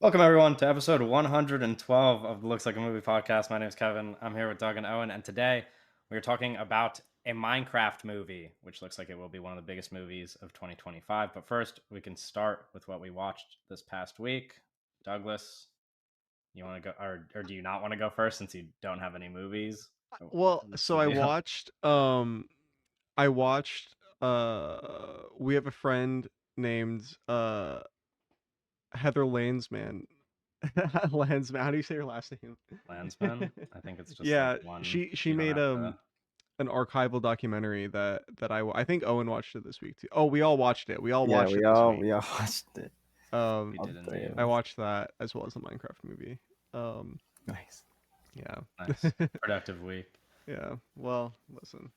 Welcome everyone to episode 112 of the Looks Like a Movie podcast. My name is Kevin. I'm here with Doug and Owen, and today we are talking about a Minecraft movie, which looks like it will be one of the biggest movies of 2025. But first, we can start with what we watched this past week. Douglas, you want to go, or do you not want to go first since you don't have any movies? Well, What's so the I deal? watched I watched we have a friend named Heather Lansman. Lansman. How do you say her last name? Landsman? I think it's just like Yeah, one. she You don't made have to. an archival documentary that I think Owen watched it this week too. Oh, we all watched it. We all Yeah, watched we it this all week. we all watched it. Um We All did three indeed. of I us. watched that as well as the Minecraft movie. Um Nice. yeah. Nice. Productive week. Yeah. Well, listen.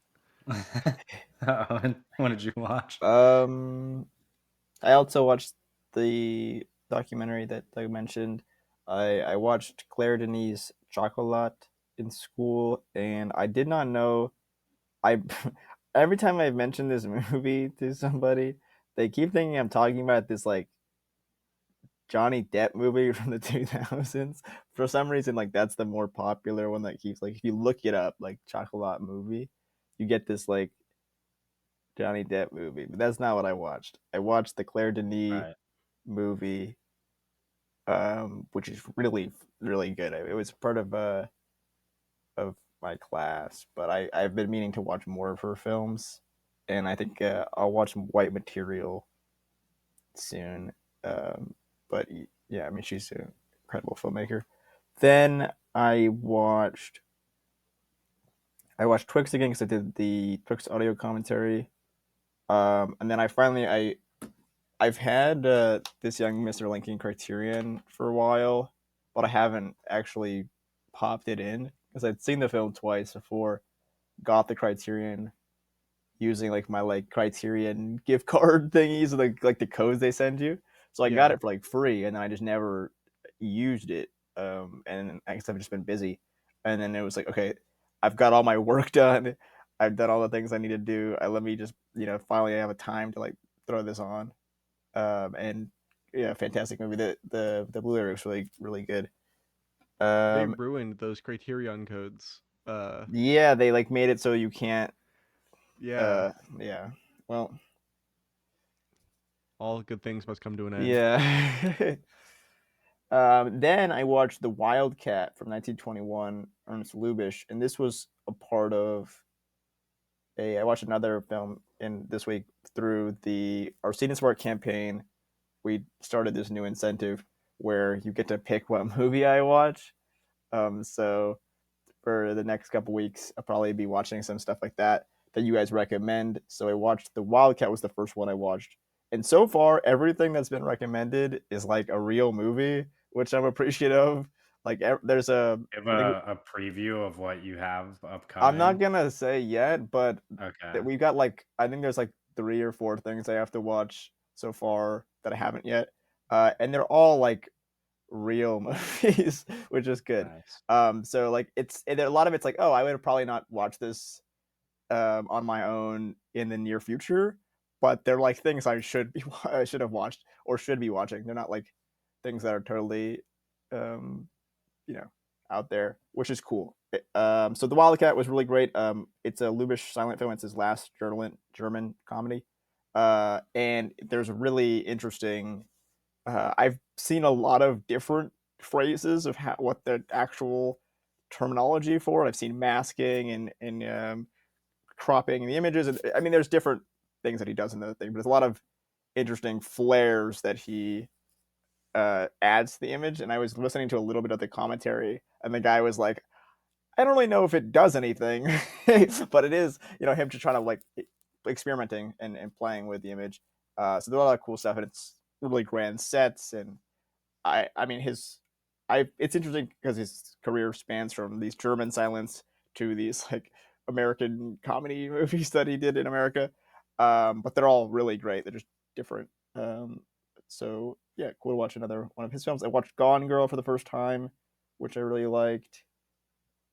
Owen, what did you watch? Um, I also watched the documentary that I mentioned. I watched Claire Denis' Chocolat in school, and I did not know. I every time I mention this movie to somebody, they keep thinking I'm talking about this like Johnny Depp movie from the 2000s. For some reason, like that's the more popular one that keeps like if you look it up, like Chocolat movie, you get this like Johnny Depp movie, but that's not what I watched. I watched the Claire Denis Right. movie, which is really good. It was part of my class, but I've been meaning to watch more of her films, and I think I'll watch White Material soon. But yeah, I mean she's an incredible filmmaker. Then I watched Twix again because I did the Twix audio commentary. And then I've had this young Mr. Lincoln Criterion for a while, but I haven't actually popped it in because I'd seen the film twice before. Got the Criterion using like my like Criterion gift card thingies, like the codes they send you. So I got Yeah. it for like free, and then I just never used it. And I guess I've just been busy. And then it was like, okay, I've got all my work done. I've done all the things I need to do. I let me just finally I have a time to like throw this on. And yeah, fantastic movie. The Blu-ray looks really good. They Um, ruined those Criterion codes. yeah, they like made it so you can't. Yeah. Uh, yeah. Well, All good things must come to an end. yeah. Then I watched The Wildcat from 1921, Ernest Lubitsch, and this was a part of a. I watched another film in this week through the our Student Smart campaign. We started this new incentive where you get to pick what movie I watch. So for the next couple weeks, I'll probably be watching some stuff like that you guys recommend. So I watched The Wildcat was the first one I watched, and so far everything that's been recommended is like a real movie, which I'm appreciative of. Like there's a Give I think a preview of what you have I'm not upcoming. gonna say yet, but that Okay. we've got like I think there's like 3 or 4 things I have to watch so far that I haven't yet, and they're all like real movies, which is good. Nice. So like a lot of it's like, oh, I would have probably not watched this on my own in the near future, but they're like things I I should have watched or should be watching. They're not like things that are totally um, you know out there, which is cool. So the Wildcat was really great. It's a Lubitsch silent film. It's his last German comedy, and there's really interesting I've seen a lot of different phrases of what the actual terminology for it. I've seen masking and cropping the images. And, I mean, there's different things that he does in the thing, but there's a lot of interesting flares that he adds to the image. And I was listening to a little bit of the commentary, and the guy was like, "I don't really know if it does anything, but it is, him just trying to like experimenting and playing with the image. So there's a lot of cool stuff, and it's really grand sets and I mean I it's interesting because his career spans from these German silents to these like American comedy movies that he did in America. But they're all really great. They're just different. So yeah, cool to watch another one of his films. I watched Gone Girl for the first time, which I really liked,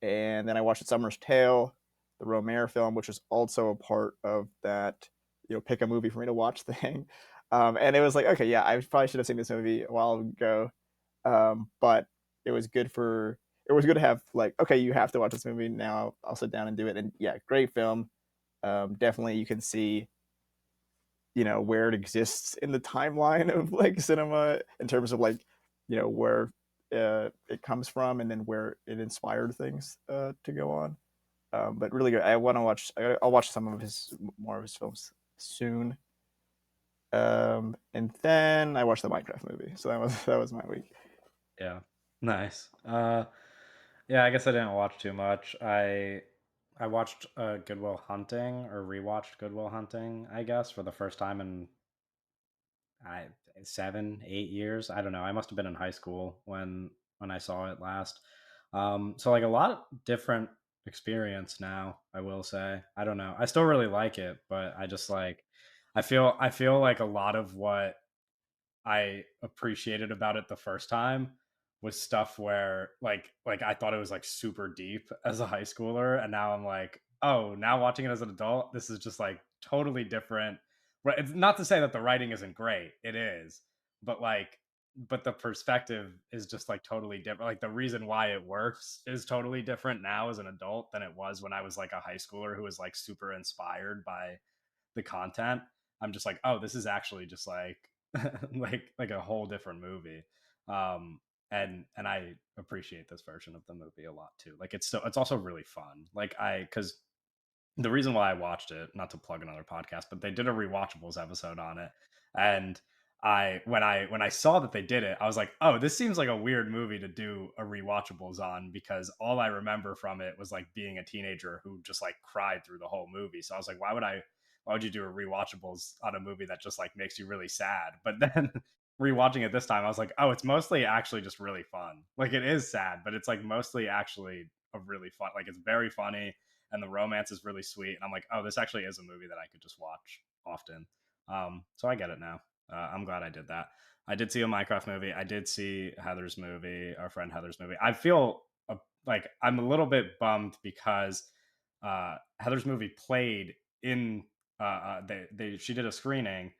and then I watched A Summer's Tale, the Romare film, which is also a part of that. Pick a movie for me to watch thing. And it was like, okay, yeah, I probably should have seen this movie a while ago, But it was good for to have like, okay, you have to watch this movie now. I'll sit down and do it. And yeah, great film. Definitely you can see, where it exists in the timeline of like cinema in terms of like, where it comes from and then where it inspired things to go on. But really good. I want to watch. I'll watch some of his more of his films soon. And then I watched the Minecraft movie, so that was my week. Yeah. Nice. Yeah, I guess I didn't watch too much. I watched Good Will Hunting, or rewatched Good Will Hunting, I guess, for the first time in I 7, 8 years. I don't know. I must have been in high school when I saw it last. So like a lot of different experience now, I will say. I don't know. I still really like it, but I just like I feel like a lot of what I appreciated about it the first time was stuff where like I thought it was like super deep as a high schooler, and now I'm like, oh, now watching it as an adult, this is just like totally different. Right? It's not to say that the writing isn't great. It is. But like but the perspective is just like totally different. Like the reason why it works is totally different now as an adult than it was when I was like a high schooler who was like super inspired by the content. I'm just like, oh, this is actually just like like a whole different movie. Um and I appreciate this version of the movie a lot too. Like it's also really fun. Like I cuz the reason why I watched it, not to plug another podcast, but they did a rewatchables episode on it. And when I saw that they did it, I was like, "Oh, this seems like a weird movie to do a rewatchables on," because all I remember from it was like being a teenager who just like cried through the whole movie. So I was like, why would you do a rewatchables on a movie that just like makes you really sad? But then rewatching it this time, I was like, "Oh, it's mostly actually just really fun." Like it is sad, but it's like mostly actually a really fun. Like it's very funny and the romance is really sweet. And I'm like, oh, this actually is a movie that I could just watch often. So I get it now. I'm glad I did that. I did see a Minecraft movie. I did see Heather's movie, our friend Heather's movie. I feel like I'm a little bit bummed because Heather's movie played in. She did a screening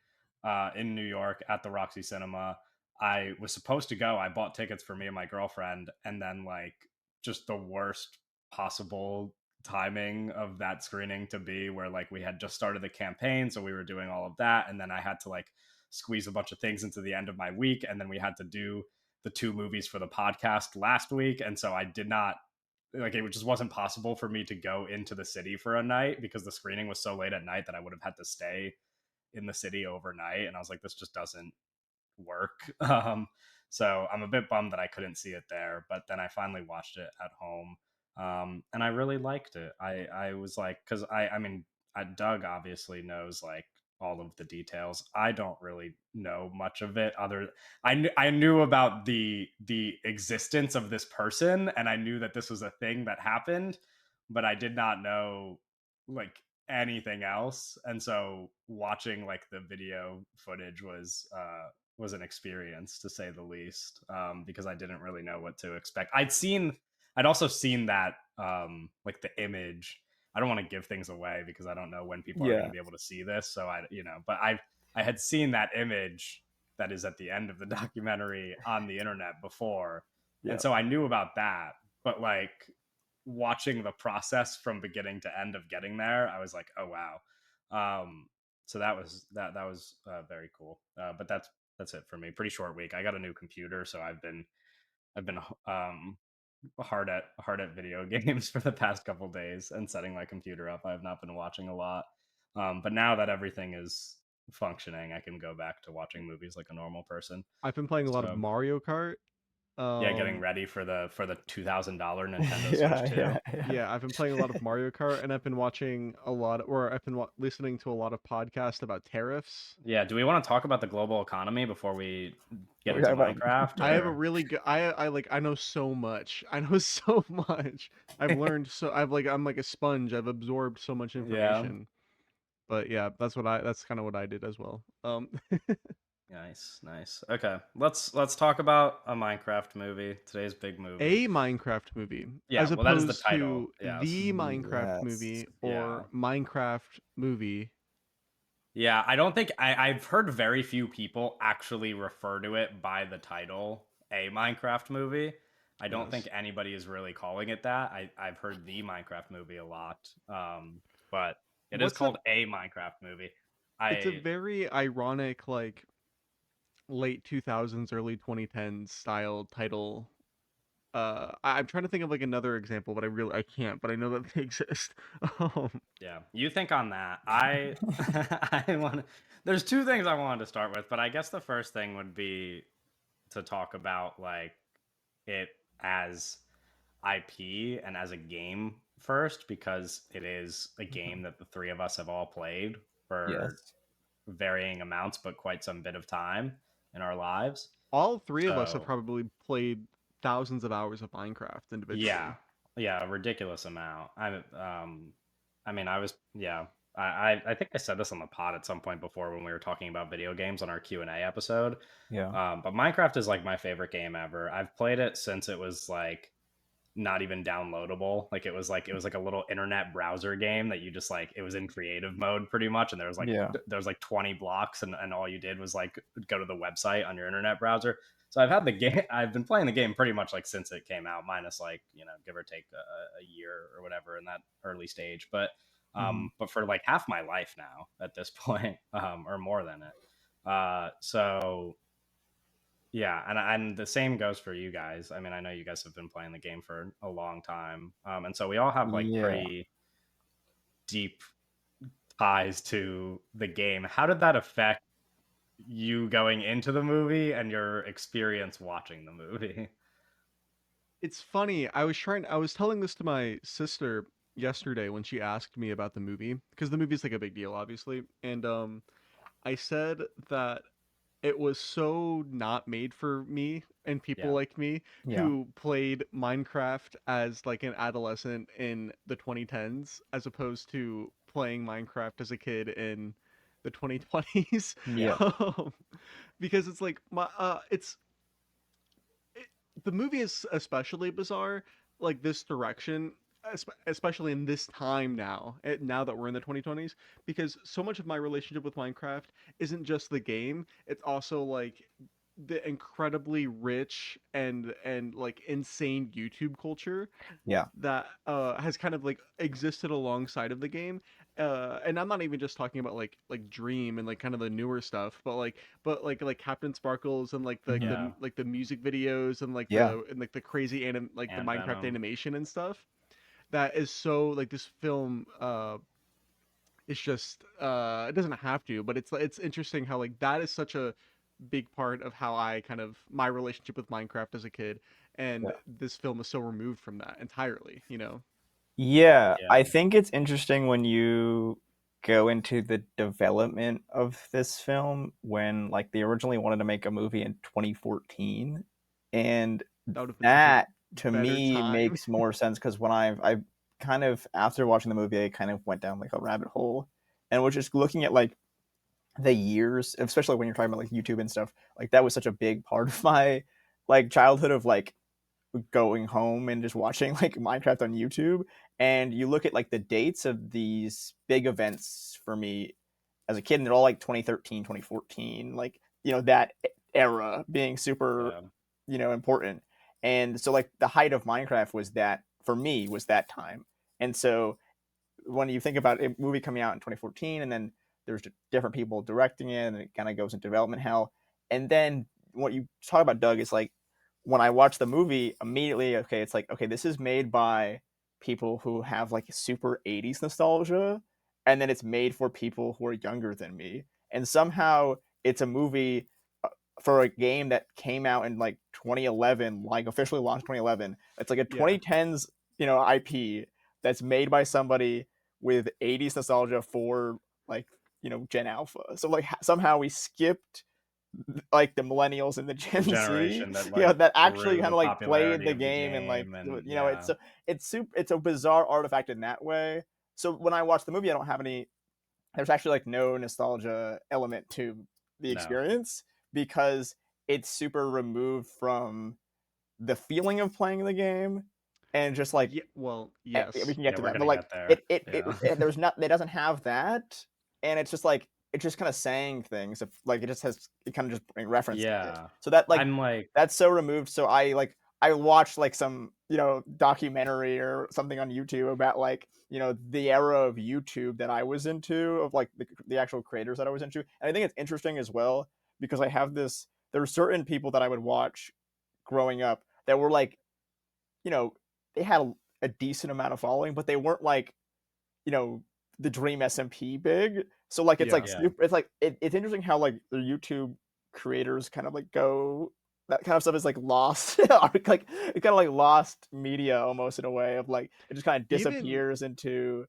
in New York at the Roxy Cinema. I was supposed to go. I bought tickets for me and my girlfriend, and then like just the worst possible timing of that screening to be where like we had just started the campaign, so we were doing all of that, and then I had to like squeeze a bunch of things into the end of my week, and then we had to do the 2 movies for the podcast last week, and so I did not like it just wasn't possible for me to go into the city for a night because the screening was so late at night that I would have had to stay in the city overnight, and I was like, this just doesn't work. So I'm a bit bummed that I couldn't see it there, but then I finally watched it at home, and I really liked it. I was like, because I mean, Doug obviously knows like all of the details. I don't really know much of it. I knew about the existence of this person, and I knew that this was a thing that happened, but I did not know like anything else. And so watching like the video footage was an experience to say the least, because I didn't really know what to expect. I'd also seen that like the image. I don't want to give things away because I don't know when people are going to Yeah, be able to see this. So but I had seen that image that is at the end of the documentary on the internet before, and yeah, so I knew about that. But like watching the process from beginning to end of getting there, I was like, oh wow. So that was very cool. But that's it for me. Pretty short week. I got a new computer, so I've been hard at video games for the past couple days and setting my computer up. I have not been watching a lot. But now that everything is functioning, I can go back to watching movies like a normal person. I've been playing a lot of So Mario Kart. yeah, getting Um, ready for the $2,000 Nintendo Switch yeah, 2. yeah, yeah, yeah, I've been playing a lot of Mario Kart, and I've been watching a lot, or I've been listening to a lot of podcasts about tariffs. Yeah, do we want to talk about the global economy before we get we into talk about Minecraft, I have a or really good. I like. I know so much. I know so much. I've learned so. I'm like a sponge. I've absorbed so much yeah, information. But yeah, that's what I. That's kind of what I did as well. nice, nice. Okay, let's talk about a Minecraft movie. Today's big movie. A Minecraft movie, Yeah, as well, that is the opposed title. to Yes. the Minecraft yes. movie Yeah. or Minecraft movie. Yeah, I don't think I've heard very few people actually refer to it by the title. a Minecraft movie. I don't Yes. think anybody is really calling it that. I've heard the Minecraft movie a lot, but it is What's a called a Minecraft movie. It's a I very ironic, like, late 2000s, early 2010s style title. I'm trying to think of like another example, but I can't. But I know that they exist. Um, Yeah, you think on that. I I want. There's two things I wanted to start with, but I guess the first thing would be to talk about like it as IP and as a game first, because it is a game that the three of us have all played for Yes. varying amounts, but quite some bit of time in our lives. all three of us have So probably played thousands of hours of Minecraft yeah, individually. yeah, a ridiculous amount. I mean, I was yeah. I think I said this on the pod at some point before when we were talking about video games on our Q&A episode. Yeah. But Minecraft is like my favorite game ever. I've played it since it was like not even downloadable. Like it was like a little internet browser game that you just like it was in creative mode pretty much, and Yeah. there was like 20 blocks, and all you did was like go to the website on your internet browser. So I've had the game. I've been playing the game pretty much like since it came out, minus like give or take a year or whatever in that early stage. But for like half my life now at this point, or more than it. So yeah, and the same goes for you guys. I mean, I know you guys have been playing the game for a long time, and so we all have like Yeah. pretty deep ties to the game. How did that affect you going into the movie and your experience watching the movie? It's funny. I was telling this to my sister yesterday when she asked me about the movie because the movie's like a big deal, obviously. And I said that it was so not made for me and people Yeah, like me Yeah. who played Minecraft as like an adolescent in the 2010s as opposed to playing Minecraft as a kid in the 2020s. Yeah. um, because it's like it, the movie is especially bizarre, like this direction, especially in this time now, now that we're in the 2020s, because so much of my relationship with Minecraft isn't just the game, it's also like the incredibly rich and like insane YouTube culture Yeah. that has kind of like existed alongside of the game. And I'm not even just talking about like Dream and like kind of the newer stuff, but like Captain Sparkles and like the yeah, like the music videos and like Yeah. the crazy like the and Minecraft Venom. animation and stuff. That is so like this film it's just it doesn't have to, but it's interesting how like that is such a big part of how I kind of my relationship with Minecraft as a kid, and Yeah. this film is so removed from that entirely, you know. Yeah, Yeah, I think it's interesting when you go into the development of this film when like they originally wanted to make a movie in 2014, and That would have been such a that to better me time. makes more sense because when I kind of after watching the movie I kind of went down like a rabbit hole and was just looking at like the years, especially when you're talking about like YouTube and stuff, like that was such a big part of my like childhood of like going home and just watching like Minecraft on YouTube. And you look at like the dates of these big events for me as a kid, and they're all like 2013, 2014, like, that era being super, yeah, important. And so, like, the height of Minecraft was that, for me, was that time. And so, when you think about a movie coming out in 2014, and then there's different people directing it, and it kind of goes into development hell. And then what you talk about, Doug, is like when I watch the movie, immediately, okay, it's like, okay, this is made by people who have like super 80s nostalgia, and then it's made for people who are younger than me. And somehow it's a movie for a game that came out in like 2011, like officially launched 2011. It's like a Yeah. 2010s, IP that's made by somebody with 80s nostalgia for like, Gen Alpha. So like somehow we skipped like the millennials and the the Gen Z, generation that like that actually grew kind the of like played popularity the of the game and like, game, and it's yeah, it's a bizarre artifact in that way. So when I watch the movie, I don't have any. There's actually like no nostalgia element to the no, experience because it's super removed from the feeling of playing the game and just like Yeah, well, we yes. can get yeah, to we're that, but gonna like get there. it Yeah, there's not it doesn't have that, and it's just like it's just kind of saying things. If like it kind of just references it. Yeah. So that like I'm like, that's so removed. So I watched like some documentary or something on YouTube about like the era of YouTube that I was into, of like the actual creators that I was into, and I think it's interesting as well because I have this. There were certain people that I would watch growing up that were like you know they had a decent amount of following, but they weren't like you know the dream SMP big. So like it's Yeah. like yeah, it's like it's interesting how like the YouTube creators kind of like go that kind of stuff is like lost like it kind of like lost media almost in a way of like it just kind of Even disappears into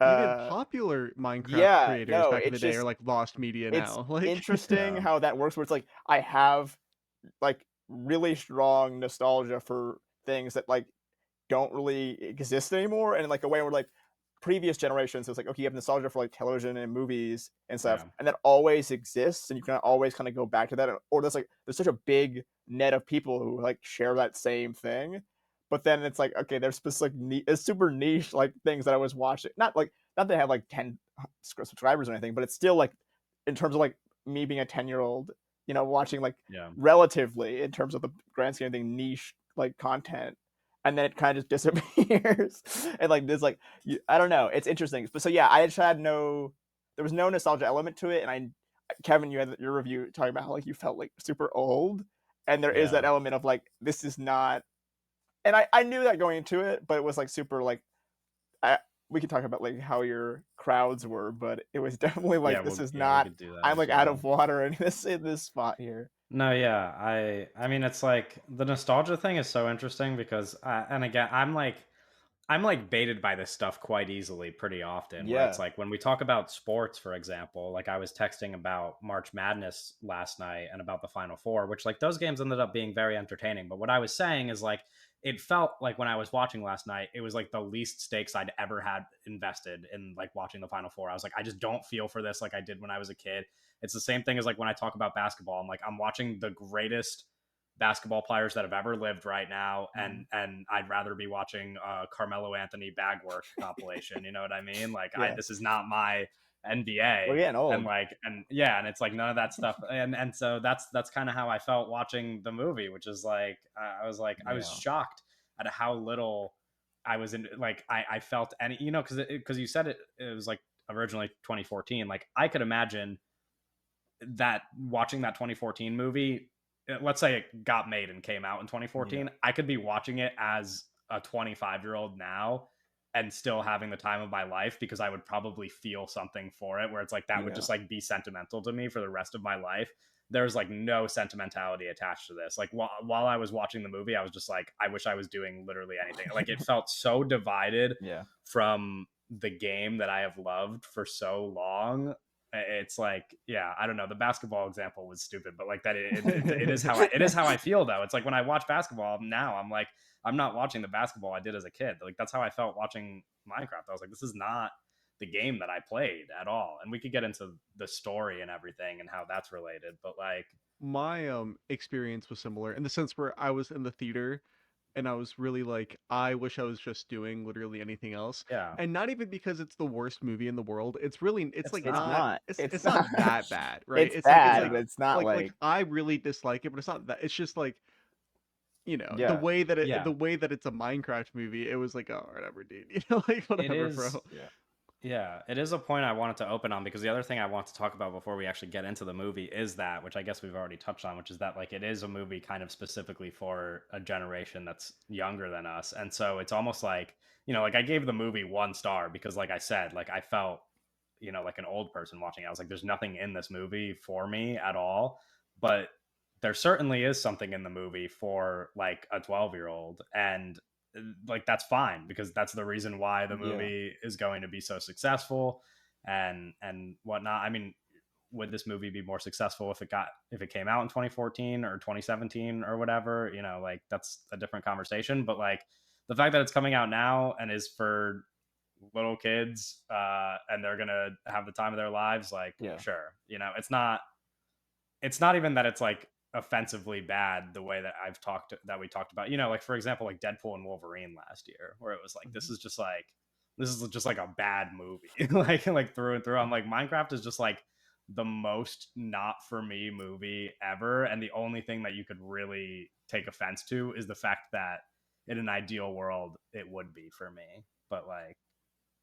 even uh popular Minecraft yeah, creators no, back in the it's day are just like lost media it's now. Like interesting yeah, how that works where it's like I have like really strong nostalgia for things that like don't really exist anymore, and in like a way where like previous generations it's like okay you have nostalgia for like television and movies and stuff yeah, and that always exists and you can always kind of go back to that, or there's such a big net of people who like share that same thing, but then it's like okay there's specific it's super niche like things that I was watching, not that I have like 10 subscribers or anything, but it's still like in terms of like me being a 10-year-old watching like yeah. relatively in terms of the grand scheme of thing niche like content, and then it kind of just disappears and like this like I don't know, it's interesting, but so yeah I just had no there was no nostalgia element to it, and I Kevin you had your review talking about how like you felt like super old, and there is Yeah. that element of like this is not, and I knew that going into it, but it was like super like I, we could talk about like how your crowds were, but it was definitely Yeah, like this well, is yeah, we not, could do that I'm as like out of well. water in this spot here. No, yeah, I mean, it's like the nostalgia thing is so interesting because, and again, I'm like baited by this stuff quite easily pretty often, where it's Yeah, like when we talk about sports, for example, like I was texting about March Madness last night and about the Final Four, which like those games ended up being very entertaining. But what I was saying is like it felt like when I was watching last night, it was like the least stakes I'd ever had invested in like watching the Final Four. I was like, I just don't feel for this like I did when I was a kid. It's the same thing as like when I talk about basketball. I'm like, I'm watching the greatest basketball players that have ever lived right now, mhm, and I'd rather be watching Carmelo Anthony bag work compilation. You know what I mean? Like I yeah, this is not my we're NBA, getting and old. like and yeah, and it's like none of that stuff, and so that's kind of how I felt watching the movie, which is like I was like I was Yeah, shocked at how little I was in, like I felt any, because you said it was like originally 2014. Like I could imagine that watching that 2014 movie, let's say it got made and came out in yeah, 2014, I could be watching it as a 25-year-old now and still having the time of my life because I would probably feel something for it where it's like that would yeah, just like be sentimental to me for the rest of my life. There's like no sentimentality attached to this. Like while I was watching the movie, I was just like, I wish I was doing literally anything. Like it felt so divided yeah, from the game that I have loved for so long. It's like, yeah, I don't know, the basketball example was stupid, but like that it is how I feel though. It's like when I watch basketball now, I'm like, I'm not watching the basketball I did as a kid. Like that's how I felt watching Minecraft. I was like, this is not the game that I played at all. And we could get into the story and everything and how that's related, but like, my experience was similar in the sense where I was in the theater and I was really like, I wish I was just doing literally anything else. yeah, And not even because it's the worst movie in the world. It's really it's it's like it's not. not not, it's it's not not, that bad, right? it's It's bad, like but Yeah. it's not like like I really dislike it, but it's not that it's just like, the yeah, way that Yeah. it's a Minecraft movie, it was like, oh, whatever, dude. Like It whatever, is. bro. yeah, Yeah, it is a point I wanted to open on because the other thing I want to talk about before we actually get into the movie is that, which I guess we've already touched on, which is that like it is a movie kind of specifically for a generation that's younger than us. And so it's almost like, like I gave the movie 1 star because like I said, like I felt, like an old person watching it. I was like, there's nothing in this movie for me at all. But there certainly is something in the movie for like a 12-year-old. And like that's fine because that's the reason why the yeah, movie is going to be so successful and whatnot. I mean, would this movie be more successful if it came out in 2014 or 2017 or whatever? Like that's a different conversation. But like the fact that it's coming out now and is for little kids, and they're gonna have the time of their lives, like yeah, sure, it's not even that it's like offensively bad the way that we talked about, like for example like Deadpool and Wolverine last year where it was like mhm, this is just like a bad movie like through and through. I'm like Minecraft is just like the most not for me movie ever, and the only thing that you could really take offense to is the fact that in an ideal world it would be for me, but like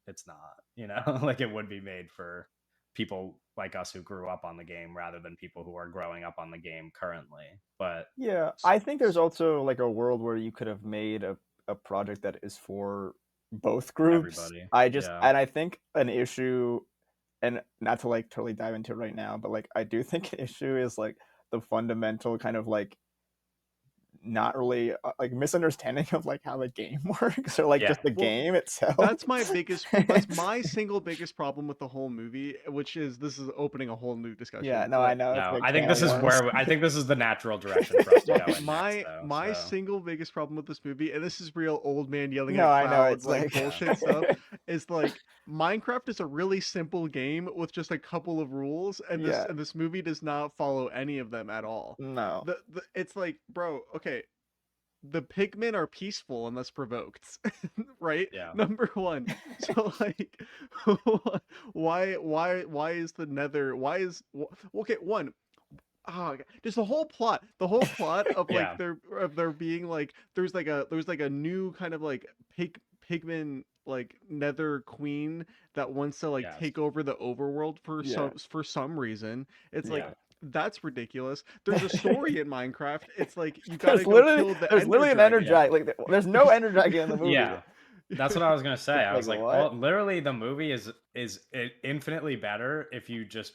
it's not, you know. Like it would be made for people like us who grew up on the game rather than people who are growing up on the game currently. But Yeah, I think there's also like a world where you could have made a project that is for both groups. everybody, yeah, And I think an issue, and not to like totally dive into it right now, but like I do think an issue is like the fundamental kind of like not really like misunderstanding of like how the game works or like yeah, just the Well, game itself. that's my single biggest problem with the whole movie, which is this is opening a whole new Yeah, discussion. no, I But know it's no, like I think can this of is worms. where I think this is the natural direction for us to go in next, my though. my So single biggest problem with this movie, and this is real old man yelling No, at I know clouds it's like like bullshit stuff, is like Minecraft is a really simple game with just a couple of rules, and yeah, this movie does not follow any of them at all. no. It's like, bro, okay, the pigmen are peaceful unless provoked, right? yeah, Number one. So like, why is the Nether? Okay? One, oh, just the whole plot of like yeah, there being like there's like a new kind of like pigman like Nether queen that wants to like yes, take over the overworld Yeah. for some reason. It's like yeah, that's ridiculous. There's a story in Minecraft. It's like you gotta go kill the There's Ender literally an Dragon. yeah, Energize. Like there's no Energize in the movie. yeah. That's what I was gonna say. It's I like was like, what? literally, the movie is infinitely better if you just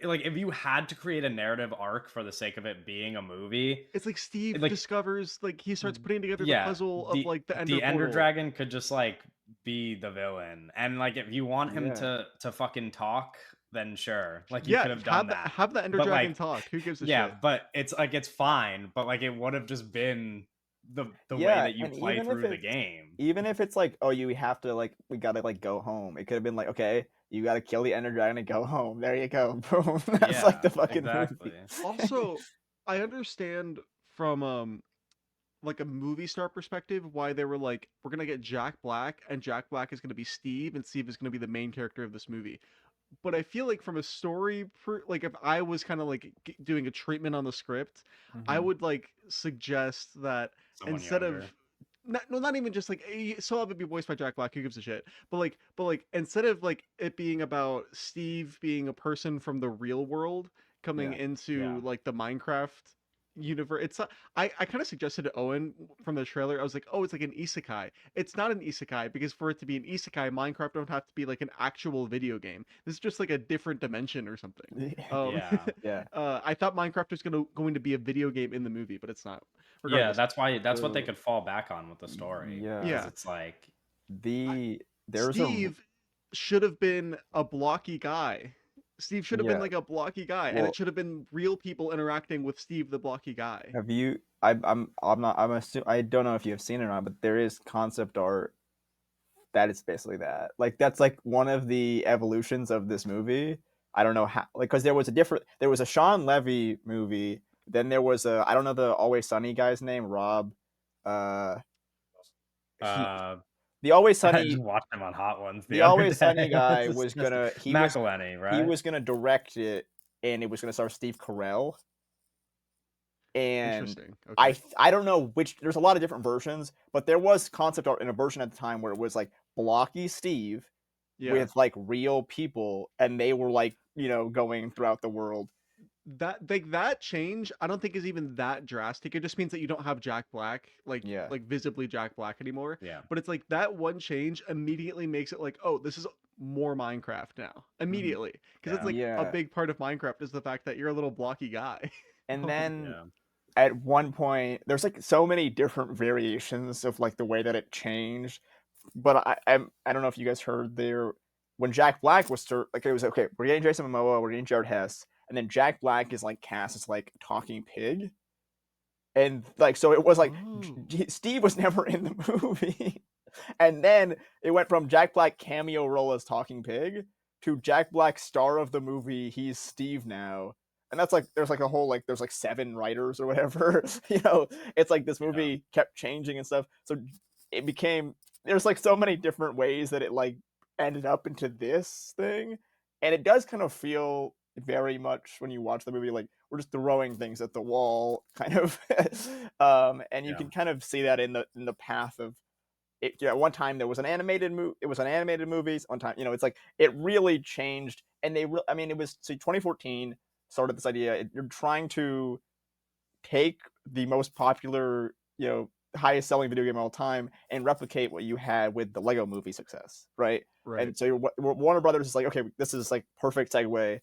like if you had to create a narrative arc for the sake of it being a movie. It's like Steve Like, discovers like he starts putting together the yeah, puzzle of like the Ender the Ender portal. Dragon could just like be the villain, and like if you want him Yeah. to fucking talk, then sure, like you Yeah, could have done that. have the Ender But Dragon like, talk. Who gives a yeah, shit? but it's like it's fine, but like it would have just been the way Yeah, that you and play through the game. even if it's like, oh, you have to like we gotta like go home. It could have been like, okay, you gotta kill the Ender Dragon and go home. There you go. Boom. That's like Yeah, the fucking exactly. movie. Also, I understand from like a movie star perspective why they were like, we're gonna get Jack Black, and Jack Black is gonna be Steve, and Steve is gonna be the main character of this movie. But I feel like from a story, like if I was kind of like doing a treatment on the script, I Mhm. would like suggest that Someone instead younger. of not even just like still have it be voiced by Jack Black. Who gives a shit? But like instead of like it being about Steve being a person from the real world coming Yeah. into Yeah. like the Minecraft universe, it's not, I kind of suggested to Owen from the trailer. I was like, oh, it's like an isekai. It's not an isekai because for it to be an isekai, Minecraft don't have to be like an actual video game. This is just like a different dimension or something. Yeah. Yeah. I thought Minecraft was going to be a video game in the movie, but it's not. Yeah, Regardless, that's what they So could fall back on with the story. yeah. Because yeah, it's like There's a Steve should have been a blocky guy. Steve should have been yeah. like a blocky guy, and Well, it should have been real people interacting with Steve, the blocky guy. have you? I'm not. I don't know if you have seen it or not, but there is concept art that is basically that. Like that's like one of the evolutions of this movie. I don't know how, like, because there was a Sean Levy movie, then there was a, I don't know the Always Sunny guy's name, Rob. Uh, he uh the Always I just Sunny watched him on Hot Ones the the other Always Sunny day. guy It's was disgusting. gonna McElhenney, he right? was gonna direct it, and it was gonna star Steve Carell. And Interesting. Okay. I don't know which, there's a lot of different versions, but there was concept art in a version at the time where it was like blocky Steve Yeah. with like real people, and they were like, you know, going throughout the world. That change I don't think is even that drastic. It just means that you don't have Jack Black Yeah. like visibly Jack Black anymore. Yeah. But it's like that one change immediately makes it like, oh, this is more Minecraft now. Immediately. Because it's like a Yeah. big part of Minecraft is the fact that you're a little blocky guy. And then Yeah. at one point, there's like so many different variations of like the way that it changed. But I don't know if you guys heard there, when Jack Black was like, it was okay, we're getting Jason Momoa, we're getting Jared Hess, and then Jack Black is like cast as like talking pig, and like so it was like Oh. Steve was never in the movie, and then it went from Jack Black cameo role as talking pig to Jack Black star of the movie. He's Steve now, and that's like there's like a whole like there's like 7 writers or whatever. You know, it's like this movie kept changing and stuff, so it became, there's like so many different ways that it like ended up into this thing, and it does kind of feel very much when you watch the movie, like we're just throwing things at the wall, kind of. And you Yeah. can kind of see that in the path of it. Yeah, one time there was an animated movie. It was an animated movies. One time, it's like it really changed, and I mean, it was 2014 started this idea. You're trying to take the most popular, highest selling video game of all time and replicate what you had with the Lego movie success, right? Right. And so Warner Brothers is like, okay, this is like perfect segue.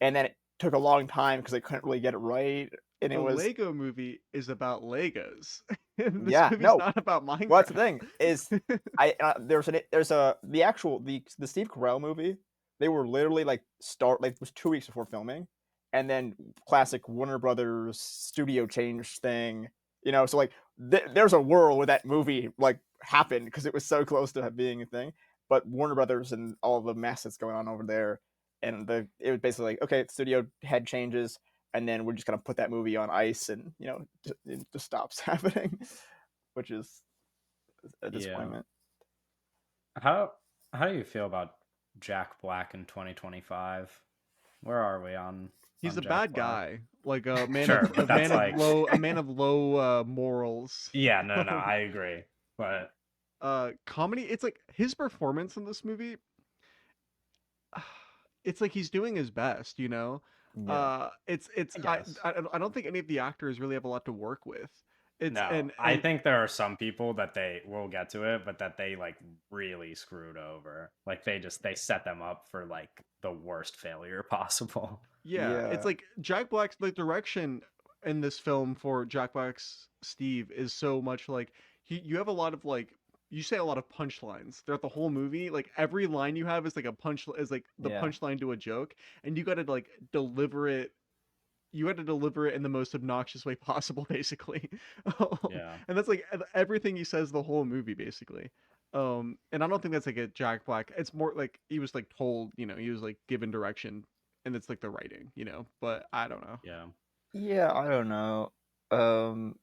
And then it took a long time because they couldn't really get it right. And it The was, Lego movie is about Legos. This yeah, movie's no. not about Well, that's the Minecraft. thing is, the actual the Steve Carell movie. They were literally it was 2 weeks before filming, and then classic Warner Brothers studio change thing. So like there's a world where that movie like happened because it was so close to being a thing. But Warner Brothers and all the mess that's going on over there, and it was basically like, okay, studio head changes, and then we're just gonna put that movie on ice, and it just stops happening, which is a Yeah. disappointment. How how do you feel about Jack Black in 2025? Where are we He's on a Jack bad Black? guy, like a Sure, but that's like man of low morals. yeah, no, I agree. But Comedy. It's like his performance in this movie. It's like he's doing his best, you know. Yeah. It's I guess. I don't think any of the actors really have a lot to work with. It's No, I and think there are some people that they will get to it, but that they like really screwed over. Like they set them up for like the worst failure possible. Yeah, it's Yeah. like Jack Black's the direction in this film for Jack Black's Steve is so much like you have a lot of like you say a lot of punchlines throughout the whole movie. Like every line you have is like a punch is like the Yeah. punchline to a joke, and you got to like deliver it. You had to deliver it in the most obnoxious way possible, basically. Yeah. And that's like everything he says the whole movie, basically. And I don't think that's like a Jack Black. It's more like he was like told, he was like given direction, and it's like the writing, But I don't know. Yeah. Yeah, I don't know. Um,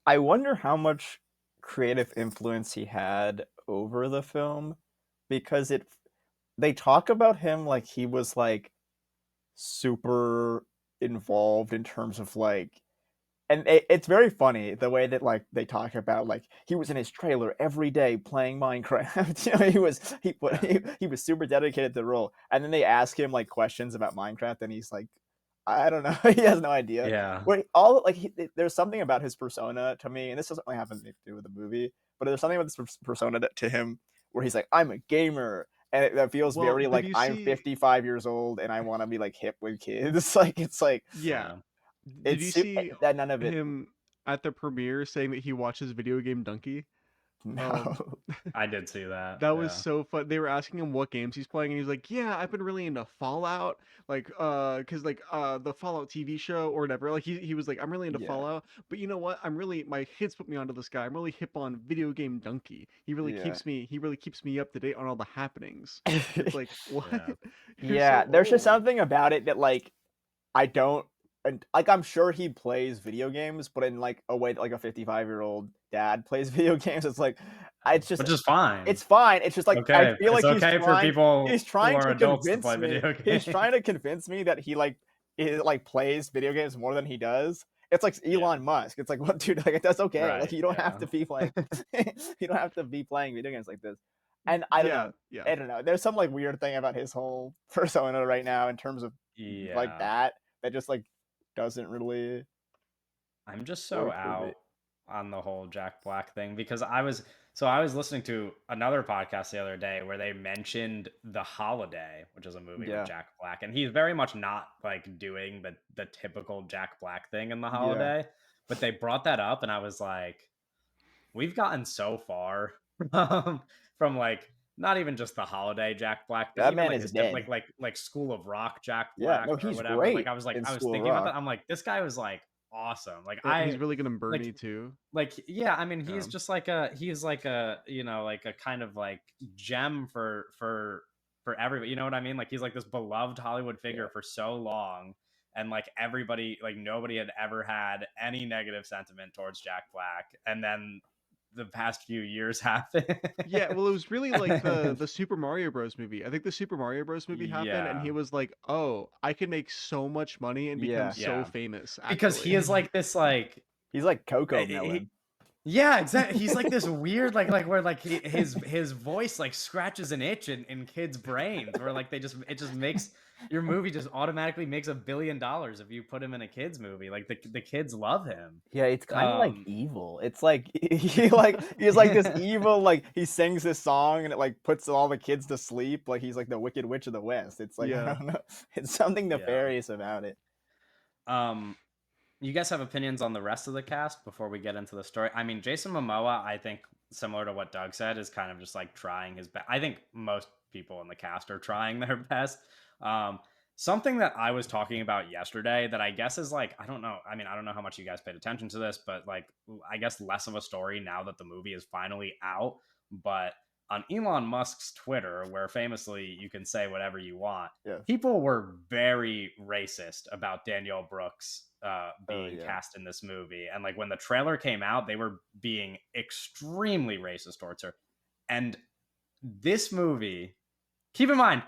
I wonder how much creative influence he had over the film because they talk about him like he was like super involved in terms of like, and it's very funny the way that like they talk about like he was in his trailer every day playing Minecraft. Yeah. He was super dedicated to the role, and then they ask him like questions about Minecraft, and he's like, I don't know, he has no idea. Yeah. Wait, all like there's something about his persona to me, and this doesn't really have anything to do with the movie, but there's something about this persona to him where he's like, I'm a gamer, and that feels Well, very did like you I'm see 55 years old and I want to be like hip with kids. Like it's like yeah, Yeah. did you see that none of it. him at the premiere saying that he watches Video Game Donkey? Um No. I did see that. That was Yeah. so fun. They were asking him what games he's playing, and he's like, "Yeah, I've been really into Fallout, like, cause like, the Fallout TV show or whatever." Like, he was like, "I'm really into Yeah. Fallout, but you know what? My kids put me onto this guy. I'm really hip on Video Game Donkey. Yeah. He really keeps me up to date on all the happenings." It's like, what? Yeah. You're so Yeah, there's just old. something about it that like I don't, and like I'm sure he plays video games, but in like a way that like a 55-year-old dad plays video games. It's like it's just Which is fine. it's fine. It's just like I Okay. feel It's like okay for he's people who trying are to adults to convince play me. video He's games. trying to convince me that he like plays video games more than he does. It's like Yeah. Elon Musk. It's like, what, dude? Like that's okay. Like Right. you don't have Yeah. to be like you don't have to be playing video games like this. And I don't Yeah, know. yeah. I don't know. There's some like weird thing about his whole persona right now in terms of like Yeah. that just like doesn't really I'm just so work for me. out on the whole Jack Black thing because I was listening to another podcast the other day where they mentioned The Holiday, which is a movie with Yeah. Jack Black, and he's very much not like doing the typical Jack Black thing in The Yeah. Holiday, but they brought that up and I was like, we've gotten so far from like not even just The Holiday Jack Black, but That even man like is his different dead. like School of Rock Jack Yeah. Black No, or he's whatever. great in I was School of thinking about Rock. that. I'm like, this guy was like awesome. He's really good in Bernie too. Like yeah, I mean Yeah. he's like a like a kind of like gem for everybody. You know what I mean? Like he's like this beloved Hollywood Yeah. figure for so long, and like everybody, like nobody had ever had any negative sentiment towards Jack Black, and then the past few years happened. Yeah, well, it was really like the Super Mario Bros. Movie. I think the Super Mario Bros. Movie happened, and he Yeah. was like, "Oh, I can make so much money and become Yeah. so Yeah. famous." Because he Actually, is like this like He's like Coco he, Melon. yeah, exactly. He's like this weird, like where like his voice like scratches an itch in kids' brains, where like it just makes your movie just automatically makes $1 billion if you put him in a kids movie. Like the kids love him. Yeah, it's kind of like Um, evil. It's like he's like this evil, like he sings this song and it like puts all the kids to sleep. Like he's like the Wicked Witch of the West. It's like I yeah. don't know. It's something yeah. nefarious about it. Um, you guys have opinions on the rest of the cast before we get into the story? I mean, Jason Momoa, I think similar to what Doug said, is kind of just like trying his best. I think most people in the cast are trying their best. Um, something that I was talking about yesterday that I guess is like, I don't know. I mean, I don't know how much you guys paid attention to this, but like, I guess less of a story now that the movie is finally out. But on Elon Musk's Twitter, where famously you can say whatever you want, Yeah. people were very racist about Danielle Brooks Oh being yeah. cast in this movie. And like when the trailer came out, they were being extremely racist towards her. And this movie, keep in mind,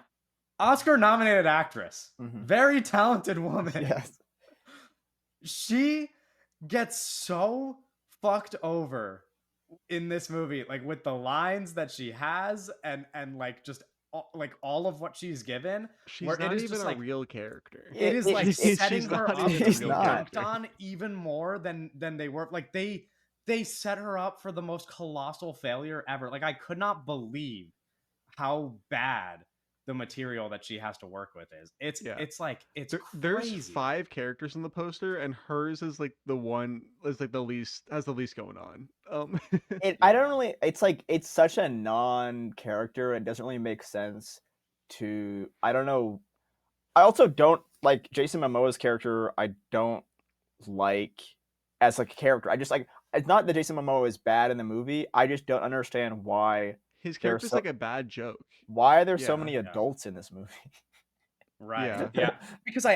Oscar nominated actress, Mhm. very talented woman. Yes. She gets so fucked over in this movie, like with the lines that she has and like just like all of what she's given, where She's it not is even just a like real character. it is like setting She's her not up even to a She's be real not. dunked character. on even more than they were. Like they set her up for the most colossal failure ever. Like I could not believe how bad the material that she has to work with is. Yeah. It's like it's There's crazy. 5 characters in the poster, and hers is like the one is like the least has the least going on. I Yeah. don't really. It's like it's such a non-character. It doesn't really make sense to. I don't know. I also don't like Jason Momoa's character. I don't like as like a character. I just like it's not that Jason Momoa is bad in the movie. I just don't understand His there's character's so like a bad joke. why are there so Yeah. many Yeah. adults in this movie. Right. Yeah. Yeah. Because I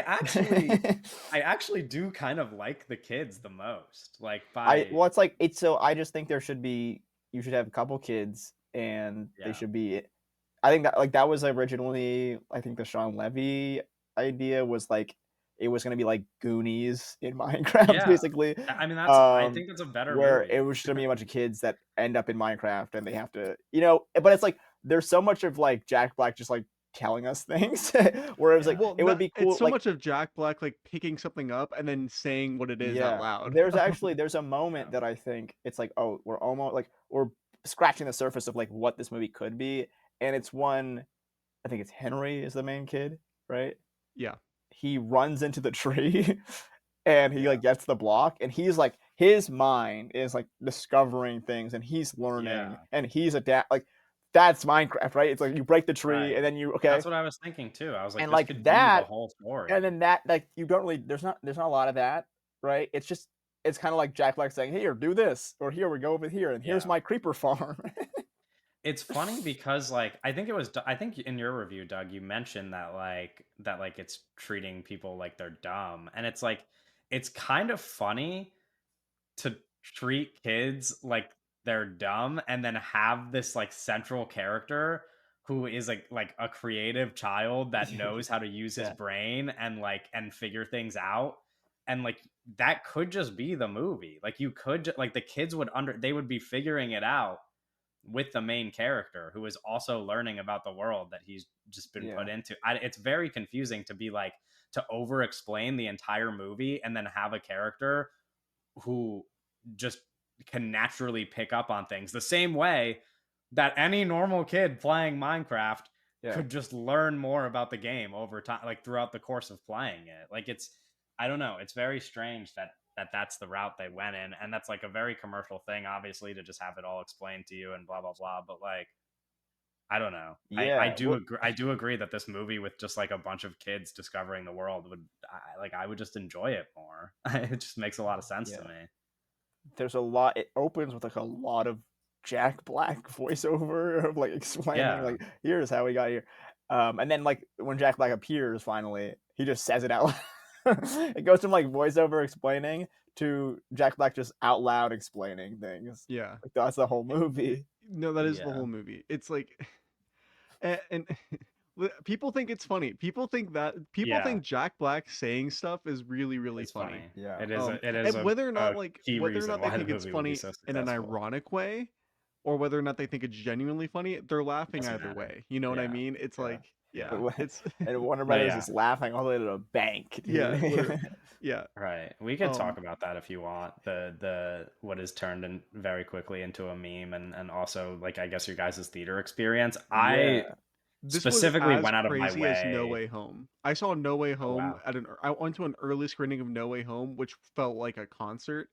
actually do kind of like the kids the most. Like by Well, it's like it's so I just think there should be you should have a couple kids and they yeah. should be. I think that like that was originally I think the Sean Levy idea was like it was gonna be like Goonies in Minecraft Yeah. basically, I mean I um, think that's a better where it movie. was just gonna be a bunch of kids that end up in Minecraft and they have to but it's like there's so much of like Jack Black just like telling us things where it was like Yeah. Well, it would be it's cool so like much of Jack Black like picking something up and then saying what it is out yeah loud. there's a moment Yeah. that I think it's like oh we're almost like we're scratching the surface of like what this movie could be and it's one I think it's Henry is the main kid, right? Yeah. He runs into the tree and he Yeah. like gets the block and he's like his mind is like discovering things and he's learning Yeah. and he's like that's Minecraft, right? It's like you break the tree Right. and then you That's okay. what I was thinking too. I was like And this like could be the that whole story. and then that like you don't really there's not a lot of that, right? It's just it's kind of like Jack Black saying, "Here, do this," or "Here we go over here, and here's Yeah. my creeper farm." It's funny because like I think in your review, Doug, you mentioned that like it's treating people like they're dumb. And it's like it's kind of funny to treat kids like they're dumb and then have this like central character who is like a creative child that knows how to use his Yeah. brain and like and figure things out and like that could just be the movie. Like you could like the kids would they would be figuring it out with the main character who is also learning about the world that he's just been Yeah. put into. It's very confusing to be like to over explain the entire movie and then have a character who just can naturally pick up on things the same way that any normal kid playing Minecraft Yeah. could just learn more about the game over time, like throughout the course of playing it. Like I don't know, it's very strange that that's the route they went in, and that's like a very commercial thing, obviously, to just have it all explained to you and blah blah blah. But like, I don't know. I Yeah. do agree. I do agree that this movie with just like a bunch of kids discovering the world would I would just enjoy it more. It just makes a lot of sense to Yeah. me. There's a lot it opens with like a lot of Jack Black voiceover of like explaining Yeah. like here's how we got here. And then like when Jack Black appears finally, he just says it out loud. It goes from like voiceover explaining to Jack Black just out loud explaining things. Yeah. Like that's the whole movie. No, that is the Yeah. whole movie. It's like, and people think it's funny. People think Yeah. Jack Black saying stuff is really, really It's funny. funny. Yeah. It is. It is And whether or a not key whether or reason not they why the think it's movie will be funny so in an successful. ironic way, or whether or not they think it's genuinely funny, they're laughing Doesn't either matter. way. You know what I Yeah. mean? It's Yeah. like, yeah, But when- it's and Warner But Brothers yeah. is laughing all the way to the bank. yeah, Dude. literally, yeah. Right. We could talk Um, about that if you want. The what is turned in very quickly into a meme, and also like I guess your guys' theater experience. I Yeah. This specifically was as went out of my crazy as No way. Way Home. I saw No Way Oh Home wow. I went to an early screening of No Way Home, which felt like a concert.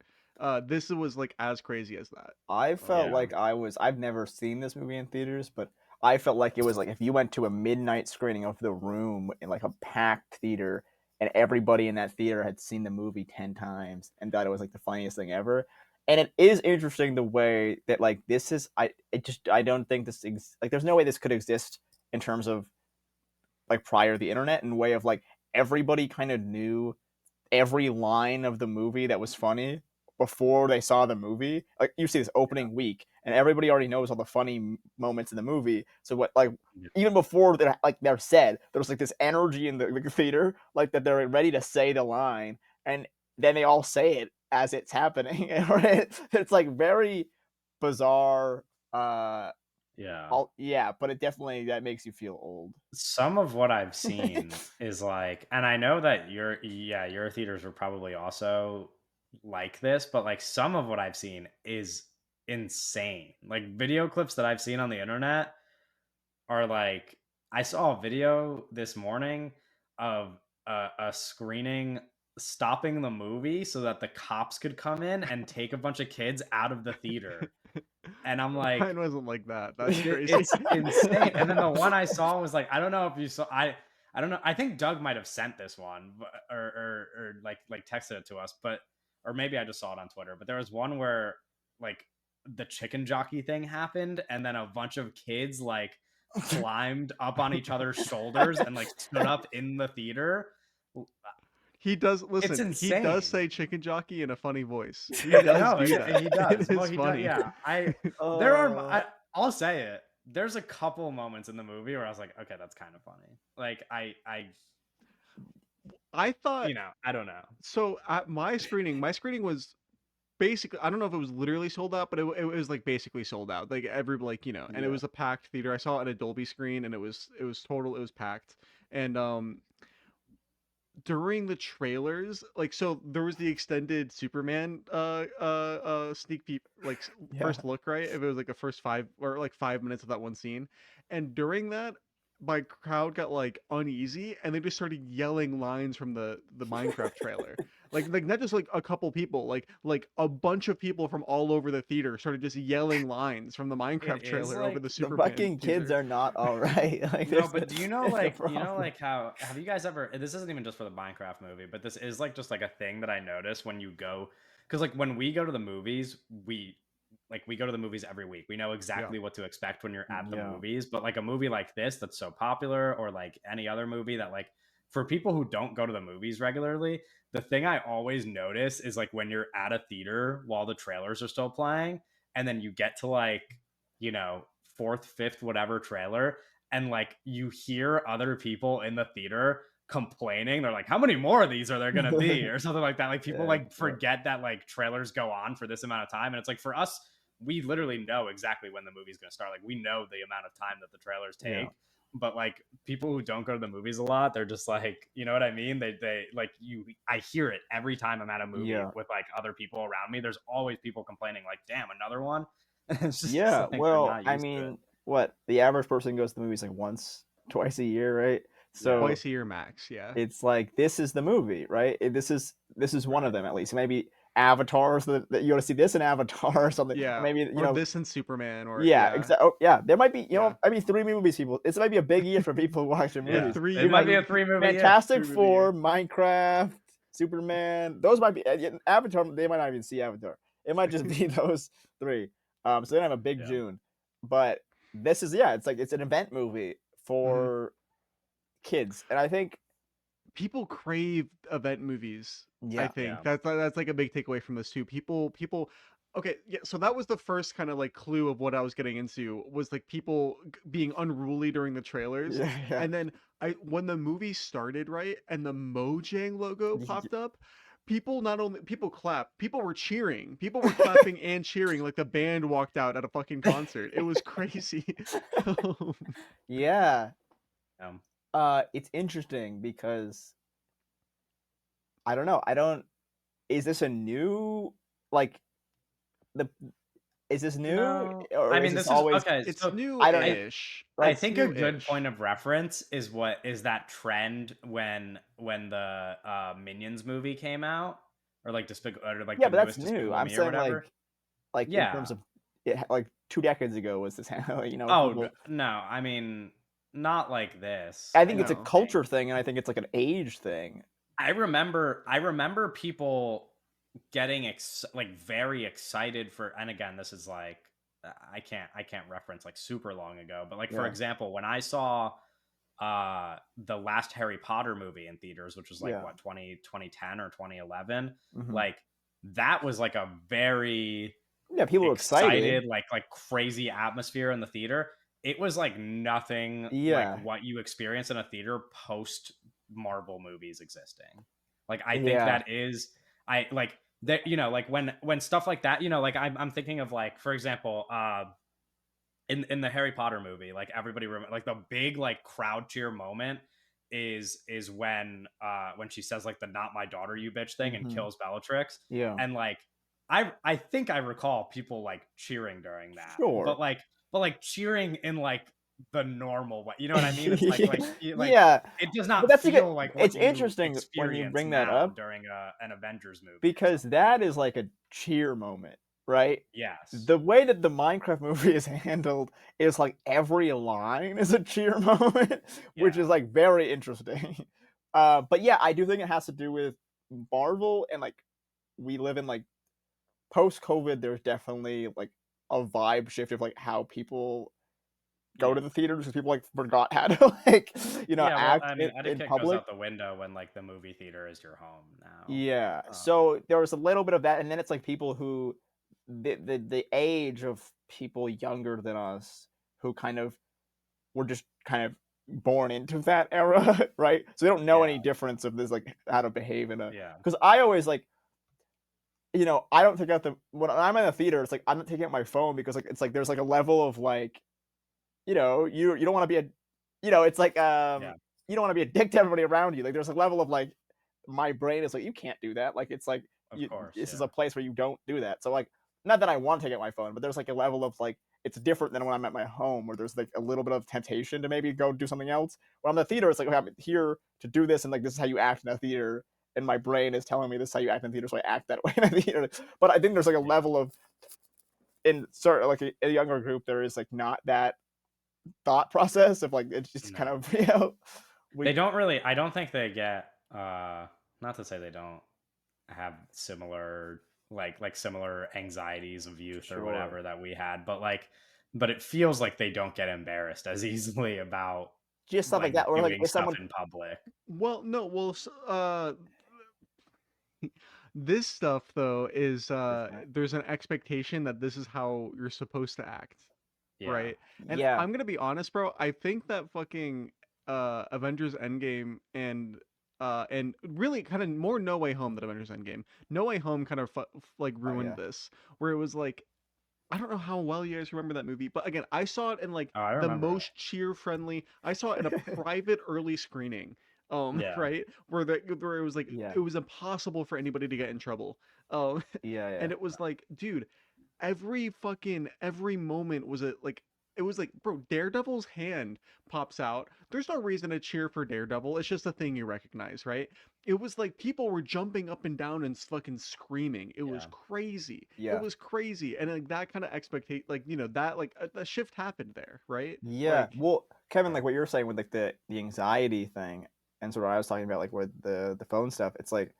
This was like as crazy as that. I felt Yeah. like I've never seen this movie in theaters, but I felt like it was like if you went to a midnight screening of The Room in like a packed theater and everybody in that theater had seen the movie 10 times and thought it was like the funniest thing ever. And it is interesting the way that like this is I don't think like there's no way this could exist in terms of like prior to the internet in way of like everybody kind of knew every line of the movie that was funny before they saw the movie. Like you see this opening week, and everybody already knows all the funny moments in the movie. So what, like, Yeah. even before they're said, there's like this energy in the theater, like that they're ready to say the line, and then they all say it as it's happening. It's like very bizarre. Yeah. Yeah, but it definitely that makes you feel old. Some of what I've seen is like, and I know that your theaters were probably also like this, but like some of what I've seen is insane. Like video clips that I've seen on the internet are like, I saw a video this morning of a screening stopping the movie so that the cops could come in and take a bunch of kids out of the theater. And I'm like, Mine wasn't like that. That's crazy. it's insane. And then the one I saw was like, I don't know if you saw. I don't know. I think Doug might have sent this one, or like texted it to us, but or maybe I just saw it on Twitter. But there was one where like the chicken jockey thing happened, and then a bunch of kids like climbed up on each other's shoulders and like stood up in the theater. He does It's listen. He does insane. say chicken jockey in a funny voice. He No, does do that. he does. It Well, is he does. funny. Yeah, there are. I'll say it. There's a couple moments in the movie where I was like, okay, that's kind of funny. Like I thought I don't know. so at my screening was basically, I don't know if it was literally sold out, but it was like basically sold out. Like every like and it Yeah. was a packed theater. I saw it at a Dolby screen, and it was packed. And during the trailers, like, so there was the extended Superman sneak peek, like Yeah. first look, right? If it was like a first 5 minutes of that one scene, and during that, my crowd got like uneasy, and they just started yelling lines from the Minecraft trailer. Like not just like a couple people, like a bunch of people from all over the theater started just yelling lines from the Minecraft is, trailer over like, the The Superman fucking kids teaser. are not all right. Like, No, there's but the- do you know there's the like problem. how have you guys ever? This isn't even just for the Minecraft movie, but this is like just like a thing that I notice when you go, because like when we go to the movies, we go to the movies every week. We know exactly what to expect when you're at the Yeah. movies. But like a movie like this that's so popular, or like any other movie that like for people who don't go to the movies regularly, the thing I always notice is like when you're at a theater while the trailers are still playing, and then you get to like, fourth, fifth, whatever trailer, and like you hear other people in the theater complaining. They're like, how many more of these are there gonna be, or something like that. Like people Yeah, like yeah. forget that like trailers go on for this amount of time, and it's like for us, we literally know exactly when the movie's gonna start. Like we know the amount of time that the trailers take. Yeah. But like people who don't go to the movies a lot, they're just like, you know what I mean? They like I hear it every time I'm at a movie Yeah. with like other people around me. There's always people complaining, like, damn, another one. It's just Yeah, like, they're well, not I used to it. mean, what the average person goes to the movies like once, twice a year, right? So Twice a year max, yeah. it's like this is the movie, right? This is one of them at least. Maybe Avatar, so that you want to see this in Avatar or something. Yeah, Or maybe or this and Superman, or yeah, exactly. Oh, yeah, there might be Yeah. maybe 3 movies. People, this might be a big year for people who watch the Yeah, movies. three it might be a years. 3-movie year. Fantastic 3 movie Four, Minecraft, Superman. Those might be Avatar. They might not even see Avatar. It might just be those 3. So they don't have a big Yeah. June. But this is it's like it's an event movie for kids, and I think people crave event movies. I Yeah. think Yeah. that's like a big takeaway from this too. People. Okay, yeah. So that was the first kind of like clue of what I was getting into was like people being unruly during the trailers, Yeah. Yeah. and then I when the movie started right and the Mojang logo popped up. People not only people clapped, people were cheering. People were clapping and cheering like the band walked out at a fucking concert. It was crazy. Yeah. Um, It's interesting because I don't know. I don't. Is this a new like the? Is this new no, or I is mean this this is always? okay. It's So I don't know. new-ish. I Like It's think a good new-ish. point of reference is that trend when the Minions movie came out, or like Despicable, or like yeah, the but that's newest new. Despicable I'm Me or saying whatever. like in terms Yeah. of like 2 decades ago was this Oh people. no, I mean not like this. I I think it's a don't No. think. culture thing, and I think it's like an age thing. I remember people getting like very excited for, and again this is like I can't reference like super long ago, but like for Yeah, example when I saw the last Harry Potter movie in theaters, which was like yeah, what 2010 or 2011, hmm like that was like a very yeah. People were excited. excited, like crazy atmosphere in the theater. It was like nothing like Yeah, what you experience in a theater post Marvel movies existing. Like I think yeah, that is I like that, like when stuff like that, like I'm thinking of like for example, in the Harry Potter movie, like everybody like the big like crowd cheer moment is when she says like the "not my daughter, you bitch" thing and hmm kills Bellatrix, yeah. and like I think I recall people like cheering during that, Sure. but like cheering in like the normal way, you know what I mean? It's like Yeah, it does but not that's like feel like what it's you interesting when you experience bring that now up during an Avengers movie or because something. that is like a cheer moment, right? Yes. The way that the Minecraft movie is handled is like every line is a cheer moment, which is Yeah. like very interesting. But yeah, I do think it has to do with Marvel and like we live in like post COVID. There's definitely like a vibe shift of like how people go Yeah. to the theaters because people like forgot how to like Yeah, well, act I mean, in etiquette goes public. out the window when like the movie theater is your home now. Yeah. Um, So there was a little bit of that, and then it's like people who the age of people younger than us who kind of were just kind of born into that era, right? So they don't know yeah, any difference of this like how to behave in a yeah, because I always like I don't take out the when I'm in a theater, it's like I'm not taking out my phone because like it's like there's like a level of like you don't want to be a it's like yeah, you don't want to be a dick to everybody around you. Like there's a level of like my brain is like you can't do that. Like it's like of course, this is yeah, a place where you don't do that. So like not that I want to take out my phone, but there's like a level of like it's different than when I'm at my home where there's like a little bit of temptation to maybe go do something else. When I'm in the theater, it's like okay, I'm here to do this and like this is how you act in a theater. And my brain is telling me this is how you act in theater, so I act that way in a theater. But I think there's like a yeah. level of in sort of like a younger group, there is like not that thought process of like it's just kind No, of they we don't really. I don't think they get. Not to say they don't have similar similar anxieties of youth or sure whatever that we had, but it feels like they don't get embarrassed as easily about just stuff like like that or like doing if stuff someone in public. Well, no, well, this stuff though is different there's an expectation that this is how you're supposed to act, Yeah, right? And yeah I'm gonna be honest, bro. I think that fucking Avengers Endgame and really kind of more No Way Home than Avengers Endgame. No Way Home kind of like oh ruined yeah this, where it was like I don't know how well you guys remember that movie, but again, I saw it in like oh, I the remember it. most cheer friendly. I saw it in a private early screening. Yeah, Right, where it was like yeah it was impossible for anybody to get in trouble. Um, yeah yeah and it was like, dude, every moment was like it was like, bro, Daredevil's hand pops out. There's no reason to cheer for Daredevil. It's just a thing you recognize, right? It was like people were jumping up and down and fucking screaming. It was yeah, crazy. It yeah was crazy, and like that kind of expectation, like that, like a shift happened there, right? yeah Like, well Kevin like what you're saying with like the anxiety thing and sort of what I was talking about like with the phone stuff it's like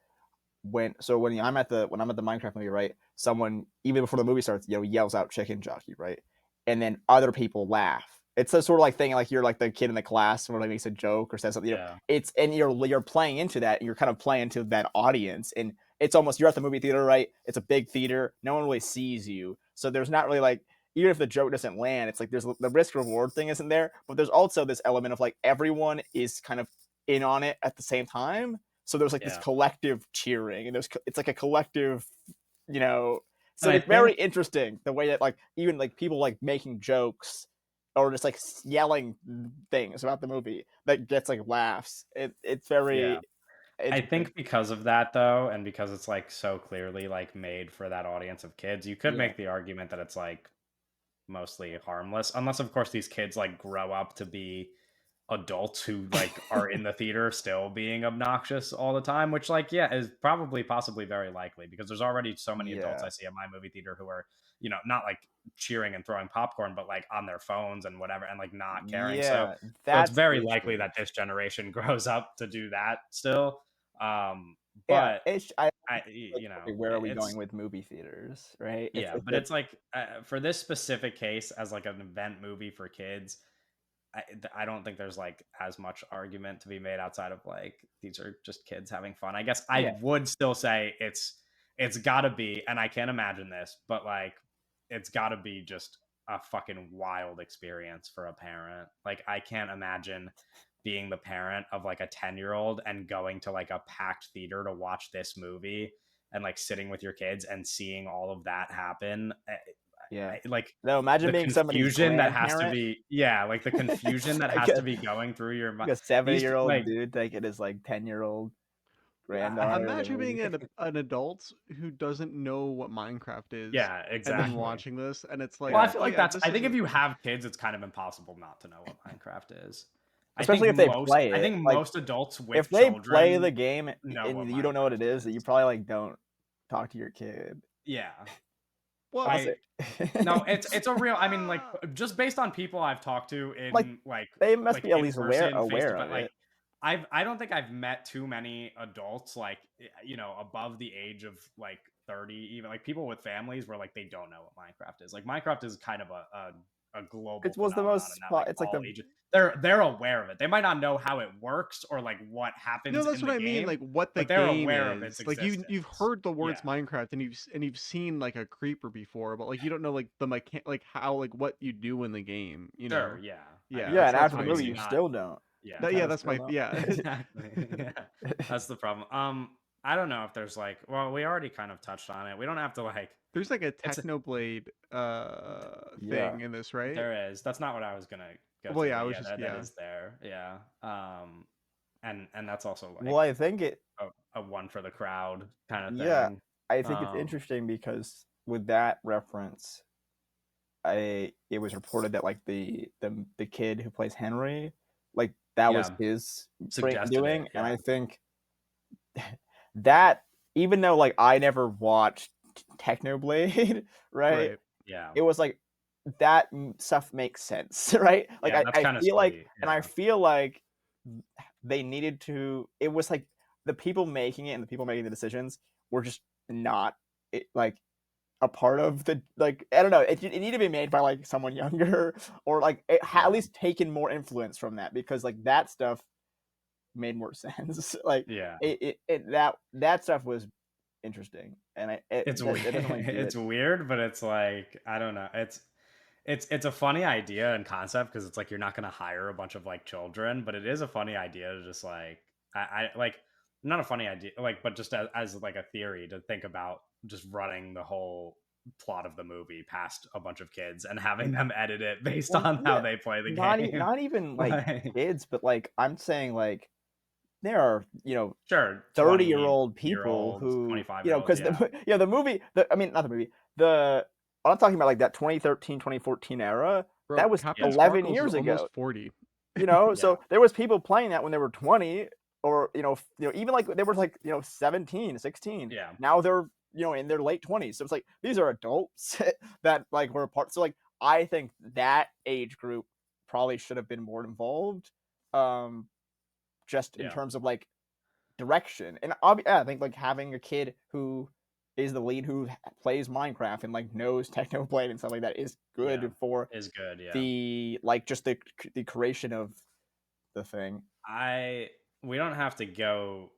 when I'm at the Minecraft movie right someone even before the movie starts yells out chicken jockey right and then other people laugh It's a sort of like thing like you're like the kid in the class who like makes a joke or says something. Yeah. It's and you're playing into that. You're kind of playing into that audience, and it's almost you're at the movie theater, right? It's a big theater. No one really sees you, so there's not really like even if the joke doesn't land, it's like there's the risk reward thing isn't there, but there's also this element of like everyone is kind of in on it at the same time. So there's like this Yeah. collective cheering, and it's like a collective, you know. So And I it's very think interesting the way that like even like people like making jokes or just like yelling things about the movie that gets like laughs. It's yeah. very I interesting. think because of that though, and because it's like so clearly like made for that audience of kids, you could Yeah, make the argument that it's like mostly harmless, unless of course these kids like grow up to be adults who like are in the theater still being obnoxious all the time, which like yeah is probably possibly very likely because there's already so many adults yeah, I see at my movie theater who are not like cheering and throwing popcorn but like on their phones and whatever and like not caring. So yeah. it's That's the very likely issue. that this generation grows up to do that still. um Yeah, but I like, you know okay, where are we going it's with movie theaters, right? yeah, It's but that it's like for this specific case as like an event movie for kids, I don't think there's like as much argument to be made outside of like these are just kids having fun. I guess yeah, I would still say it's got to be, and I can't imagine this, but like it's got to be just a fucking wild experience for a parent. Like I can't imagine being the parent of like a 10-year-old and going to like a packed theater to watch this movie and like sitting with your kids and seeing all of that happen. yeah. Like No, imagine the being somebody's confusion that has to grandparent, be yeah, like the confusion that like has to be going through your like mind. a These 70-year-old like dude taking his like 10-year-old I, granddaughter to the Imagine being movie. an adult who doesn't know what Minecraft is, yeah, and then exactly. watching this, and it's like, Well, I Yeah, feel oh like yeah, that's this I think if isn't. you have kids, it's kind of impossible not to know what Minecraft is. especially if they play I it. think Like most adults if with they play the children game know what and you don't know what it Minecraft is, is. you probably like don't talk to your kid. Yeah. Well, Unless I No, it it's a real I mean, like, just based on people I've talked to like in, they must like, be at in least aware person, face to aware face, of like, it. I don't think I've met too many adults, like, above the age of, like, 30 even, like, people with families where, like, they don't know what Minecraft is. Like, Minecraft is kind of a global It was the phenomenon most and that, like, it's like all the ages they're aware of it. They might not know how it works or, like, what no, happens that's in what the I mean. game, Like what the but they're game aware of its is. Like you've existence. heard the words Yeah. Minecraft and you've seen like a creeper before, but like you don't know like the like how like what you do in the game. You Sure, know? yeah. I Yeah, mean, yeah, and that's after what the I movie obviously you mean. not still don't. yeah. You Yeah, kind of that's still my don't. yeah. Exactly. Yeah. That's the problem. I don't know if there's like well, we already kind of touched on it. We don't have to like There's like a it's a, Technoblade Yeah. thing in this, right? there is. That's not what I was gonna go Well, to, yeah, I but was yeah, just that yeah. is there. Yeah. And that's also Well, like I think it a one for the crowd kind of yeah, thing. I think it's Um interesting because with that reference, it was reported that like the kid who plays Henry, like that was yeah, his suggested it. doing, and Yeah. I think that even though like I never watched Technoblade, right? Right. Yeah. It was like that stuff makes sense, right? Like Yeah, that's I kind of feel like, sweet. and I Yeah. feel like they needed to. It was like the people making it and the people making the decisions were just not like a part of the like I don't know. It needed to be made by like someone younger or like at Yeah. least taken more influence from that because like that stuff made more sense. Like Yeah. that stuff was interesting, and It's it weird. definitely It's did. weird, but it's like I don't know. It's a funny idea and concept because it's like you're not gonna hire a bunch of like children, but it is a funny idea to just like I like not a funny idea like but just as like a theory to think about just running the whole plot of the movie past a bunch of kids and having them edit it based Well, on how yeah, they play the game. not even like Like kids, but like I'm saying like there are sure, 30-year-old 20 year people olds, who 25-year olds, because yeah. the movie I mean not the movie the I'm talking about like that 2013 2014 era Bro, that was Captain Yeah. 11 Sparkles is years almost ago. 40. Yeah. So there was people playing that when they were 20 or even like they were like 17 16. Yeah. Now they're in their late 20s, so it's like these are adults that like were a part. So like I think that age group probably should have been more involved, just in Yeah. terms of like direction. And yeah, I think like having a kid who is the lead who plays Minecraft and like knows Technoblade and stuff like that is good Yeah, for is good. Yeah. the like just the creation of the thing. We don't have to go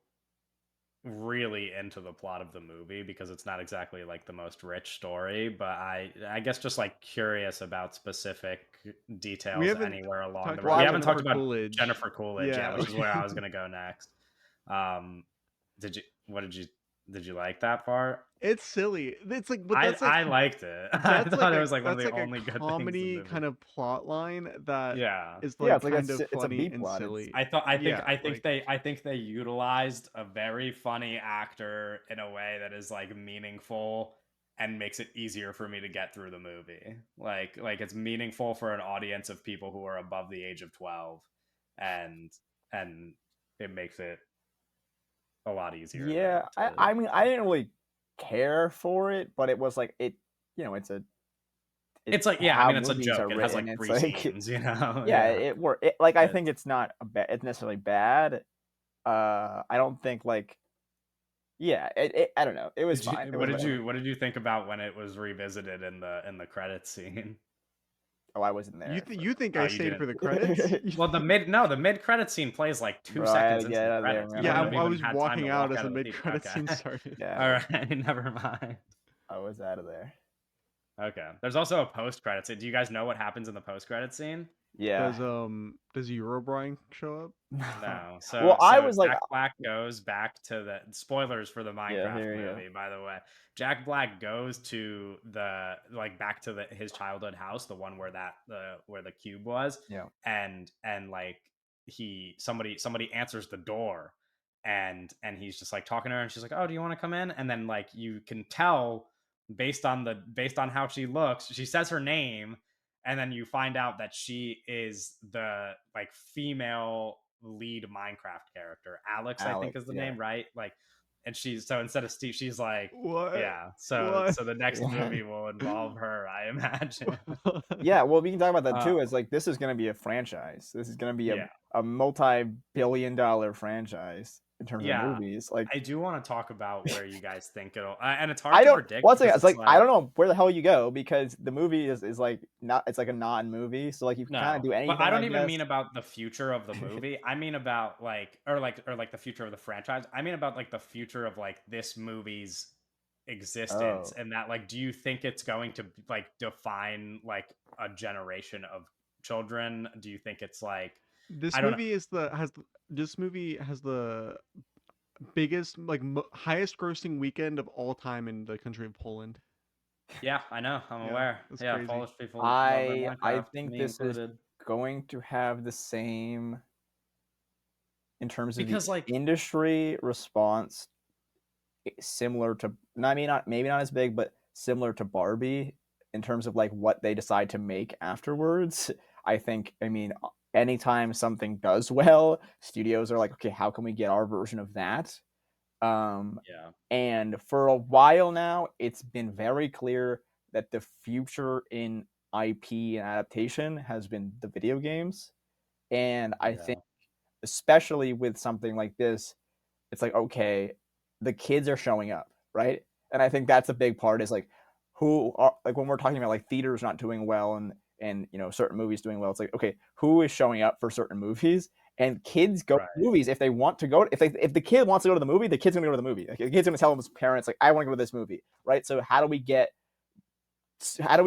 really into the plot of the movie because it's not exactly like the most rich story, but I guess just like curious about specific We details haven't anywhere along the talked road. Well, We about I haven't talked Jennifer about Coolidge. Jennifer Coolidge, yeah, Yeah. which is where I was gonna go next. Um, did you? What did you like that part? It's silly. It's like, but that's like I liked it. I that's like thought it a was like one of that's the like a only good things in the comedy movie. kind of plot line that Yeah. is yeah, like it's like kind of it's a B funny and plot. It's silly. I thought Yeah, like I think they utilized a very funny actor in a way that is like meaningful and makes it easier for me to get through the movie. Like it's meaningful for an audience of people who are above the age of 12 and and it makes it a lot easier yeah. I mean I didn't really care for it, but it was like it. You know, it's it's like yeah, I how mean it's a movies joke. are It has written. like It's three like scenes, you know. yeah, Yeah. it work. It, like I It's think it's not it's necessarily bad. I don't think like yeah. I don't know. It was fine. It was whatever. what did you think about when it was revisited in the credits scene? Oh, I wasn't there. you think Oh, I you stayed didn't. for the credits? Well, the mid credit scene plays like two Bro, I had seconds to into get the out of there, credits. You man. Yeah, wouldn't have I even was had time to walking out walk as out the of the mid theater. credit Okay. scene started. Yeah, All right, never mind. I was out of there. Okay. There's also a post credit scene. Do you guys know what happens in the post credit scene? Yeah. Does Eurobrine show up? No. Well, I So was like, Jack Black goes back to the spoilers for the yeah, Minecraft here you go. movie, by the way. Jack Black goes to the like back to his childhood house, the one where where the cube was, Yeah. and like somebody answers the door and he's just like talking to her and she's like, "Oh, do you want to come in?" And then like you can tell based on how she looks, she says her name and then you find out that she is the like female lead Minecraft character. Alex, I think Alex, is the yeah. name, right? Like, and she's so instead of Steve, she's like, What? yeah. What? So the next Yeah. movie will involve her, I imagine. Yeah, well, we can talk about that Uh, too. It's like this is going to be a franchise. This is going to be yeah, a multi-billion-dollar franchise in terms of yeah. movies. Like I do want to talk about where you guys think it'll, and it's hard I to don't. predict One thing, because it's it's like I like don't know where the hell you go because the movie is like not. It's like a non-movie, so like you can kind of no, do but anything. I I don't even guess. mean about the future of the movie. I mean about like or like the future of the franchise. I mean about like the future of like this movie's existence Oh, and that like do you think it's going to like define like a generation of children? Do you think it's like I This don't know. movie is the has the- this movie has the biggest like highest grossing weekend of all time in the country of Poland. Yeah, I know. I'm Yeah, aware. that's Yeah, crazy. Polish people love their I Minecraft, think me this is included. going to have the same in terms of the Because like industry response similar to I mean not maybe not as big but similar to Barbie in terms of like what they decide to make afterwards. I think I mean anytime something does well, studios are like, okay, how can we get our version of that? Um yeah. and for a while now, it's been very clear that the future in IP and adaptation has been the video games. And I think Yeah. especially with something like this, it's like okay, the kids are showing up, right? And I think that's a big part is like who are like when we're talking about like theaters not doing well and you know certain movies doing well, it's like okay, who is showing up for certain movies? And kids go to Right. movies if they want to go. If the kid wants to go to the movie, the kid's gonna go to the movie. Like, the kid's gonna tell his parents like I want to go to this movie, right? So how do we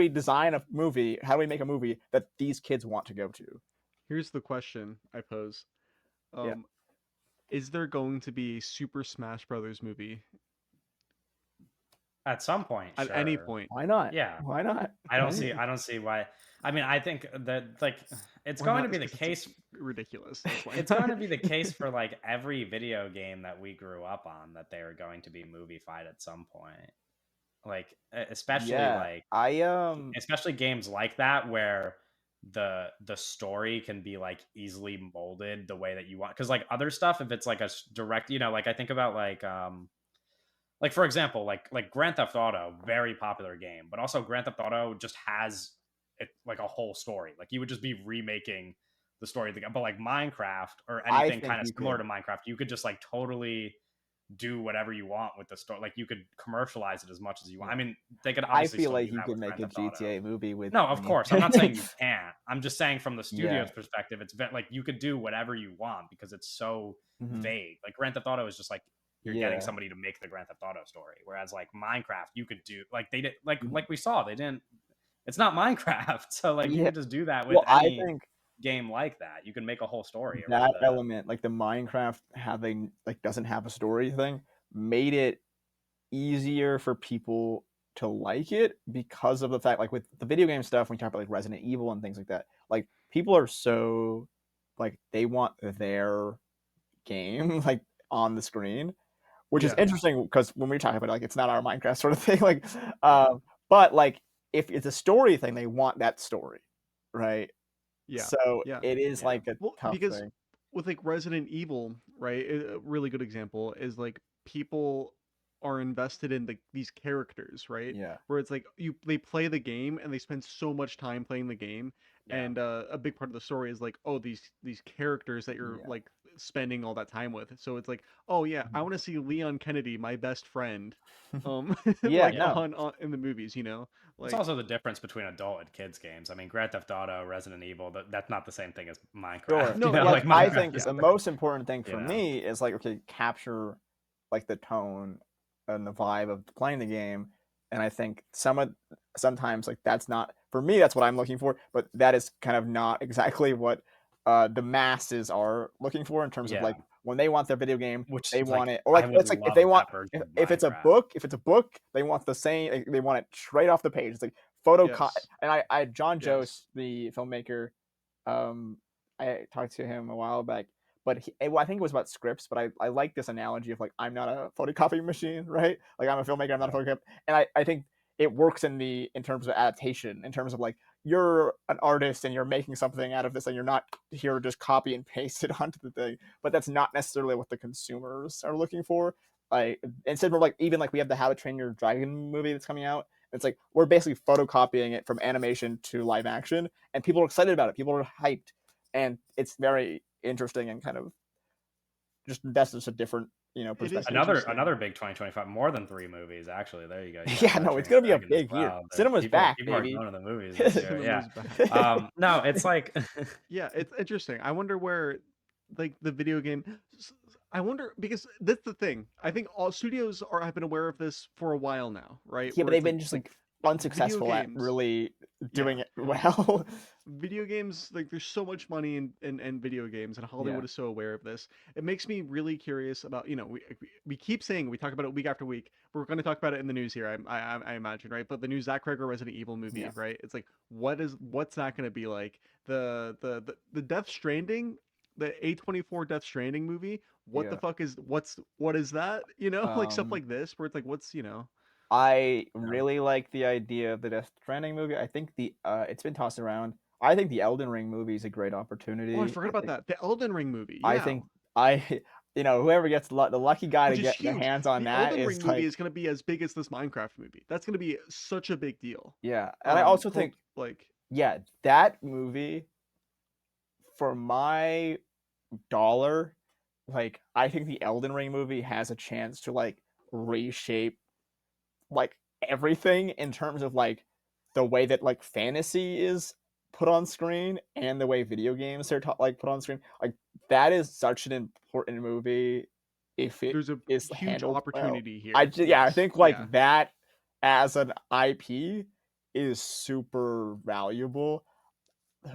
design a movie? How do we make a movie that these kids want to go to? Here's the question I pose. Yeah. Um, is there going to be a Super Smash Brothers movie At some point, at any sure. point? Why not? Yeah. Why not? I don't see why. I mean, I think that like it's Why going to not? be the Because it's case ridiculous. That's why. it's going to be the case for like every video game that we grew up on that they are going to be movie-fied at some point. Like especially Yeah. like I especially games like that where the story can be like easily molded the way that you want because like other stuff if it's like a direct you know like I think about like for example like Grand Theft Auto very popular game but also Grand Theft Auto just has it like a whole story like you would just be remaking the story of the game but like Minecraft or I anything think kind of you similar could to Minecraft you could just like totally do whatever you want with the story. Like you could commercialize it as much as you want. I mean, they could I obviously feel still like do you that could with make Grand a Theft Auto. GTA movie with No, of money. course. I'm not saying you can't. I'm just saying from the studio's Yeah. perspective, it's like you could do whatever you want because it's so Mhm. vague. Like Grand Theft Auto is just like you're getting Yeah. somebody to make the Grand Theft Auto story. Whereas like Minecraft, you could do like they did like Mhm. like we saw, they didn't it's not Minecraft. So like you Yeah. could just do that with Well, I any think game like that. You can make a whole story around that the element, like the Minecraft having like doesn't have a story thing, made it easier for people to like it because of the fact, like with the video game stuff, when we talk about like Resident Evil and things like that, like people are so like they want their game like on the screen, which is Yeah. interesting because when we talk about it, like it's not our Minecraft sort of thing, like yeah. but like if it's a story thing, they want that story, right? Yeah. So Yeah. it is Yeah. like a Well, tough because thing. with like Resident Evil, right? A really good example is like people are invested in these characters, right? Yeah. Where it's like they play the game and they spend so much time playing the game, Yeah. and a big part of the story is like, oh, these characters that you're Yeah. like spending all that time with. So it's like, oh yeah, I Mhm. want to see Leon Kennedy, my best friend, Yeah, like Yeah. no. on in the movies, you know, It's like also the difference between adult and kids games. I mean, Grand Theft Auto, Resident Evil, that's not the same thing as Sure. Minecraft. You no, know, Like like yeah, I yeah, Minecraft think is yeah. the most important thing you for know. me is like okay, capture like the tone and the vibe of playing the game. And I think sometimes like that's not for me, that's what I'm looking for, but that is kind of not exactly what the masses are looking for in terms of Yeah. like when they want their video game, Which they like want it or I like would it's like if they love want that version of if it's a Minecraft. book, they want the same they want it straight off the page. It's like photo Yes, and I John yes. Jost, the filmmaker, um I talked to him a while back, but well, I think it was about scripts. But I like this analogy of like I'm not a photocopy machine, right? Like I'm a filmmaker, I'm not a Yeah. photocopy, and I think it works in terms of adaptation, in terms of like you're an artist and you're making something out of this, and you're not here to just copy and paste it onto the thing. But that's not necessarily what the consumers are looking for. Like instead of like even like we have the How to Train Your Dragon movie that's coming out. It's like we're basically photocopying it from animation to live action, and people are excited about it. People are hyped, and it's very interesting and kind of just that's just a different It is perspective. interesting. Another big 2025, more than 3 movies actually. There you go. You got Yeah, How to no, it's Train Your gonna be a Dragon as big year. well. Cinema's People back, people are baby. going to the movies this year. Yeah. Cinema's back. No, it's like Yeah, it's interesting. I wonder where, like, the video game. I wonder because that's the thing. I think all studios have been aware of this for a while now, right? Yeah, but Where they've it's been just like video unsuccessful at games. really Yeah, doing it well. video games. Like, there's so much money in video games, and Yeah, Hollywood is so aware of this. It makes me really curious about. We keep saying we talk about it week after week. We're going to talk about it in the news here. I imagine, right? But the new Zack Ryder Resident Evil movie, yeah. right? It's like what's that going to be like? The Death Stranding, the A24 Death Stranding movie. What the Yeah. fuck is what is that? Like stuff Um, like this where it's like I Yeah. really like the idea of the Death Stranding movie. I think it's been tossed around. I think the Elden Ring movie is a great Oh, I opportunity. forgot about that. The Elden Ring movie. I Yeah. think I whoever gets the lucky guy to Which is get their huge. hands on The that Elden Ring is movie like is going to be as big as this Minecraft movie. That's going to be such a big deal. yeah. And I also Hope think like yeah, that movie for my dollar, like I think the Elden Ring movie has a chance to like reshape like everything in terms of like the way that like fantasy is put on screen and the way video games are like put on screen. Like that is such an important movie if it there's a is huge handled well. opportunity here. Yeah, I Yes. think Yeah. like that as an IP is super valuable.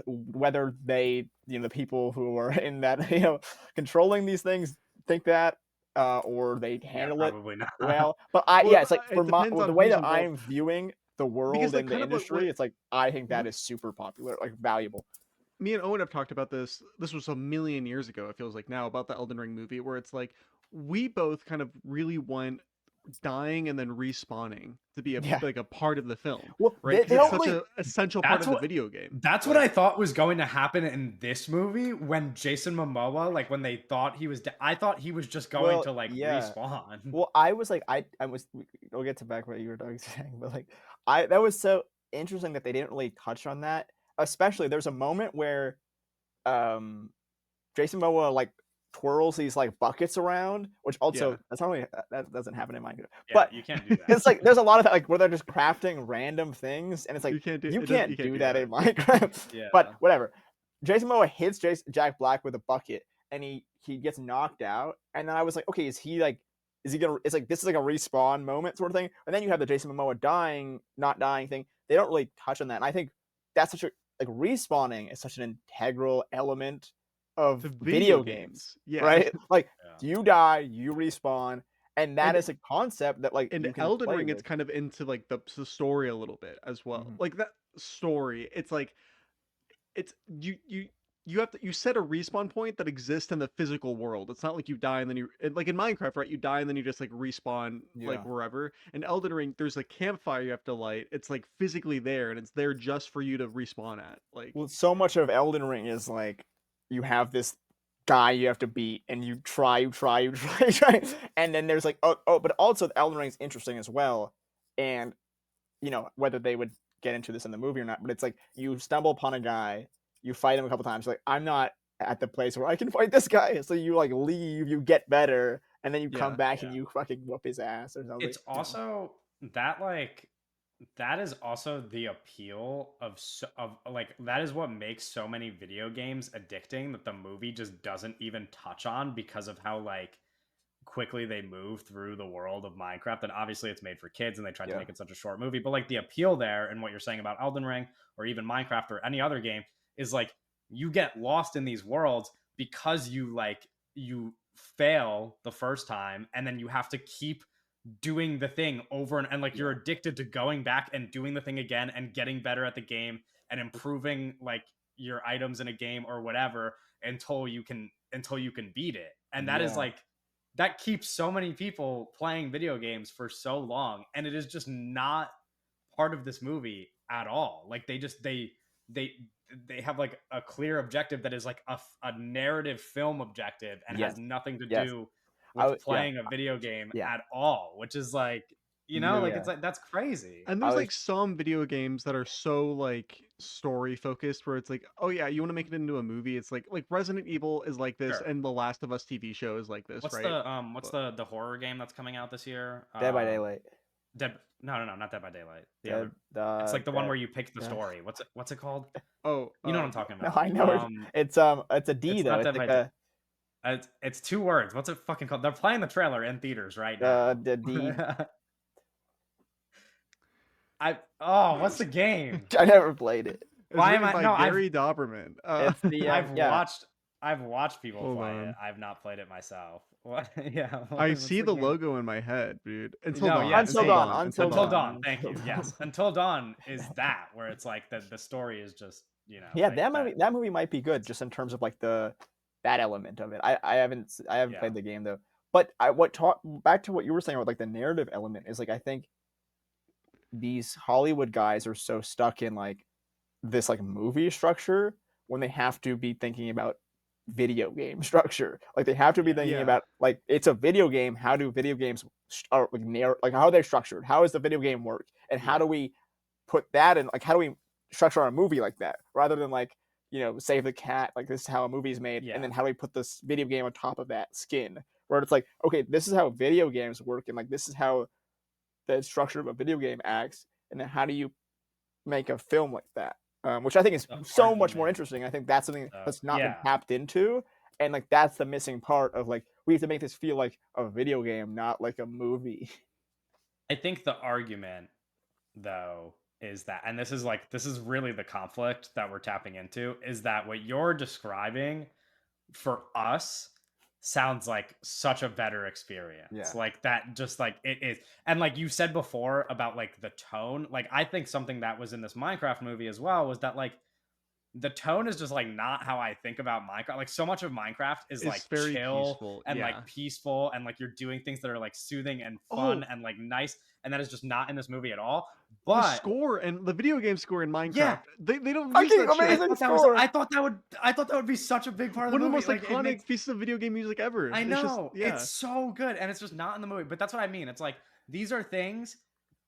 Whether they, the people who are in that, controlling these things think that, or they Yeah, handle it probably not. well. But Well, yeah, it's like for it depends the on way who's that involved I'm viewing the because world like and the kind of what industry, it's like I think that w- is super popular, like valuable. me and Owen have talked about this. This was a million years ago. It feels like now about the Elden Ring movie, where it's like we both kind of really want dying and then respawning to be a Yeah. like a part of the film, Well, right? they Because it's don't such really. a essential part That's of the what video game. that's what Like, I thought was going to happen in this movie when Jason Momoa, like when they thought he was I thought he was just going Well, to like yeah. respawn. Well, I was like, I was. We'll get to back what you were saying, but like, I that was so interesting that they didn't really touch on that. Especially, there's a moment where, um, Jason Momoa like twirls these like buckets around, which also Yeah. that's not really that doesn't happen in Minecraft. Yeah, But you can't do that. it's like there's a lot of that, like where they're just crafting random things, and it's like You can't do you it. You can't can't do do that that. in Minecraft. Yeah. But whatever. Jason Momoa hits Jack Black with a bucket, and he gets knocked out. And then I was like, okay, is he gonna? It's like this is like a respawn moment sort of thing. And then you have the Jason Momoa dying, not dying thing. They don't really touch on that, and I think that's such a like respawning is such an integral element of The video games, Yeah. right? Like Yeah. you die, you respawn, and that And- is a concept that like In you can Elden play Ring, it's with. kind of into like the story a little bit as well. Mhm. Like that story, it's like it's you have to you set a respawn point that exists in the physical world. It's not like you die and then like in Minecraft, right? You die and then you just like respawn like Yeah. wherever. In Elden Ring, there's a campfire you have to light. It's like physically there and it's there just for you to respawn at. Like Well, so much of Elden Ring is like you have this guy you have to beat, and you try, you try, and then there's like but also the Elden Ring is interesting as well, and whether they would get into this in the movie or not, but it's like you stumble upon a guy, you fight him a couple times, like I'm not at the place where I can fight this guy, so you like leave, you get better, and then you come Yeah, back and yeah. you fucking whoop his ass or something. It's also that like that is also the appeal of like that is what makes so many video games addicting that the movie just doesn't even touch on because of how like quickly they move through the world of Minecraft. And obviously it's made for kids and they tried to Yeah. make it such a short movie, but like the appeal there and what you're saying about Elden Ring or even Minecraft or any other game is like you get lost in these worlds because you fail the first time and then you have to keep doing the thing over and like you're addicted to going back and doing the thing again and getting better at the game and improving like your items in a game or whatever until you can beat it. And that is Yeah. like that keeps so many people playing video games for so long, and it is just not part of this movie at all. Like they have like a clear objective that is like a narrative film objective and Yes. has nothing to Yes. do I with would- yeah. playing a video game Yeah. at all, which is like like it's like that's crazy. and I there's was- like some video games that are so like story focused where it's like, oh yeah, you want to make it into a movie. It's like Resident Evil is like this, Sure. and The Last of Us TV show is like this, What's right? the horror game that's coming out this year? Dead by Daylight. No, not Dead by Daylight. The Dead, other. It's like the one Dead- where you pick the Dead- story. What's it called? Oh, You know what I'm talking No, about. I know it's a D it's though. not It's Dead like by a it's 2 words. What's it fucking called? They're playing the trailer in theaters right now. the D. What's the game? I never played it. it's why am written I- by no, I've- Gary Doberman. It's the I've watched people Hold play on. it. I've not played it myself. What? Yeah. I what's see the game? logo in my head, dude. Until No, Dawn. yeah, Until same. Dawn. Until Dawn. Dawn. Thank you. Yes. Until Dawn is that where it's like the story is just Yeah, like that movie might be good just in terms of like that element of it. I haven't Yeah. played the game though. But back to what you were saying about like the narrative element is like I think these Hollywood guys are so stuck in like this like movie structure when they have to be thinking about video game structure. Like they have to be thinking Yeah. about like it's a video game. How do video games are like how are they structured? How does the video game work? And how do we put that in? Like how do we structure a movie like that rather than like Save the Cat? Like this is how a movie is made, Yeah. and then how do we put this video game on top of that skin? Where it's like okay, this is how video games work, and like this is how the structure of a video game acts, and then how do you make a film like that? Which I think is The so much more argument. interesting. I think that's something that's not been Yeah. tapped into, and like that's the missing part of like we have to make this feel like a video game, not like a movie. I think the argument though is that, and this is really the conflict that we're tapping into, is that what you're describing for us sounds like such a better experience. Yeah. Like that just like it is. And like you said before about like the tone, like I think something that was in this Minecraft movie as well was that like the tone is just like not how I think about Minecraft. Like so much of Minecraft is It's like very chill peaceful, and yeah. like peaceful and like you're doing things that are like soothing and fun Oh. and like nice, and that is just not in this movie at all. The But score and the video game score in Minecraft, Yeah. they don't Fucking use that shit. amazing. I thought that would be such a big part of One the of the movie. most Like, it iconic makes- pieces of video game music ever. I It's know. just, yeah. It's so good. And it's just not in the movie. But that's what I mean. It's like these are things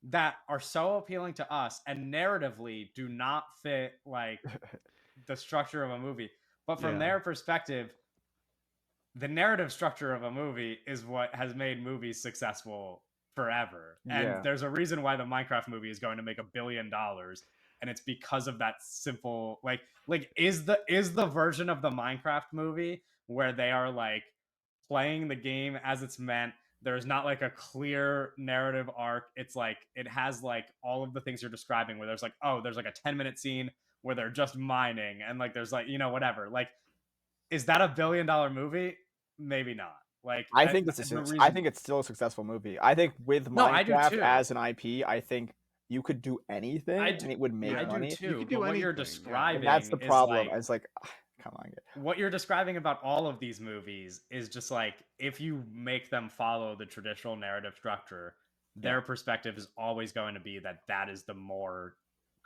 that are so appealing to us and narratively do not fit like the structure of a movie. But from Yeah. their perspective, the narrative structure of a movie is what has made movies successful forever. And Yeah. there's a reason why the Minecraft movie is going to make $1 billion, and it's because of that simple like is the version of the Minecraft movie where they are like playing the game as it's meant. There's not like a clear narrative arc. It's like it has like all of the things you're describing where there's like, oh, there's like a 10-minute scene where they're just mining and like there's like, whatever. Like, is that $1 billion movie? Maybe not. Like I think it's the I reason. think it's still a successful movie. I think with No, I do Minecraft too. as an IP, I think you could do anything I and it would make I do money. You too. could But do what you're anything. Yeah. describing And that's the is problem. like It's like, come on. what you're describing about all of these movies is just like if you make them follow the traditional narrative structure, their perspective is always going to be that that is the more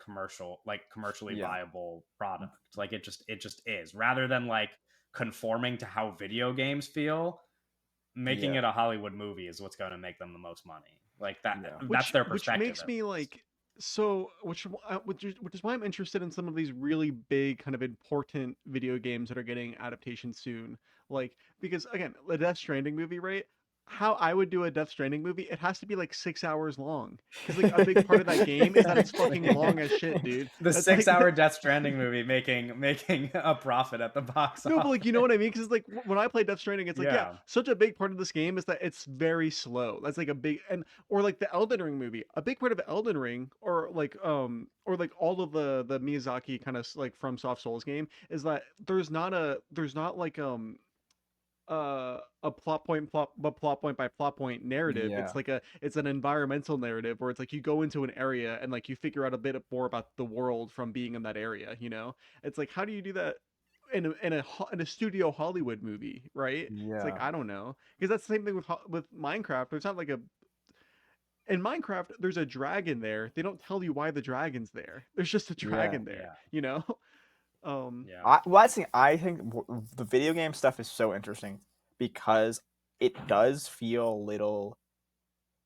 commercially Yeah. viable product. Like it just is, rather than like conforming to how video games feel. Making Yeah. it a Hollywood movie is what's going to make them the most money. Like that. Yeah. That's their Which perspective. makes at me least. like which is why I'm interested in some of these really big kind of important video games that are getting adaptations soon. Like because again, the Death Stranding movie, right? How I would do a Death Stranding movie, it has to be like 6 hours long. Because like a big part of that game is that it's fucking long as shit, dude. The That's 6 hour Death Stranding movie making a profit at the box No, but office. like you know what I mean? Because it's like when I play Death Stranding, it's like yeah, Yeah. such a big part of this game is that it's very slow. That's like a big or like the Elden Ring movie. A big part of Elden Ring, or like all of the Miyazaki kind of like from Soft Souls game is that there's not like a plot point by plot point narrative. Yeah. It's like it's an environmental narrative where it's like you go into an area and like you figure out a bit more about the world from being in that area, you know. It's like how do you do that in a studio Hollywood movie, right? It's like Yeah. I don't know, because that's the same thing with Minecraft. There's not like a in Minecraft there's a dragon there. They don't tell you why the dragon's there. There's just a dragon there, Yeah. you know. Um, Yeah. I think the video game stuff is so interesting because it does feel a little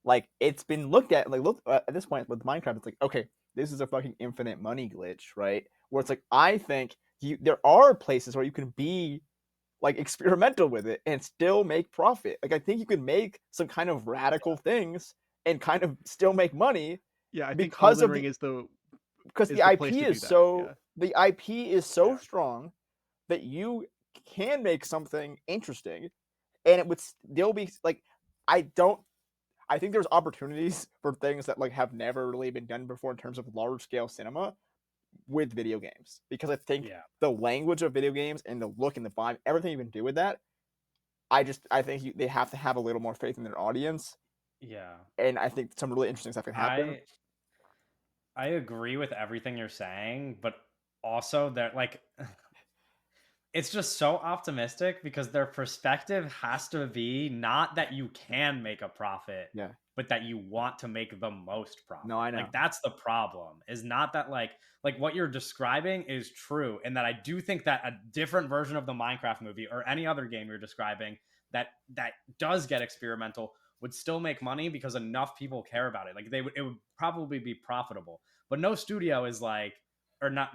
like it's been looked at like look at this point with Minecraft. It's like okay, this is a fucking infinite money glitch, right? Where it's like I think there are places where you can be like experimental with it and still make profit. Like I think you can make some kind of radical things and kind of still make money yeah, I think because Elden of Ring the because is the the IP place to do is that. so Yeah. the IP is so Yeah. strong that you can make something interesting and it would still be like I don't I think there's opportunities for things that like have never really been done before in terms of large scale cinema with video games because I think Yeah. the language of video games and the look and the vibe, everything you can do with that, I think they have to have a little more faith in their audience, Yeah. and I think some really interesting stuff can happen. I agree with everything you're saying, but also that like it's just so optimistic because their perspective has to be not that you can make a profit, Yeah. but that you want to make the most profit. No, I know. Like that's the problem. Is not that like what you're describing is true, and that I do think that a different version of the Minecraft movie or any other game you're describing that does get experimental would still make money because enough people care about it. Like it would probably be profitable. But no studio is like, or not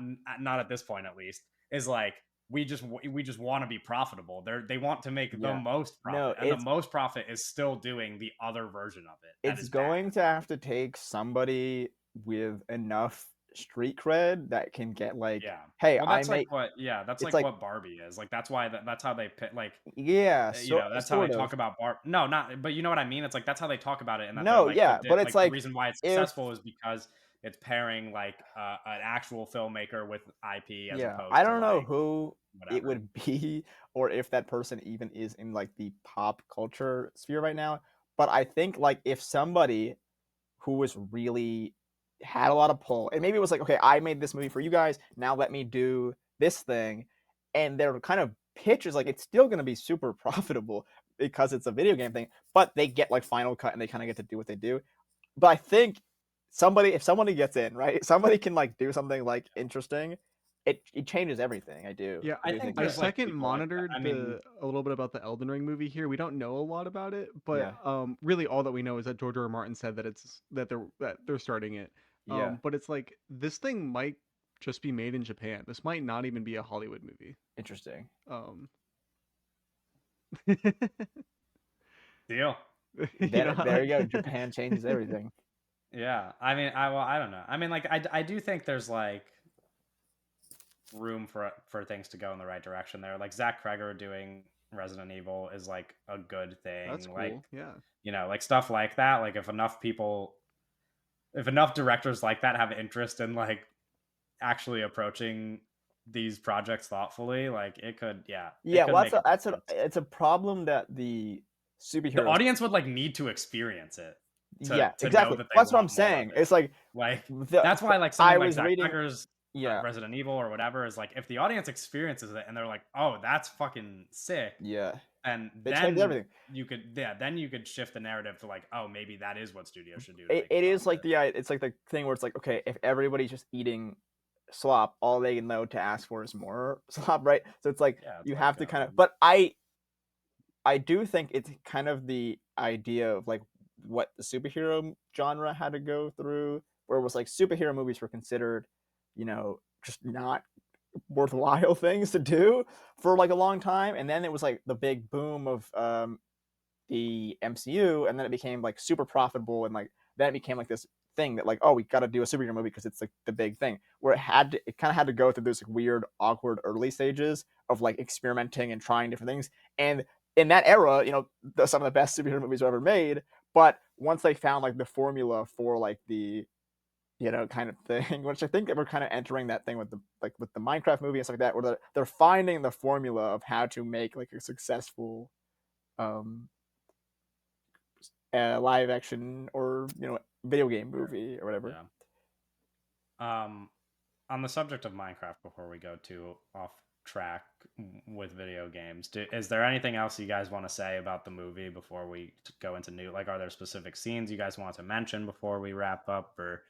at this point at least, is like we just want to be profitable. They want to make the Yeah. most No, profit, and the most profit is still doing the other version of it. That it's is going bad. to have to take somebody with enough street cred that can get like, Yeah. hey, Well, I that's like make what. Yeah, that's it's like like what Barbie is. Like that's why that's how they like. yeah, That's how they sort of. talk about No, not. But you know what I mean. It's like that's how they talk about it, and that they're No, like yeah, but it's like the like reason why it's if successful is because it's pairing like an actual filmmaker with IP as yeah, opposed I to don't know like who it whatever. would be or if that person even is in like the pop culture sphere right now, but I think like if somebody who was really had a lot of pull and maybe it was like, okay, I made this movie for you guys, now let me do this thing, and their kind of pitch is like it's still going to be super profitable because it's a video game thing, but they get like Final Cut and they kind of get to do what they do. But I think if somebody gets in, right, somebody can like do something like interesting, it changes everything. Yeah, I Do think think I there's that. like second people like that. monitored I mean, a little bit about the Elden Ring movie here. We don't know a lot about it, but Yeah. really all that we know is that George R. R. Martin said that they're starting it. Yeah. But it's like this thing might just be made in Japan. This might not even be a Hollywood movie. Interesting. Um, Deal. You know, There you go. Japan changes everything. Yeah. I mean, I don't know. I mean, like, I do think there's like room for things to go in the right direction there. Like Zach Kreger doing Resident Evil is like a good that's thing. Like, cool. Yeah. like stuff like that. Like if enough directors like that have interest in like actually approaching these projects thoughtfully, like it could, it Yeah, could well, make a difference. it's a problem that the The superheroes. audience would like need to experience it Yeah, to know exactly. that they That's what I'm want more of saying. it. It's like Like the that's why like I something like was Zach reading. Kreger's Yeah, Resident Evil or whatever is like if the audience experiences it and they're like, oh, that's fucking sick, yeah. and It changed then everything. then you could shift the narrative to like, oh, maybe that is what studios should do to It, make it it is like popular. it's like the thing where it's like, okay, if everybody's just eating slop, all they know to ask for is more slop, right? So it's like Yeah, it's you like have to kind of. But I do think it's kind of the idea of like what the superhero genre had to go through, where it was like superhero movies were considered, just not worthwhile things to do for like a long time, and then it was like the big boom of the MCU, and then it became like super profitable, and like then it became like this thing that like, oh, we got to do a superhero movie because it's like the big thing. Where it kind of had to go through those like, weird, awkward early stages of like experimenting and trying different things. And in that era, some of the best superhero movies ever made. But once they found like the formula for like the kind of thing, which I think that we're kind of entering that thing with the Minecraft movie and stuff like that, where they're finding the formula of how to make like a successful um live action or video game movie or whatever. Yeah. On the subject of Minecraft, before we go too off track with video games, is there anything else you guys want to say about the movie before we go into new? Like, are there specific scenes you guys want to mention before we wrap up, or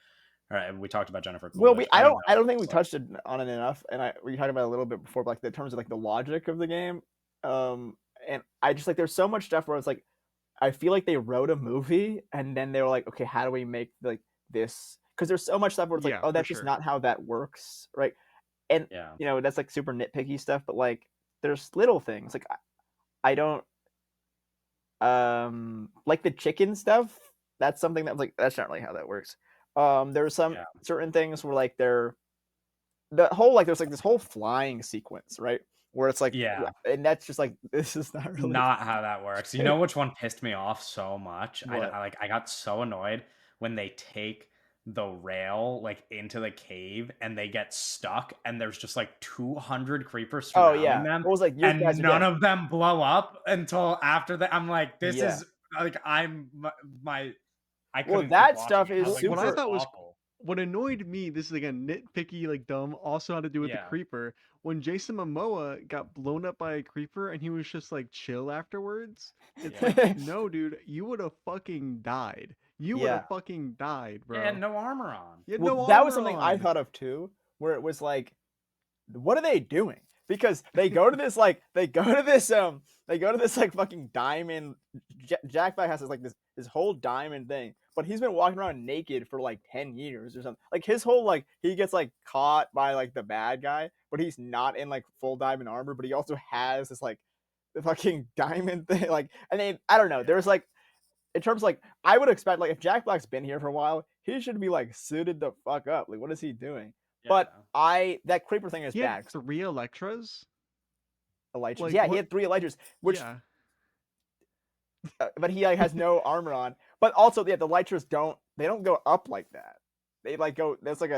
we talked about Jennifer Well, Coolidge. I I don't don't know. I don't think we It's like, touched on it enough, and we talked about it a little bit before, but like in terms of like the logic of the game, and I just like there's so much stuff where it's like I feel like they wrote a movie and then they were like, okay, how do we make like this? Because there's so much stuff where it's like, Yeah, oh, for that's just sure. not how that works, right? And yeah, that's like super nitpicky stuff, but like there's little things like I don't like the chicken stuff. That's something that was like that's not really how that works. There's some yeah. certain things where like the whole like there's like this whole flying sequence, right? Where it's like, Yeah, and that's just like this is not really not how that works. You know which one pissed me off so much? what. I got so annoyed when they take the rail like into the cave and they get stuck and there's just like 200 creepers Oh surrounding yeah, them it was like you guys and are none dead. of them blow up until after that. I'm like, this Yeah. is like my I Well, couldn't keep that watching stuff it. I is was like, What this I is super. thought was awful. what annoyed me, this is again nitpicky, like dumb, also had to do with the Yeah. creeper. When Jason Momoa got blown up by a creeper and he was just like chill afterwards, it's Yeah. like, no, dude, you would have fucking died. You would Yeah. have fucking died, Yeah, he had bro. no armor on. You had Well, no that was armor something I on. thought of too, where it was like, what are they doing? Because they go to this like they go to this like fucking diamond. Jack Black has this whole diamond thing, but he's been walking around naked for like 10 years or something. Like his whole like he gets like caught by like the bad guy, but he's not in like full diamond armor, but he also has this like the fucking diamond thing. Like, and then I don't know. There's like in terms of, like I would expect like if Jack Black's been here for a while, he should be like suited the fuck up. Like what is he doing? But Yeah. that creeper thing is He had bad. 3 Electras. Elytras. Like Yeah, he what? had 3 Elytras, which Yeah. but he like has no armor on. But also, yeah, the Elytras don't go up like that. They like go. That's like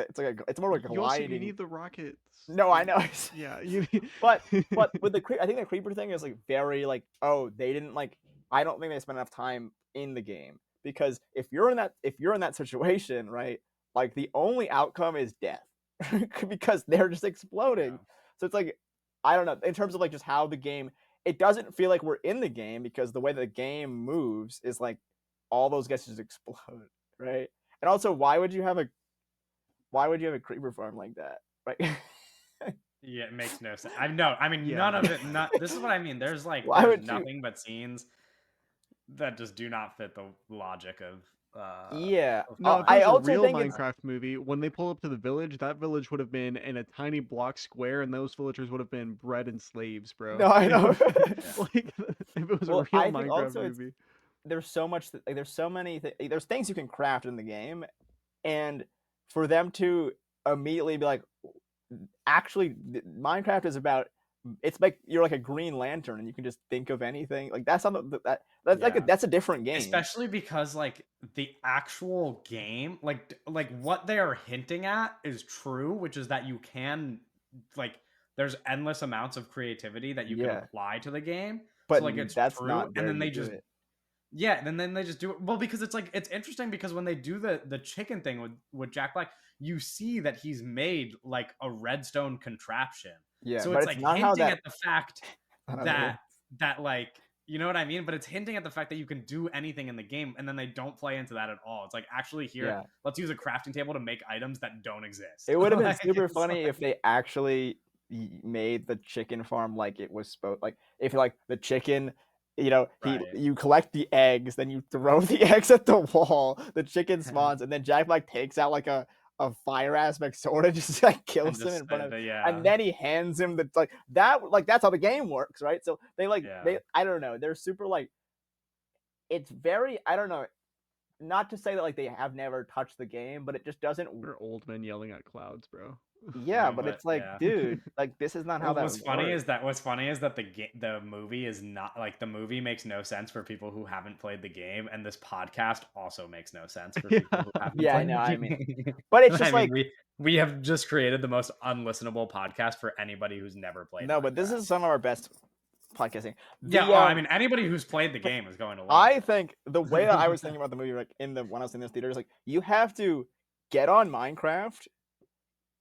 it's more like You also gliding. need the rockets. No, I know. Yeah, you need. but with I think the creeper thing is like very like they didn't like. I don't think they spent enough time in the game because if you're in that situation, right, like the only outcome is death because they're just exploding. Yeah. So it's like I don't know in terms of like just how the game. It doesn't feel like we're in the game because the way the game moves is like all those guys just explode, right? And also, why would you have a creeper farm like that, right? Yeah, it makes no sense. I mean, Yeah. none of it. Not this is what I mean. Why There's would you? nothing but scenes that just do not fit the logic of Yeah. No, if it I was a also real think it's Minecraft movie, when they pull up to the village, that village would have been in a tiny block square, and those villagers would have been bred and slaves, bro. no, I You know, know. like if it was a Well, real I think Minecraft also it's movie. there's so much like there's so many there's things you can craft in the game, and for them to immediately be like, actually, Minecraft is about. It's like you're like a Green Lantern, and you can just think of anything. Like that's not that's like Yeah. that's a different game. Especially because like the actual game, like what they are hinting at is true, which is that you can like there's endless amounts of creativity that you can Yeah, apply to the game. but So like it's that's true, not and where then you they do just it. yeah, then they just do it. Well, because it's like it's interesting because when they do the chicken thing with Jack Black, you see that he's made like a redstone contraption. Yeah, So but it's it's like not how hinting that. at the fact I don't know. that like you know what I mean? But it's hinting at the fact that you can do anything in the game, and then they don't play into that at all. It's like actually here, Yeah, let's use a crafting table to make items that don't exist. it would have been Like super it's funny like if they actually made the chicken farm like it was supposed. Like if like the chicken, right. you collect the eggs, then you throw the eggs at the wall. The chicken spawns, and then Jack Black takes out like a fire aspect sword and just like And kills him just in front of. yeah, And then he hands him the like that's how the game works, right? So yeah. they I don't know, they're super like it's very I don't know, not to say that like they have never touched the game, but it just doesn't. Or old men yelling at clouds, bro. Yeah, No, but but it's like, yeah. dude, like this is not how that works. What's funny is that the movie is not like the movie makes no sense for people who haven't played the game, and this podcast also makes no sense for Yeah. people who haven't Yeah, I played know. the I mean, game. but it's I just mean, like we have just created the most unlistenable podcast for anybody who's never played no, but this Minecraft. is some of our best podcasting. Yeah, The oh, I mean, anybody who's played the game is going to love I it. think the way that I was thinking about the movie, like when I was in this theater, is like you have to get on Minecraft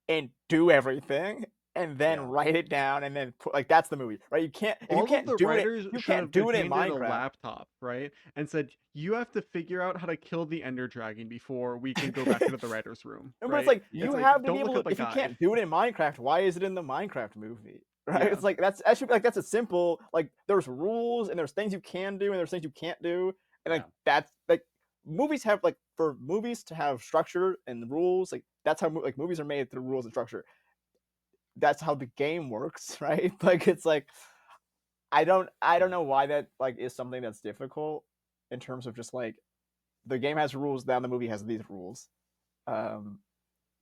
and do everything, and then Yeah. write it down, and then put like that's the movie, right? You can't if you All of can't the do it, writers you should can't have been do it in handed a Minecraft. laptop, right? And said, you have to figure out how to kill the Ender Dragon before we can go back into the writer's room. But Right? it's like It's you like, have to don't be look able up to. a If you guide. can't do it in Minecraft, why is it in the Minecraft movie? Right? Yeah. It's like that should be like that's a simple like there's rules and there's things you can do and there's things you can't do and like Yeah. that's like movies have like for movies to have structure and rules like that's how like movies are made through rules and structure. That's how the game works, right? Like it's like I don't know why that like is something that's difficult in terms of just like the game has rules, now the movie has these rules. Um,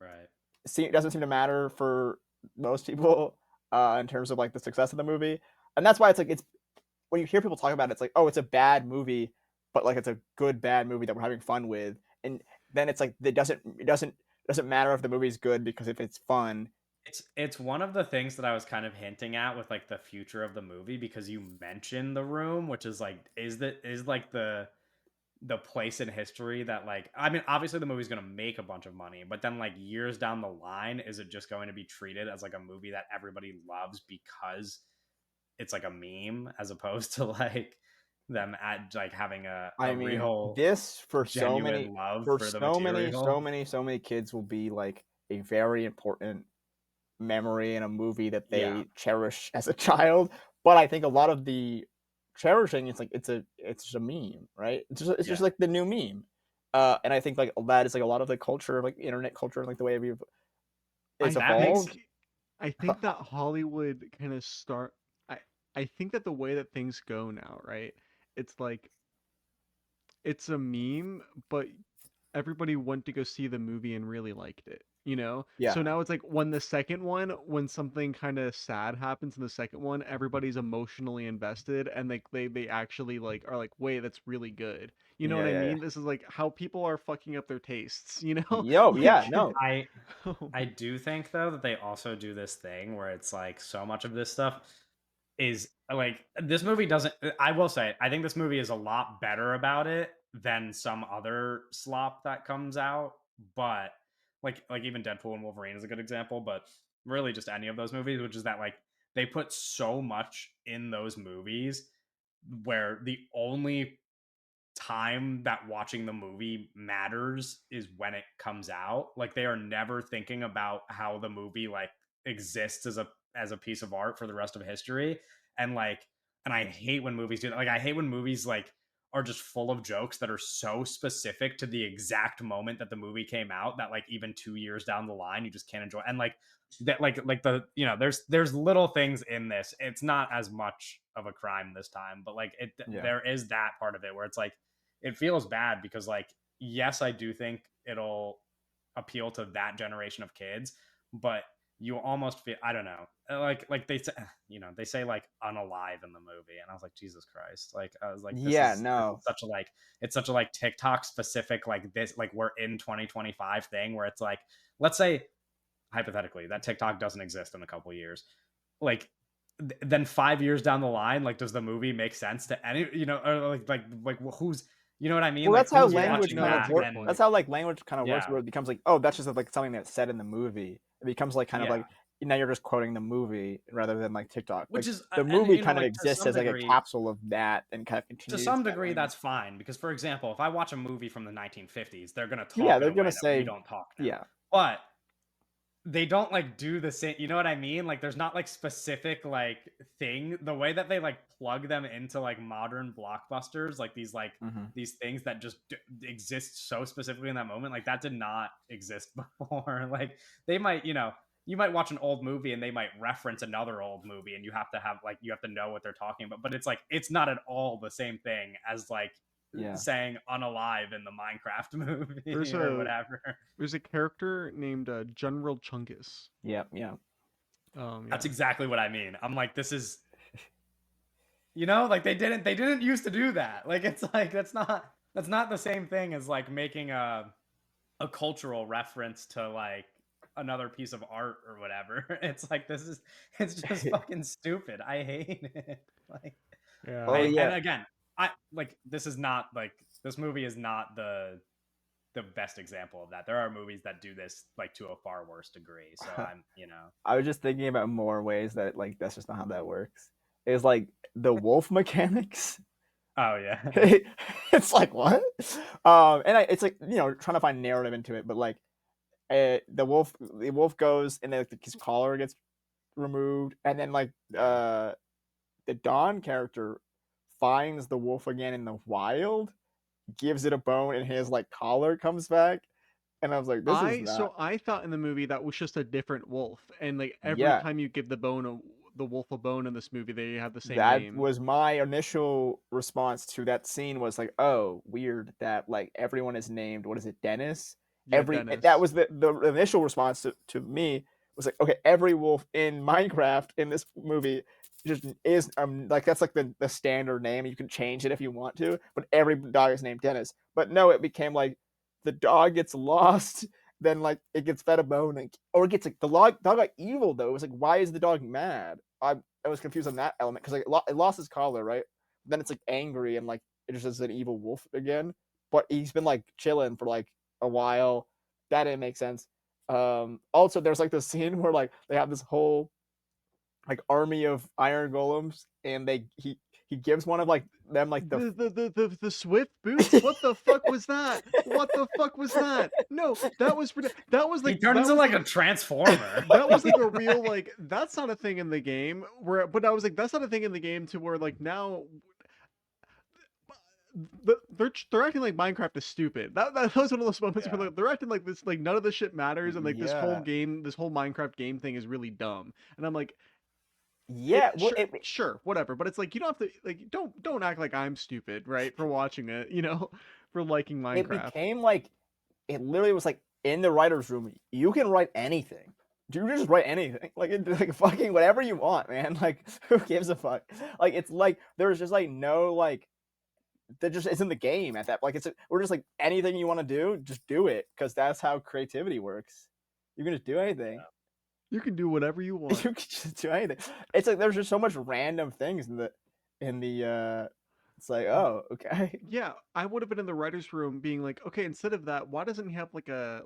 Right. it doesn't seem to matter for most people in terms of like the success of the movie, and that's why it's when you hear people talk about it, it's like oh, it's a bad movie, but like it's a good bad movie that we're having fun with, and then it's like it doesn't matter if the movie's good because if it's fun. It's one of the things that I was kind of hinting at with like the future of the movie because you mentioned The Room, which is like is like the place in history that like I mean obviously the movie's going to make a bunch of money, but then like years down the line is it just going to be treated as like a movie that everybody loves because it's like a meme as opposed to like them at like having I a mean, real this genuine love for for the so many material. so many kids will be like a very important memory in a movie that Yeah. they cherish as a child. But I think a lot of the cherishing it's like it's just a meme, right? It's just Yeah. like the new meme. And I think like that is like a lot of the culture, like internet culture, like the way we've I it's That makes evolved. think I think that Hollywood kind of start I I think that the way that things go now, right? It's like it's a meme, but everybody went to go see the movie and really liked it, you know? So Yeah. now it's like when something kind of sad happens in the second one, everybody's emotionally invested and they actually like are like, "Wait, that's really good." You know what Yeah, I yeah, yeah. mean? This is like how people are fucking up their tastes, you know? Yo, yeah, Like no. I I do think though that they also do this thing where it's like so much of this stuff is like this movie doesn't I will say I think this movie is a lot better about it than some other slop that comes out, but like even Deadpool and Wolverine is a good example, but really just any of those movies, which is that like they put so much in those movies where the only time that watching the movie matters is when it comes out. Like they are never thinking about how the movie like exists as a piece of art for the rest of history. And like and I hate when movies do that. Like I hate when movies like are just full of jokes that are so specific to the exact moment that the movie came out that like even 2 years down the line you just can't enjoy. And like that, like the there's little things in this. It's not as much of a crime this time, but like Yeah. there is that part of it where it's like it feels bad because like yes, I do think it'll appeal to that generation of kids, but you almost feel, I don't know, like they say, they say like unalive in the movie, and I was like, Jesus Christ, like I was like, Yeah, this no. is such a like, it's such a like TikTok specific, like this, like we're in 2025 thing where it's like, let's say hypothetically that TikTok doesn't exist in a couple years, like then 5 years down the line, like does the movie make sense to any, or like who's, you know what I mean? Well, Like that's how who's language watching No, kind that's of a that? good works. point. That's how like language kind of works, Yeah. where it becomes like, oh, that's just like something that's said in the movie. It becomes like kind of Yeah. like now you're just quoting the movie rather than like TikTok. Which Like is the and movie kind of like to exists some as like a degree, capsule of that, and kind of to continues some that degree language. that's fine, because for example, if I watch a movie from the 1950s, they're going to talk Yeah, in they're a way gonna that we say, don't talk now. yeah, But they don't like do the same, you know what I mean? Like there's not like specific like thing, the way that they like plug them into like modern blockbusters, like these things that just exist so specifically in that moment, like that did not exist before. Like they might, you might watch an old movie and they might reference another old movie, and you have to know what they're talking about, but it's like it's not at all the same thing as like yeah. saying unalive in the Minecraft movie There's or whatever. There's a character named General Chungus. Yeah, yeah. Yeah. That's exactly what I mean. I'm like, this is, like they didn't used to do that. Like it's like that's not the same thing as like making a cultural reference to like another piece of art or whatever. It's like it's just fucking stupid. I hate it. Like Yeah. Oh, yeah. and again, I like this movie is not the best example of that. There are movies that do this like to a far worse degree. So I'm, I was just thinking about more ways that like that's just not how that works. It's like the wolf mechanics. Oh yeah. It's like what? It's like trying to find narrative into it, but like the wolf goes and then like, his collar gets removed, and then like the Don character finds the wolf again in the wild, gives it a bone, and his like collar comes back, and I was like, this is not. So I thought in the movie that was just a different wolf, and like every Yeah. time you give the wolf a bone in this movie, they have the same That name. was my initial response to that scene, was like, oh, weird that like everyone is named, what is it, Dennis? Yeah, Dennis. That was the initial response to me, was like, okay, every wolf in Minecraft in this movie just is like that's like the standard name. You can change it if you want to, but every dog is named Dennis. But no, it became like the dog gets lost, then like it gets fed a bone, or it gets like the dog got evil though. It was like, why is the dog mad? I was confused on that element, because like it lost his collar, right? Then it's like angry and like it just is an evil wolf again. But he's been like chilling for like a while. That didn't make sense. Also, there's like this scene where like they have this whole like army of iron golems, and he gives one of like them like the swift boots. What the fuck was that? What the fuck was that? No, that was like he turned into like a transformer. That was like a real like that's not a thing in the game. But I was like, that's not a thing in the game to where like now they're acting like Minecraft is stupid. That was one of those moments where like, they're acting like this, like none of this shit matters, and like this whole game, this whole Minecraft game thing is really dumb. And I'm like, yeah, sure, whatever. But it's like you don't have to like don't act like I'm stupid, right, for watching it, for liking Minecraft. It became like it literally was like in the writer's room, you can write anything. You just write anything, like fucking whatever you want, man. Like who gives a fuck? Like it's like there's just like no like that just isn't the game at that. Like we're just like anything you want to do, just do it, because that's how creativity works. You can just do anything. You can do whatever you want. You can just do anything. It's like there's just so much random things in the. It's like, oh, okay. Yeah, I would have been in the writer's room being like, okay, instead of that, why doesn't he have like a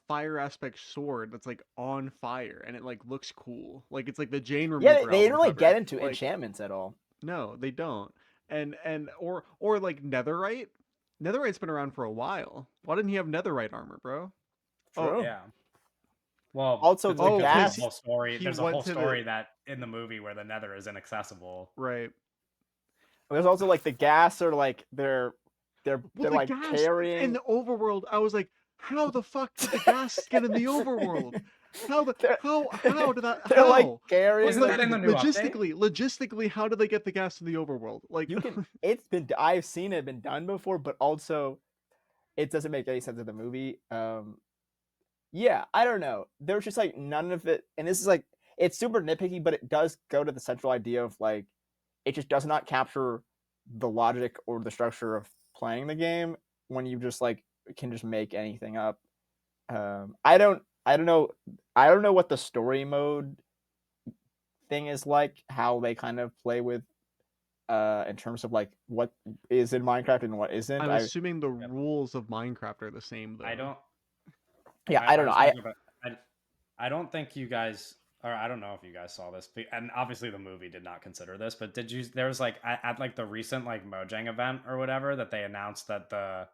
fire aspect sword that's like on fire and it like looks cool, like it's like the Jane remover. Yeah, they didn't really cover. get into like, enchantments at all. No, they don't. And or like netherite. Netherite's been around for a while. Why didn't he have netherite armor, bro? True. Oh yeah. Well, also there's gas. a whole story. There's a whole story that in the movie where the Nether is inaccessible. Right. There's also like the gas or like they're Well, the like gas in carrying. the overworld, I was like, how the fuck did the gas get in the overworld? they're, How did that they're like how? carrying Wasn't Like that in the new update? logistically, how do they get the gas in the overworld? Like you can. I've seen it been done before, but also it doesn't make any sense in the movie. Yeah, I don't know. There's just like none of it, and this is like it's super nitpicky, but it does go to the central idea of like it just does not capture the logic or the structure of playing the game when you just like can just make anything up. I don't know what the story mode thing is like, how they kind of play with in terms of like what is in Minecraft and what isn't. I'm I assuming the rules of Minecraft are the same though. I don't. Yeah, I don't I know. just want to go back. I don't think you guys, or I don't know if you guys saw this, and obviously the movie did not consider this, but did you? There was like at like the recent like Mojang event or whatever that they announced that the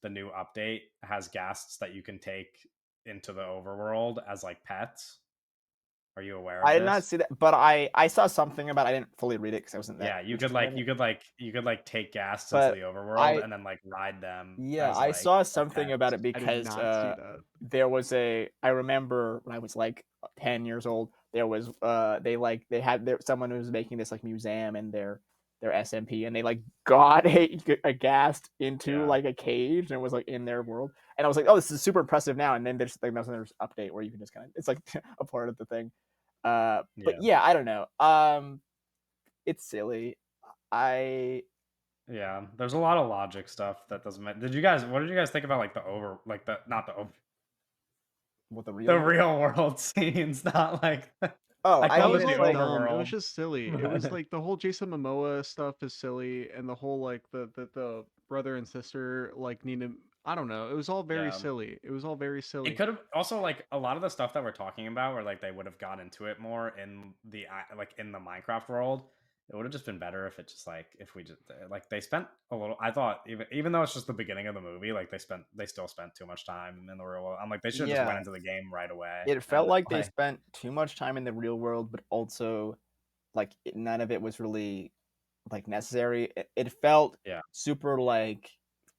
new update has ghasts that you can take into the overworld as like pets. Are you aware I of did not this? see that, but I saw something about. I didn't fully read it because I wasn't that Yeah, interested in it. you could like take ghasts into But the overworld I and then like ride them yeah, as I like saw something about pets. it I did because not see that. there was I remember when I was like 10 years old, there was they had someone who was making this like museum in their SMP, and they like got a ghast into Yeah. like a cage and it was like in their world. And I was like, "Oh, this is super impressive now." And then there's like there's update where you can just kind of it's like a part of the thing. But Yeah. yeah, I don't know. It's silly. I Yeah, there's a lot of logic stuff that doesn't make. Did you guys? What did you guys think about like the over, like the not the over, what the real the world? real world scenes, not like Oh, I I That call mean, it was the it's all like dumb. It was overworld. just silly. It was like the whole Jason Momoa stuff is silly, and the whole like the brother and sister like need to. I don't know. It was all very Yeah, silly. It was all very it silly. could have also like a lot of the stuff that we're talking about, where like they would have got into it more in the like in the Minecraft world. It would have just been better if it just like if we just like they spent a little. I thought even though it's just the beginning of the movie, like they still spent too much time in the real world. I'm like they should have just went yeah, into the game right away it felt and like they like spent too much time in the real world, but also like none of it was really like necessary. It felt yeah super like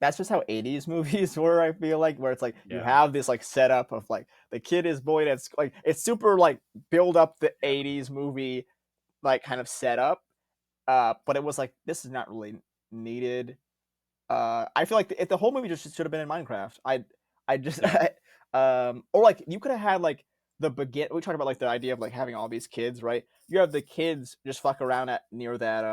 that's just how 80s movies were, I feel like, where it's like you yeah have this like setup of like the kid is bullied at like it's super like build up the yeah 80s movie like kind of setup. But it was like this is not really needed. I feel like if the whole movie just should have been in Minecraft. I just yeah or like you could have had like the begin. We talked about like the idea of like having all these kids, right? You have the kids just fuck around at near that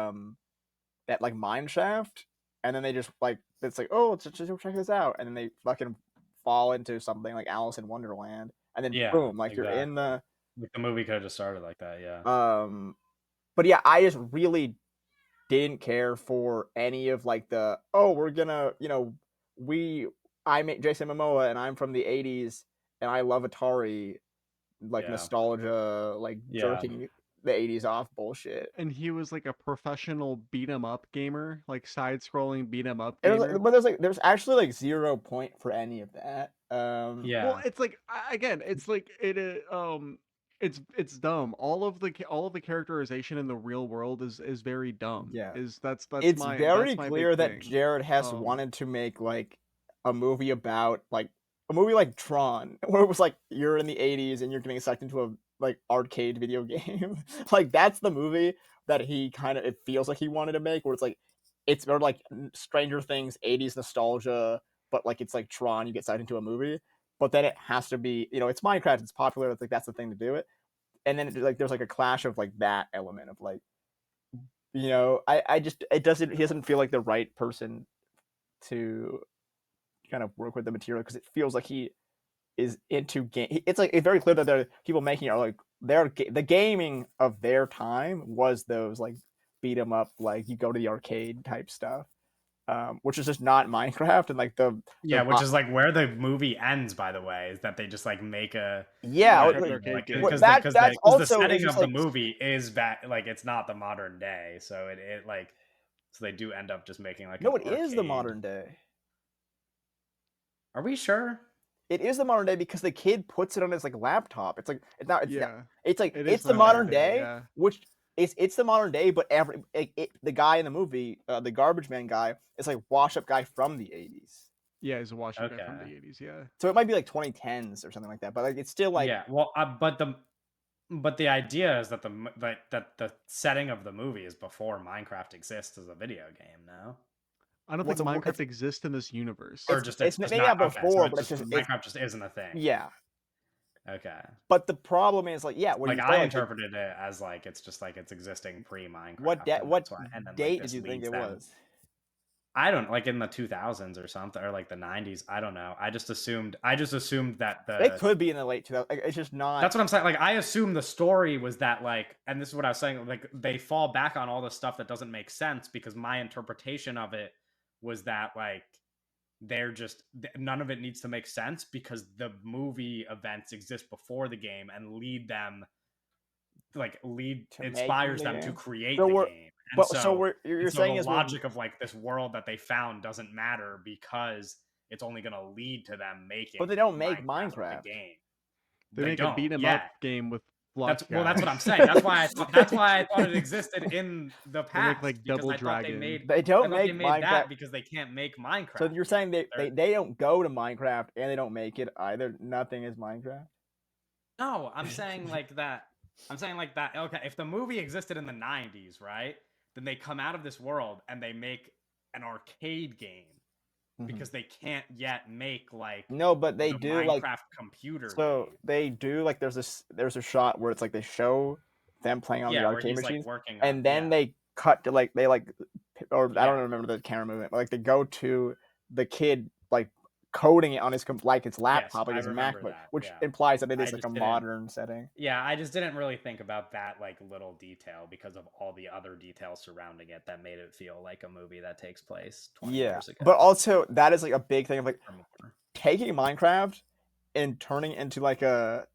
like mine shaft, and then they just like it's like oh just check this out, and then they fucking fall into something like Alice in Wonderland, and then yeah boom, like you're in exactly. the Like the movie could have just started like that. Yeah. um. But yeah, I just really didn't care for any of like the oh we're gonna we I'm Jason Momoa and I'm from the 80s and I love Atari like Yeah. nostalgia like Yeah. jerking the 80s off bullshit. And he was like a professional beat 'em up gamer, like side scrolling beat 'em up And gamer. but there's actually like 0 point for any of that. Well, Yeah. it's like again, it's like it's dumb. All of the characterization in the real world is very dumb. Yeah, Is it's that's very my big clear that thing. Jared Hess Um, wanted to make like a movie about like a movie like Tron, where it was like you're in the 80s and you're getting sucked into a like arcade video game. Like that's the movie that he kind of it feels like he wanted to make, where it's like it's or like Stranger Things 80s nostalgia, but like it's like Tron, you get sucked into a movie. But then it has to be, it's Minecraft, it's popular, it's like that's the thing to do it. And then like there's like a clash of like that element of like I just it doesn't he doesn't feel like the right person to kind of work with the material because it feels like he is into game. It's like it's very clear that the people making it are like the gaming of their time was those like beat 'em up like you go to the arcade type stuff, which is just not Minecraft and like the Yeah, which is like where the movie ends, by the way, is that they just like make a yeah like Minecraft like, you know arcade like game. that's because the also it's setting just of the like movie is back like it's not the modern day, so it like so they do end up just making like an no, it is the arcade. modern day. Are we sure? It is the modern day because the kid puts it on his like laptop. It's like it's not Yeah, it's like it is it's the the Okay, modern modern day. day, Yeah, which it's the modern day, but the guy in the movie, the garbage man guy, is like wash up guy from the 80s. Yeah, he's a washer guy from the Okay. 80s. Yeah. So it might be like 2010s or something like that. But like it's still like Yeah. Well, but the idea is that that the setting of the movie is before Minecraft exists as a video game now. I don't What's think a wo- Minecraft exists in this universe. Or it's just it's just maybe not not okay. So before, but it's just it's Minecraft just isn't a thing. yeah. Okay. But the problem is like yeah, when Like you I say, interpreted it as like it's just like it's existing pre-Minecraft. what and what that's why, and then like date this did you think leads it them. was? I don't like in the 2000s or something, or like the 90s. I don't know. I just assumed that It could be in the late 2000s. Like, it's just not. That's what I'm saying. Like I assumed the story was that like, and this is what I was saying. Like they fall back on all the stuff that doesn't make sense because my interpretation of it was that like they're just none of it needs to make sense because the movie events exist before the game and lead To inspires making the them to game? create So the we're- game. And But so, so you're and so saying the is we're- logic of like this world that they found doesn't matter because it's only going to lead to them making. But they don't make the Minecraft. game. They make a don't beat 'em yet. up game with block That's what I'm guys. saying. That's why I thought it existed in the They past. make, like, because Double I thought Dragon. They I don't thought make they made Minecraft. that because they can't make Minecraft. So you're saying they They're- don't go to Minecraft and they don't make it either. Nothing is Minecraft. No, I'm saying like that. I'm saying like that. Okay, if the movie existed in the 90s, right? Then they come out of this world and they make an arcade game because they can't yet make like No, but they the do Minecraft like computer so game. they do like there's a shot where it's like they show them playing on the where arcade he's machines, like working and on, then they cut to like they like or I Yeah. don't remember the camera movement, but like they go to the kid like coding it on his like his laptop, like I his remember MacBook, that, which yeah. implies that it I is like a just didn't- modern setting. Yeah, I just didn't really think about that like little detail because of all the other details surrounding it that made it feel like a movie that takes place 20 Yeah, years ago. but also that is like a big thing of like or more. taking Minecraft and turning it into like a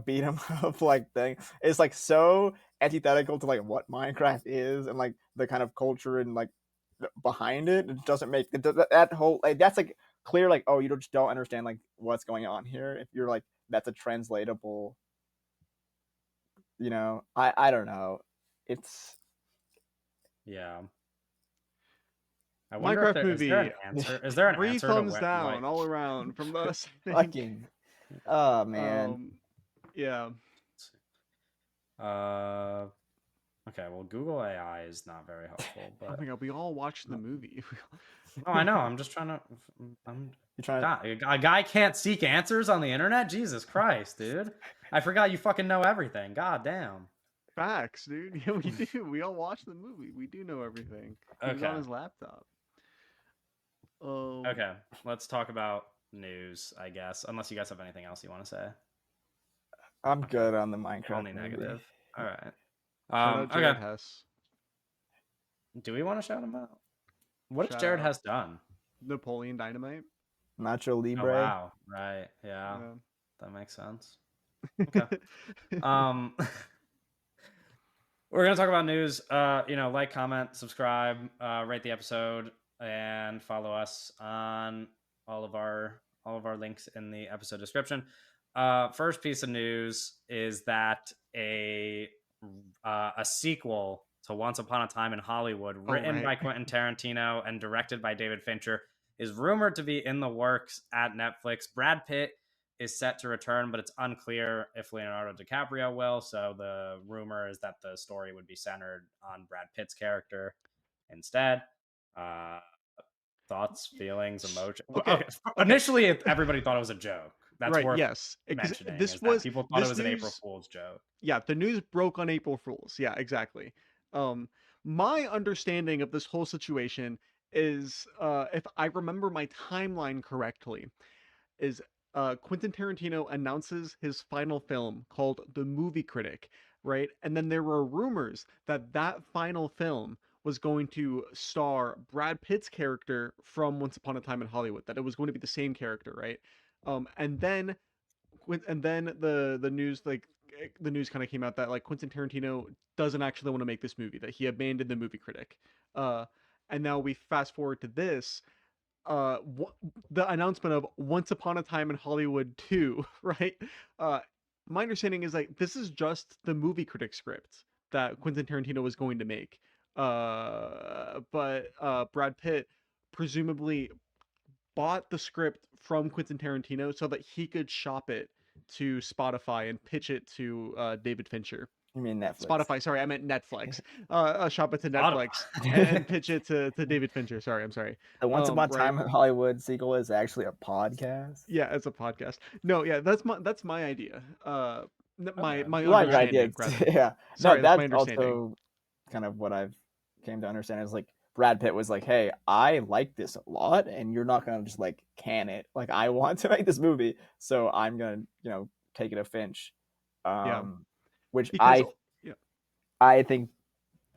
beat 'em up like thing is like so antithetical to like what Minecraft is and like the kind of culture and like behind it. It doesn't make that whole like that's like clear like oh you just don't understand like what's going on here if you're like that's a translatable. You know, I don't know. It's Yeah. I wonder if Minecraft is there an movie. answer? Is there an 3 answer thumbs to down all around from us. I think. fucking oh man. Yeah. Okay, well Google AI is not very helpful, Oh but my god, we all watched the movie. oh, I know. I'm just trying to You're trying to God, a guy can't seek answers on the internet? Jesus Christ, dude. I forgot you fucking know everything. God damn. Facts, dude. Yeah, we do. We all watched the movie. We do know everything. He was on Okay. his laptop. Okay, let's talk about news, I guess. Unless you guys have anything else you want to say. I'm good on the Minecraft. Only movie. negative. All right. Shout out Jared Okay. Hess. Do we want to shout him out? What Shout Jared out. has done? Napoleon Dynamite. Nacho Oh Libre. wow! Right? Yeah, Yeah. that makes sense. Okay. We're gonna talk about news. Like, comment, subscribe, rate the episode, and follow us on all of our links in the episode description. First piece of news is that a sequel to Once Upon a Time in Hollywood, written by Quentin Tarantino and directed by David Fincher, is rumored to be in the works at Netflix. Brad Pitt is set to return, but it's unclear if Leonardo DiCaprio will. So the rumor is that the story would be centered on Brad Pitt's character instead. Thoughts, feelings, emotion. Okay. Initially, everybody thought it was a joke. That's right. worth Yes. mentioning. This is that was people thought this it was an news, April Fool's joke. Yeah, the news broke on April Fools. Yeah, exactly. My understanding of this whole situation is, if I remember my timeline correctly, is Quentin Tarantino announces his final film called The Movie Critic, right? And then there were rumors that that final film was going to star Brad Pitt's character from Once Upon a Time in Hollywood, that it was going to be the same character, right? And then the news the news kind of came out that like Quentin Tarantino doesn't actually want to make this movie, that he abandoned The Movie Critic. And now we fast forward to this, the announcement of Once Upon a Time in Hollywood 2, right? My understanding is like this is just The Movie Critic script that Quentin Tarantino was going to make. But Brad Pitt presumably bought the script from Quentin Tarantino so that he could shop it to Spotify and pitch it to David Fincher. You mean Netflix? Spotify, sorry, I meant Netflix. Shop it to Spotify. Netflix and pitch it to David Fincher. Sorry, I'm sorry. The Once Upon a Right. Time in Hollywood sequel is actually a podcast. Yeah, it's a podcast. No, yeah, that's my idea. My Okay. my You like your understanding, idea, rather. yeah. Sorry, No, that's my that's understanding. also kind of what I've came to understand is like Brad Pitt was like, "Hey, I like this a lot, and you're not gonna just like can it. Like, I want to make this movie, so I'm gonna, take it a Finch." Yeah. Which Because yeah, I think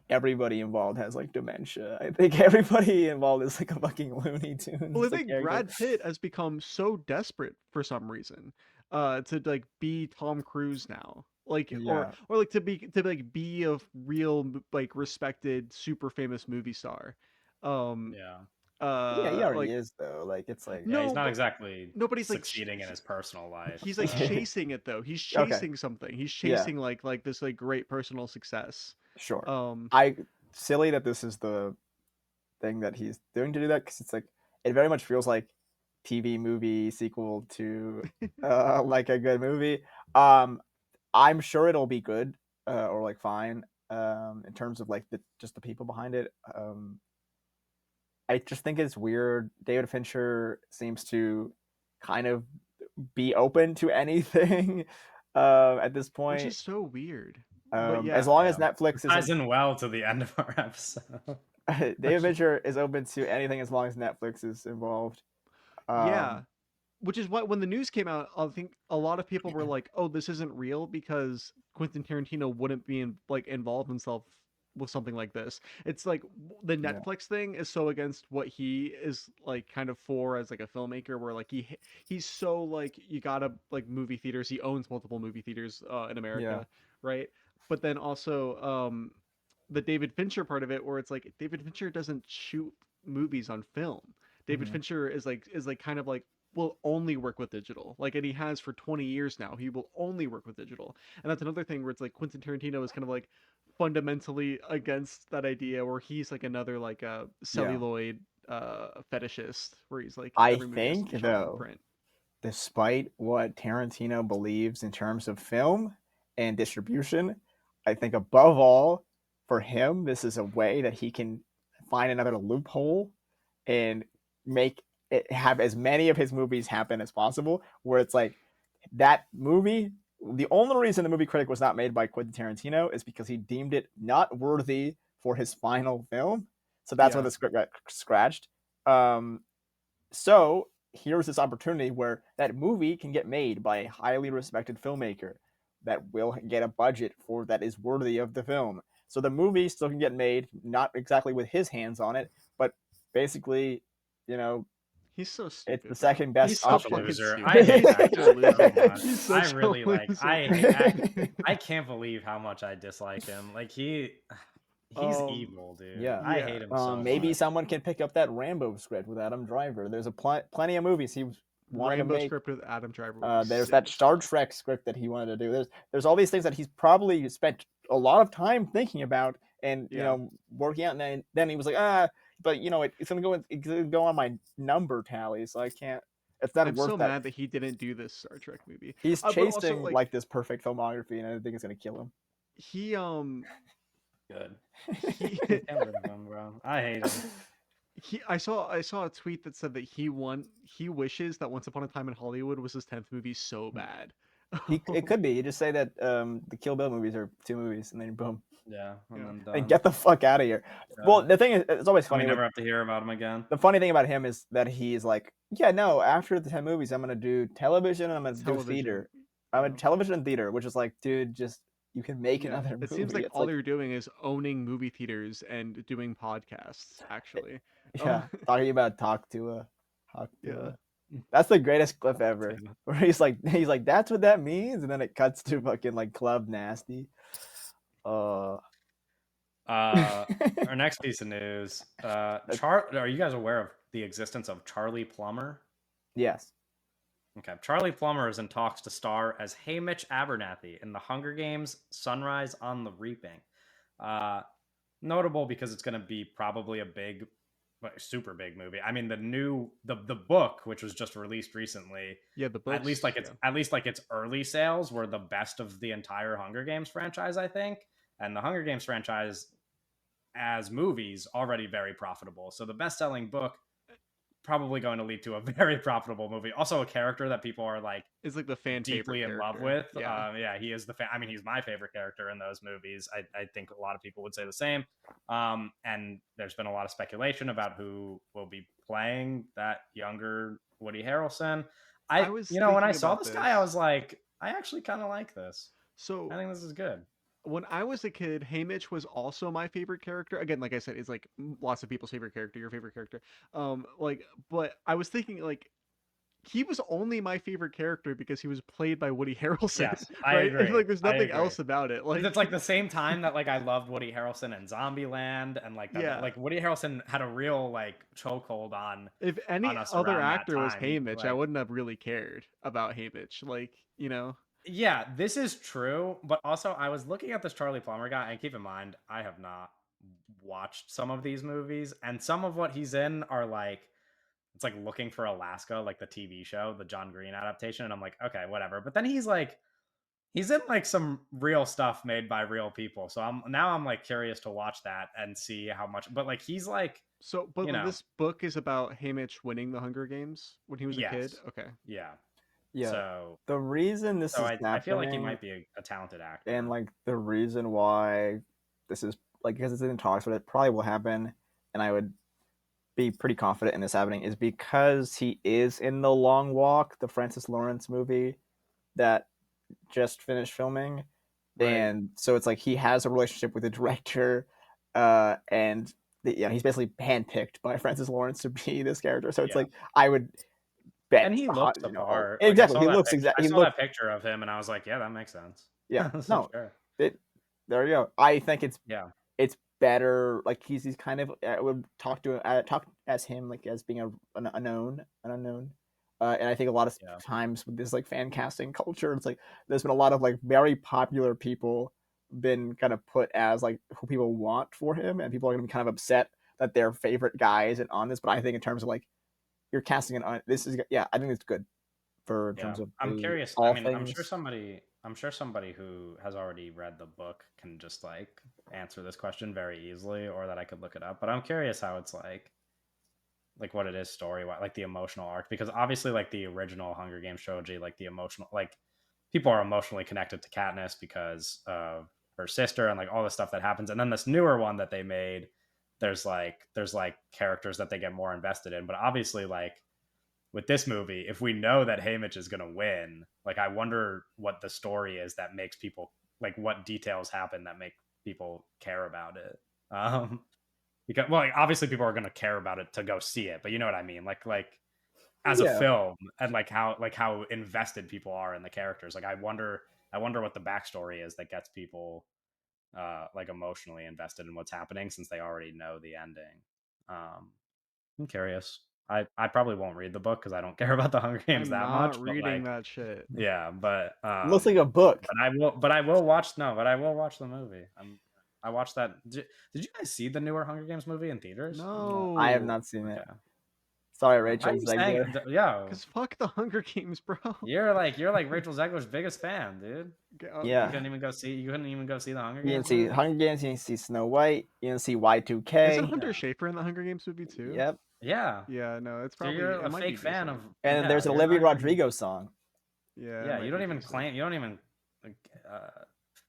everybody involved has like dementia. I think everybody involved is like a fucking Looney Tunes. well, I like, think character. Brad Pitt has become so desperate for some reason, to like be Tom Cruise now, like Yeah. or like to be a real like respected super famous movie star. Yeah. Yeah, he already Like is though. Like, it's like Yeah, he's no, not but exactly nobody's like succeeding in his personal life. he's like chasing it though. He's Okay. chasing something. He's Yeah. chasing like this like great personal success. Sure. Um, Silly that this is the thing that he's doing to do that, because it's like it very much feels like TV movie sequel to like a good movie. I'm sure it'll be good or like fine in terms of like just the people behind it. I just think it's weird. David Fincher seems to kind of be open to anything at this point. which is so weird. But yeah, As long as Yeah. Netflix Ties isn't, in well to the end of our episode. David Fincher is open to anything as long as Netflix is involved. yeah. Which is what when the news came out, I think a lot of people were like, "Oh, this isn't real," because Quentin Tarantino wouldn't be involved himself with something like this. It's like the Yeah. Netflix thing is so against what he is like kind of for as like a filmmaker, where like he's so like you gotta like movie theaters. He owns multiple movie theaters in America, right? But then also the David Fincher part of it, where it's like David Fincher doesn't shoot movies on film. David Mhm. Fincher is like kind of like will only work with digital, like, and he has for 20 years now. He will only work with digital, and that's another thing where it's like Quentin Tarantino is kind of like fundamentally against that idea, where he's like another like a celluloid fetishist, where he's like I every movie has to think be shot on though, print. despite what Tarantino believes in terms of film and distribution, I think above all, for him, this is a way that he can find another loophole and make it have as many of his movies happen as possible. Where it's like that movie, the only reason the movie Critic was not made by Quentin Tarantino is because he deemed it not worthy for his final film. So that's why Yeah. the script got scratched. So here's this opportunity where that movie can get made by a highly respected filmmaker that will get a budget for that is worthy of the film. So the movie still can get made, not exactly with his hands on it, but basically, He's so stupid. it's the second best He's so Such a option. fucking loser. stupid. I hate He's that such a guy so loser. much. He's I such a really like. loser. I can't believe how much I dislike him. Like he's evil, dude. Yeah. I hate him so Maybe much. someone can pick up that Rambo script with Adam Driver. There's plenty of movies he wanted Rambo to make. script with Adam Driver. would be There's sick that as Star fuck. Trek script that he wanted to do. There's all these things that he's probably spent a lot of time thinking about and Yeah. working out. And then he was like, but it's gonna go on my number tally, so I can't. It's not I'm worth so that. mad that he didn't do this Star Trek movie. He's But also, chasing like- like this perfect filmography, and I think it's gonna kill him. He Good. he Get rid of him, bro. I hate him. I saw a tweet that said that he wishes that Once Upon a Time in Hollywood was his 10th movie so bad. It could be. You just say that the Kill Bill movies are 2 movies, and then boom, Yeah. And Yeah. then and done. get the fuck out of here. Well, the thing is, it's always we funny. never have to hear about him again. The funny thing about him is that he's like, yeah, no, after the 10 movies, I'm gonna do television and I'm gonna do Television. theater. I'm Yeah. in television and theater, which is like, dude, just you can make Yeah, another movie. it seems like It's all you're doing is owning movie theaters and doing podcasts, actually. yeah, talking about talk to a. Yeah. That's the greatest clip ever. Where he's like, that's what that means, and then it cuts to fucking like Club Nasty. Our next piece of news. Are you guys aware of the existence of Charlie Plummer? Yes. Okay. Charlie Plummer is in talks to star as Haymitch Abernathy in The Hunger Games: Sunrise on the Reaping. Uh, Notable because it's going to be probably a big, like, super big movie. I mean, the book, which was just released recently, Yeah, the at least books. like its Yeah. at least like its early sales were the best of the entire Hunger Games franchise, I think. And the Hunger Games franchise as movies already very profitable. So the best-selling book probably going to lead to a very profitable movie. Also, a character that people are like It's like the fan favorite deeply in love character. with. Yeah. Yeah, he is I mean, he's my favorite character in those movies. I think a lot of people would say the same. And there's been a lot of speculation about who will be playing that younger Woody Harrelson. I was When I thinking saw about this guy, I this. was like, I actually kind of like this. I So think this is good. when I was a kid, Haymitch was also my favorite character. Again, like I said, it's like lots of people's favorite character, your favorite character. But I was thinking like he was only my favorite character because he was played by Woody Harrelson, Yes, I right? And agree. like there's I nothing agree. else about it. 'Cause Like it's like the same time that like I loved Woody Harrelson and Zombieland, and like that yeah. like Woody Harrelson had a real like chokehold If on any us other around that actor was time. Haymitch, I Like, wouldn't have really cared about Haymitch. Like, you know. yeah, this is true, but also I was looking at this Charlie Plummer guy, and keep in mind, I have not watched some of these movies, and some of what he's in are like it's like Looking for Alaska, like the TV show, the John Green adaptation, and I'm like, okay, whatever. But then he's in like some real stuff made by real people. So I'm like curious to watch that and see how much, but like he's like, So, but you know, this book is about Haymitch winning the Hunger Games when he was a kid. yes. Okay. Yeah. Yeah, So the reason this so is I feel like he happening might be a talented and actor. like the reason why this is like because it's in talks, but it probably will happen, and I would be pretty confident in this happening is because he is in The Long Walk, the Francis Lawrence movie that just finished filming, Right. and so it's like he has a relationship with the director, and he's basically handpicked by Francis Lawrence to be this character. So it's Yeah. like I would bet, And he looks the oh, part. Like exactly. He looks I exactly. He saw looks that picture of him and I was like, yeah, that makes sense. yeah. So No, sure. it. There you go. I think Yeah. it's better. Like he's kind of. I would talk as him like as being an unknown. And I think a lot of Yeah. times with this like fan casting culture, it's like there's been a lot of like very popular people been kind of put as like who people want for him, and people are gonna be kind of upset that their favorite guy isn't on this. But I think in terms of like you're casting an on this is yeah, I think it's good for in Yeah. terms of I'm curious. I all mean, things. I'm sure somebody who has already read the book can just like answer this question very easily, or that I could look it up. But I'm curious how it's like what it is story wise, like the emotional arc, because obviously like the original Hunger Games trilogy, like the emotional, like people are emotionally connected to Katniss because of her sister and like all the stuff that happens. And then this newer one that they made, there's like characters that they get more invested in. But obviously, like with this movie, if we know that Haymitch is gonna win, like I wonder what the story is that makes people like what details happen that make people care about it. Because well, like, obviously people are gonna care about it to go see it, but you know what I mean. Like as a Yeah, film and like how invested people are in the characters. Like I wonder what the backstory is that gets people like emotionally invested in what's happening since they already know the ending. Um, I'm curious. I probably won't read the book because I don't care about the Hunger Games I'm that not much. But reading like, that shit. yeah, looks like a book. but I will watch. No, but I will watch the movie. I watched that. Did you guys see the newer Hunger Games movie in theaters? No, I have No. not seen it. Okay. Sorry, Why are Rachel you saying? Zegler. Yeah, Cause fuck the Hunger Games, bro. you're like Rachel Zegler's biggest fan, dude. You Yeah, couldn't even go see. You couldn't even go see the Hunger you didn't Games see movie. Hunger Games. You didn't see Snow White. You didn't see Isn't Y2K. Hunter Yeah. Schafer in the Hunger Games movie too? Yep. Yeah. Yeah, no, it's So probably you're it a might be fake fan of decent. And then yeah. there's an You're Olivia not even Rodrigo song. Yeah, it yeah. You might don't be even decent. claim. You don't even like,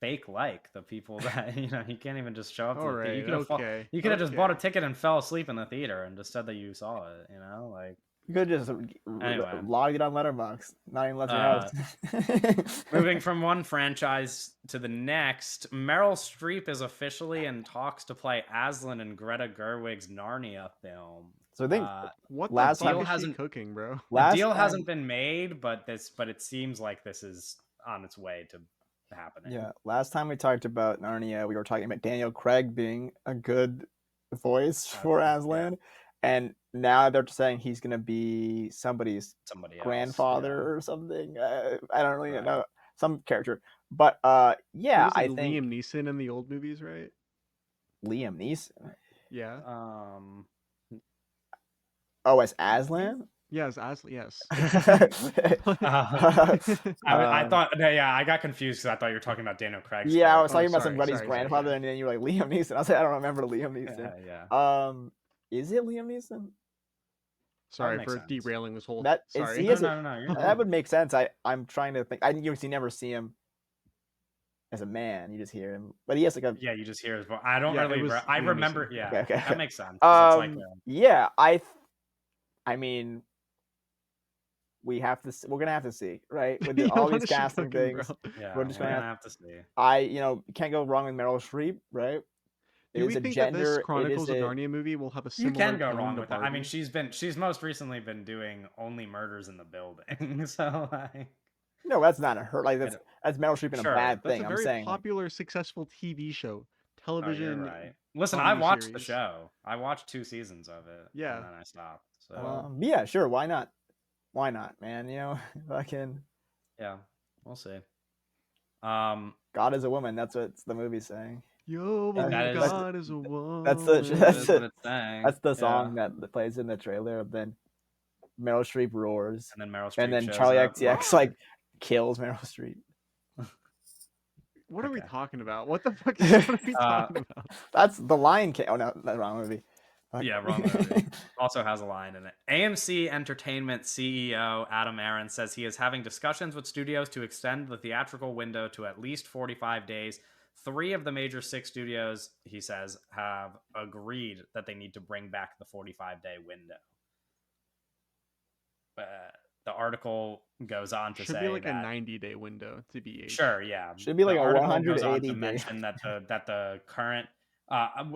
fake like the people that you can't even just show up to All the theater. right, okay, You could have just bought a okay. ticket and fell asleep in the theater and just said that you saw it. Like You could just anyway. log it on Letterboxd. Not even left your Uh, house. Moving from one franchise to the next, Meryl Streep is officially in talks to play Aslan in Greta Gerwig's Narnia film. So I think What the The last fuck deal time, is she hasn't cooking, bro? the last deal time, hasn't been made, but it seems like this is on its way to happening. yeah, last time we talked about Narnia, we were talking about Daniel Craig being a good voice for Yeah, Aslan, and now they're saying he's gonna be somebody's somebody else. Yeah, grandfather or something. I don't really right. know some character, but He yeah, was like I think Liam Neeson in the old movies, right? Liam Neeson. Yeah. Oh, as Aslan. Yes, Aslan. Yes. I Um, thought, yeah, I got confused because I thought you were talking about Daniel Craig's Yeah, I was character. talking about sorry, somebody's sorry, grandfather, yeah. and then you were like Liam Neeson. I was like, I don't remember Liam Neeson. Yeah. Is it Liam Neeson? Sorry makes for sense. derailing this whole. That is Sorry. he is No, you're that good. would make sense. I'm trying to think. I obviously never see him as a man. You just hear him, but he has like a Yeah, you just hear his voice. I don't Yeah, it really. was I Liam remember. Neeson. Yeah, okay. that makes sense. 'Cause it's like Yeah, I mean, we're gonna have to see, right? With Yeah, all what these is she casting cooking, things, bro? yeah, we're just we're gonna gonna have to see. can't go wrong with Meryl Streep, right? It Do we is a think that this gender. It is Chronicles of a Narnia movie will have a You similar can go tone wrong to with it. I mean, Barbie? she's most recently been doing Only Murders in the Building, so like, no. That's not a her. Like I that's Meryl Streep in a sure. bad That's a thing. I'm very saying like. popular, successful TV show, Oh, you're television right. Listen, I comedy watched the series. show. I watched 2 seasons of it, Yeah. and then I stopped. So Yeah, sure. Why not? Why not, man? Fucking yeah, we'll see. God is a woman. That's what the movie's saying. Yo, That believe is God is a woman. That's the that is what it's saying. that's the Yeah. song that plays in the trailer. Then Meryl Streep roars, And then Meryl Streep and then shows Charlie up. XCX like kills Meryl Streep. What are we Okay. talking about? What the fuck is what are we talking about? That's the Lion King. Oh no, that's the wrong movie. Fuck. Yeah, wrong movie. Also has a line in it. AMC Entertainment CEO Adam Aron says he is having discussions with studios to extend the theatrical window to at least 45 days. 3 of the major 6 studios, he says, have agreed that they need to bring back the 45-day window. The article goes on to Should say be like that, a 90-day window to be sure, yeah. Should be like The a article goes on 180 to day. mention that the current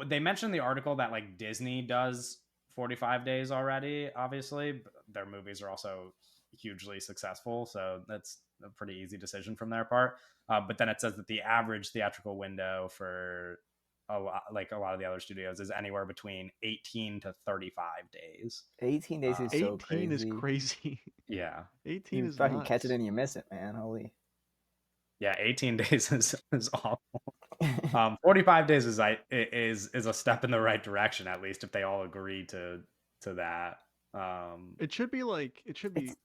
they mentioned in the article that like Disney does 45 days already. Obviously, their movies are also hugely successful, so that's a pretty easy decision from their part. But then it says that the average theatrical window for a lot of the other studios is anywhere between 18 to 35 days. 18 days is so 18 crazy. is crazy. Yeah. 18 You is fucking nuts. catch it and you miss it, man. Holy. Yeah, 18 days is awful. 45 days is a step in the right direction, at least if they all agree to that. It should be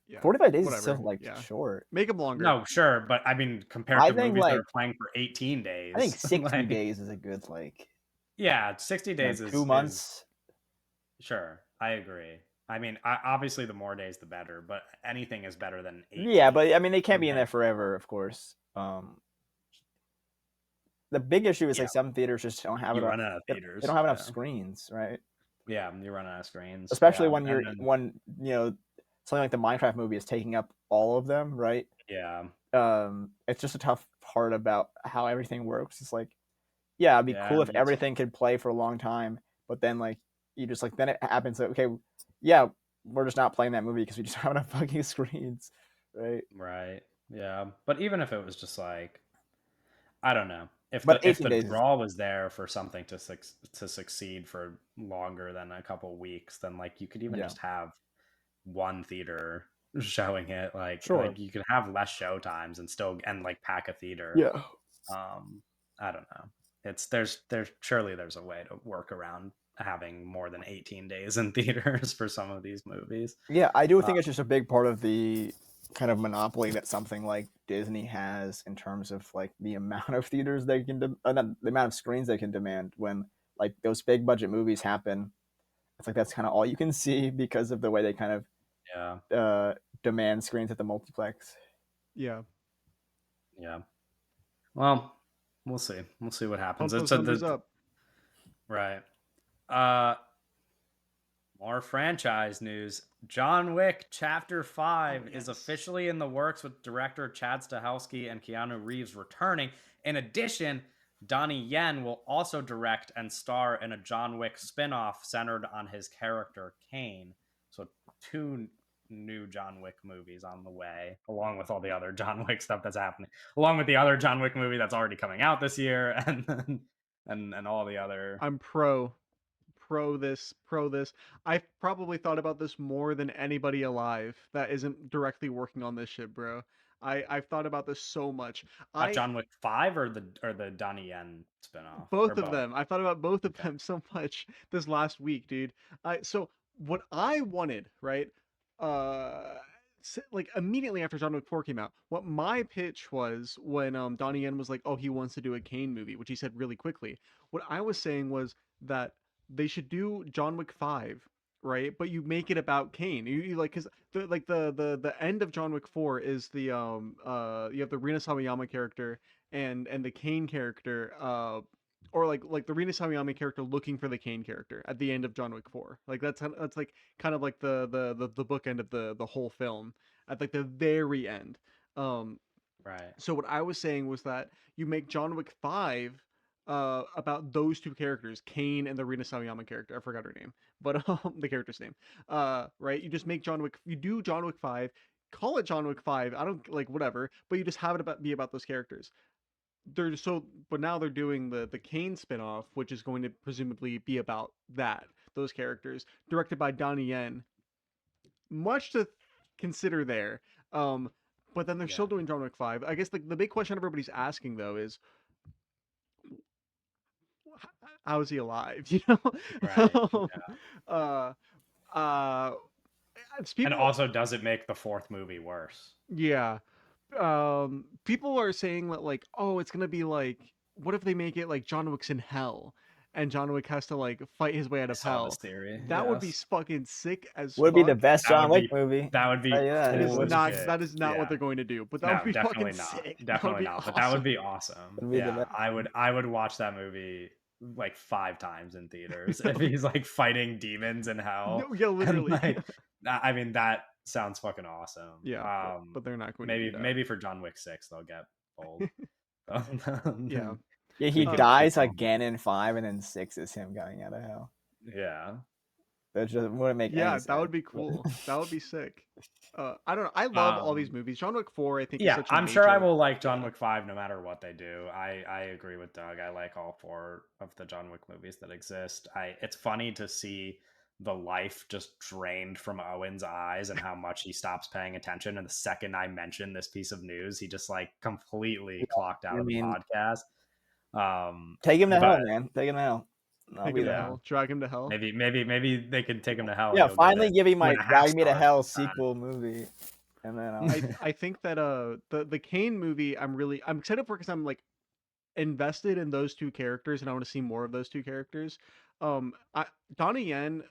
yeah. 45 days whatever. is so like yeah. short. Make them longer. No, sure, but I mean, compared I to think, movies that like- are playing for 18 days, I think 60 like, days is a good like. Yeah, 60 days is 2 months. Sure, I agree. I mean, obviously, the more days, the better. But anything is better than 18. Yeah, but I mean, they can't be in Okay. there forever, of course. The big issue is Yeah. like some theaters just don't have You enough. run out of theaters. They don't have enough yeah. screens, right? Yeah, you run out of screens. Especially yeah. when you're and then- when something like the Minecraft movie is taking up all of them, right? yeah, It's just a tough part about how everything works. It's like, yeah, it'd be Yeah, cool if it's- everything could play for a long time, but then like you just like then it happens like, okay, yeah, we're just not playing that movie because we just don't have enough fucking screens, right? right. Yeah, but even if it was just like, I don't know, if But the 18 days is- draw was there for something to succeed for longer than a couple weeks, then like you could even Yeah. just have one theater showing it. Like, Sure. like you could have less show times and still like pack a theater. Yeah. I don't know. There's surely there's a way to work around having more than 18 days in theaters for some of these movies. Yeah, I do think it's just a big part of the kind of monopoly that something like Disney has in terms of like the amount of theaters they can, the amount of screens they can demand when like those big budget movies happen. It's like that's kind of all you can see because of the way they kind of Yeah. demand screens at the multiplex. Yeah. Yeah. Well, we'll see. We'll see what happens. Pump those numbers up. Right. More franchise news. John Wick Chapter 5 is officially in the works with director Chad Stahelski and Keanu Reeves returning. In addition, Donnie Yen will also direct and star in a John Wick spin-off centered on his character Kane. So 2 new John Wick movies on the way, along with all the other John Wick stuff that's happening, along with the other John Wick movie that's already coming out this year, and all the other. I'm pro this. I've probably thought about this more than anybody alive that isn't directly working on this shit, bro. I've thought about this so much. John Wick 5 or the Donnie Yen spinoff or Both of both? them. I thought about both of Okay. them so much this last week, dude. So what I wanted, right? Uh, like immediately after John Wick 4 came out, what my pitch was when Donnie Yen was like, "Oh, he wants to do a Kane movie," which he said really quickly. What I was saying was that they should do John Wick 5, right? But you make it about Kane. You like because the end of John Wick 4 is the you have the Rina Sawayama character and the Kane character or like the Rina Sawayama character looking for the Kane character at the end of John Wick 4. Like that's like kind of like the bookend of the whole film at like the very end. Um Right. so what I was saying was that you make John Wick 5 about those two characters, Kane and the Rina Sawayama character. I forgot her name, but the character's name. Right? You just make John Wick. You do John Wick 5. Call it John Wick 5. I don't like whatever, but you just have it be about those characters. But now they're doing the Kane spinoff, which is going to presumably be about those characters, directed by Donnie Yen. Much to consider there. Um, but then they're Yeah. still doing John Wick 5. I guess the big question everybody's asking though is how is he alive? You know? Right. uh uh And people also, does it make the fourth movie worse? yeah. People are saying that like, oh, it's gonna be like, what if they make it like John Wick's in hell and John Wick has to like fight his way out I of saw this hell? theory. That would be Yes. fucking sick as Would be the fuck. best That John would Wick be movie. that would be Yeah, it It is cool would. as not. shit. That is not what Yeah. they're going to do. But that No, would be definitely fucking not. sick. That would Definitely be not. awesome. But that would be awesome. Would be the Yeah, best. I would watch that movie like 5 times in theaters if he's like fighting demons in hell. No, yeah, And literally. like, I mean, that sounds fucking awesome. Yeah, but they're not going to do that. Maybe for John Wick 6 they'll get bold. Yeah. Yeah, he We could dies film again in 5, and then 6 is him going out of hell. Yeah. That just wouldn't make any Yeah, sense. that would be cool. That would be sick. I don't know. I love all these movies. John Wick 4, I think. Yeah, is such a I'm sure I major- will like John yeah. Wick 5 no matter what they do. I agree with Doug. I like all 4 of the John Wick movies that exist. It's funny to see the life just drained from Owen's eyes and how much he stops paying attention. And the second I mention this piece of news, he just like completely clocked out I of the mean- podcast. Take him to hell, but- man. Take him to hell. I'll Take be him to there. hell. Drag him to hell. Maybe they can take him to hell. and Yeah, he'll get finally it. giving my Win a half Drag Me to star Hell this time. sequel movie, and then I'll... I think that the Kane movie I'm excited for because I'm like invested in those two characters and I want to see more of those two characters. Donnie Yen,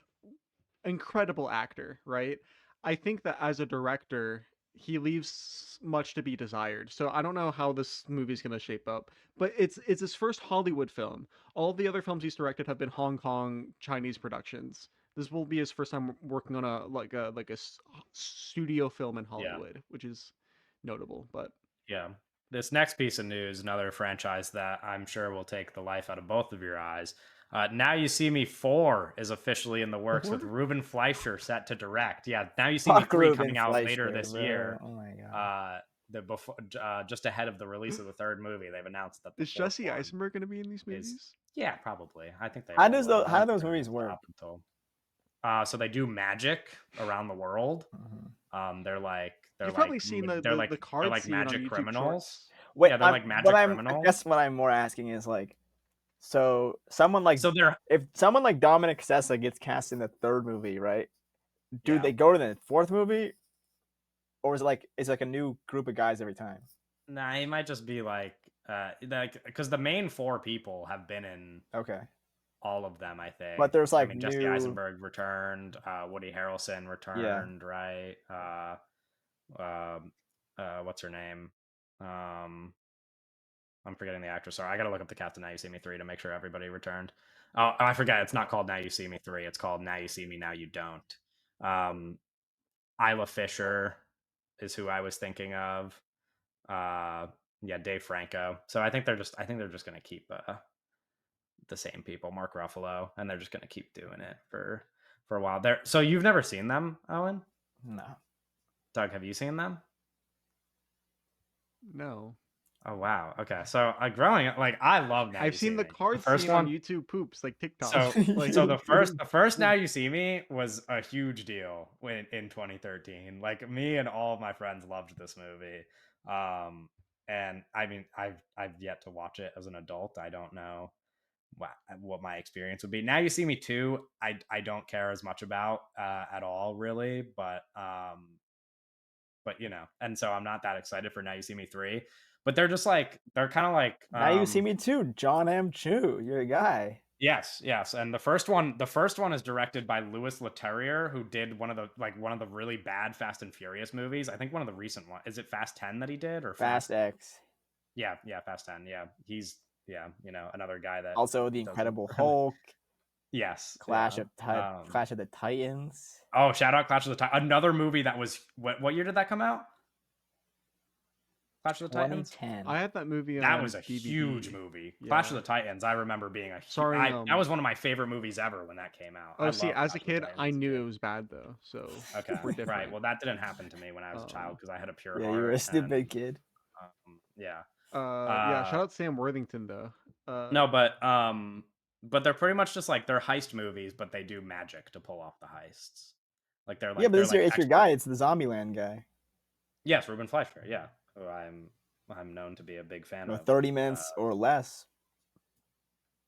incredible actor, right? I think that as a director, he leaves much to be desired. So I don't know how this movie's going to shape up, but it's his first Hollywood film. All of the other films he's directed have been Hong Kong Chinese productions. This will be his first time working on a studio film in Hollywood, which is notable. But Yeah. This next piece of news, another franchise that I'm sure will take the life out of both of your eyes. Now You See Me 4 is officially in the works with 4? Ruben Fleischer set to direct. Yeah, Now You See Me Fuck 3 Ruben coming out later Fleischer, this bro. year. Oh my god. Just ahead of the release of the third movie, they've announced that the is fourth Jesse one Eisenberg going to be in these movies? Yeah, probably. I think they. How all does will. how do those movies work? Up until, so they do magic around the world. They're like You've probably seen the card they're like scene on magic YouTube criminals. Shorts. Wait, Yeah, they're like magic I criminals. guess what I'm more asking is like, so someone like So they're if someone like Dominic Sessa gets cast in the third movie, right? Do Yeah. they go to the fourth movie, or is it like a new group of guys every time? Nah, he might just be like because the main 4 people have been in Okay. all of them, I think. But there's, like, Jesse new- Eisenberg returned, Woody Harrelson returned, right? What's her name? I'm forgetting the actress. Sorry, I gotta look up the Captain Now You See Me 3 to make sure everybody returned. Oh, I forget. It's not called Now You See Me 3. It's called Now You See Me, Now You Don't. Isla Fisher is who I was thinking of. Yeah, Dave Franco. So I think they're just gonna keep the same people, Mark Ruffalo, and they're just gonna keep doing it for a while. So you've never seen them, Owen? No. Doug, have you seen them? No. Oh wow. Okay. So growing up, like I love Now I've You seen See the Me. card first scene on YouTube poops like TikTok. So, like, so the first Now You See Me was a huge deal in 2013. Like me and all of my friends loved this movie. And I mean, I've yet to watch it as an adult. I don't know what my experience would be. Now You See Me Too, I don't care as much about at all, really, but and so I'm not that excited for Now You See Me 3. But they're just like they're kind of like Now You See Me Too, John M. Chu, you're a guy. Yes, and the first one is directed by Louis Leterrier, who did one of the really bad Fast and Furious movies. I think one of the recent ones. Is it Fast 10 that he did, or Fast X? Yeah, Fast 10. Yeah, he's another guy that Also, The Incredible Hulk. Yes, Clash of the Titans. Oh, shout out Clash of the Titans! Another movie that was what year did that come out? Clash of the Titans. 2010. I had that movie. That was a DVD. huge movie. Yeah. Clash of the Titans. I remember being that was one of my favorite movies ever when that came out. Oh, see, as a kid, I knew it was bad though. So okay, we're different. Right. Well, that didn't happen to me when I was a child because I had a pure Yeah, heart. you were a stupid kid. Yeah. Yeah. Shout out Sam Worthington though. No, but they're pretty much just like they're heist movies, but they do magic to pull off the heists. Like they're like yeah, but it's your guy. It's the Zombieland guy. Yes, Ruben Fleischer. Yeah, who I'm known to be a big fan of. 30 minutes or less.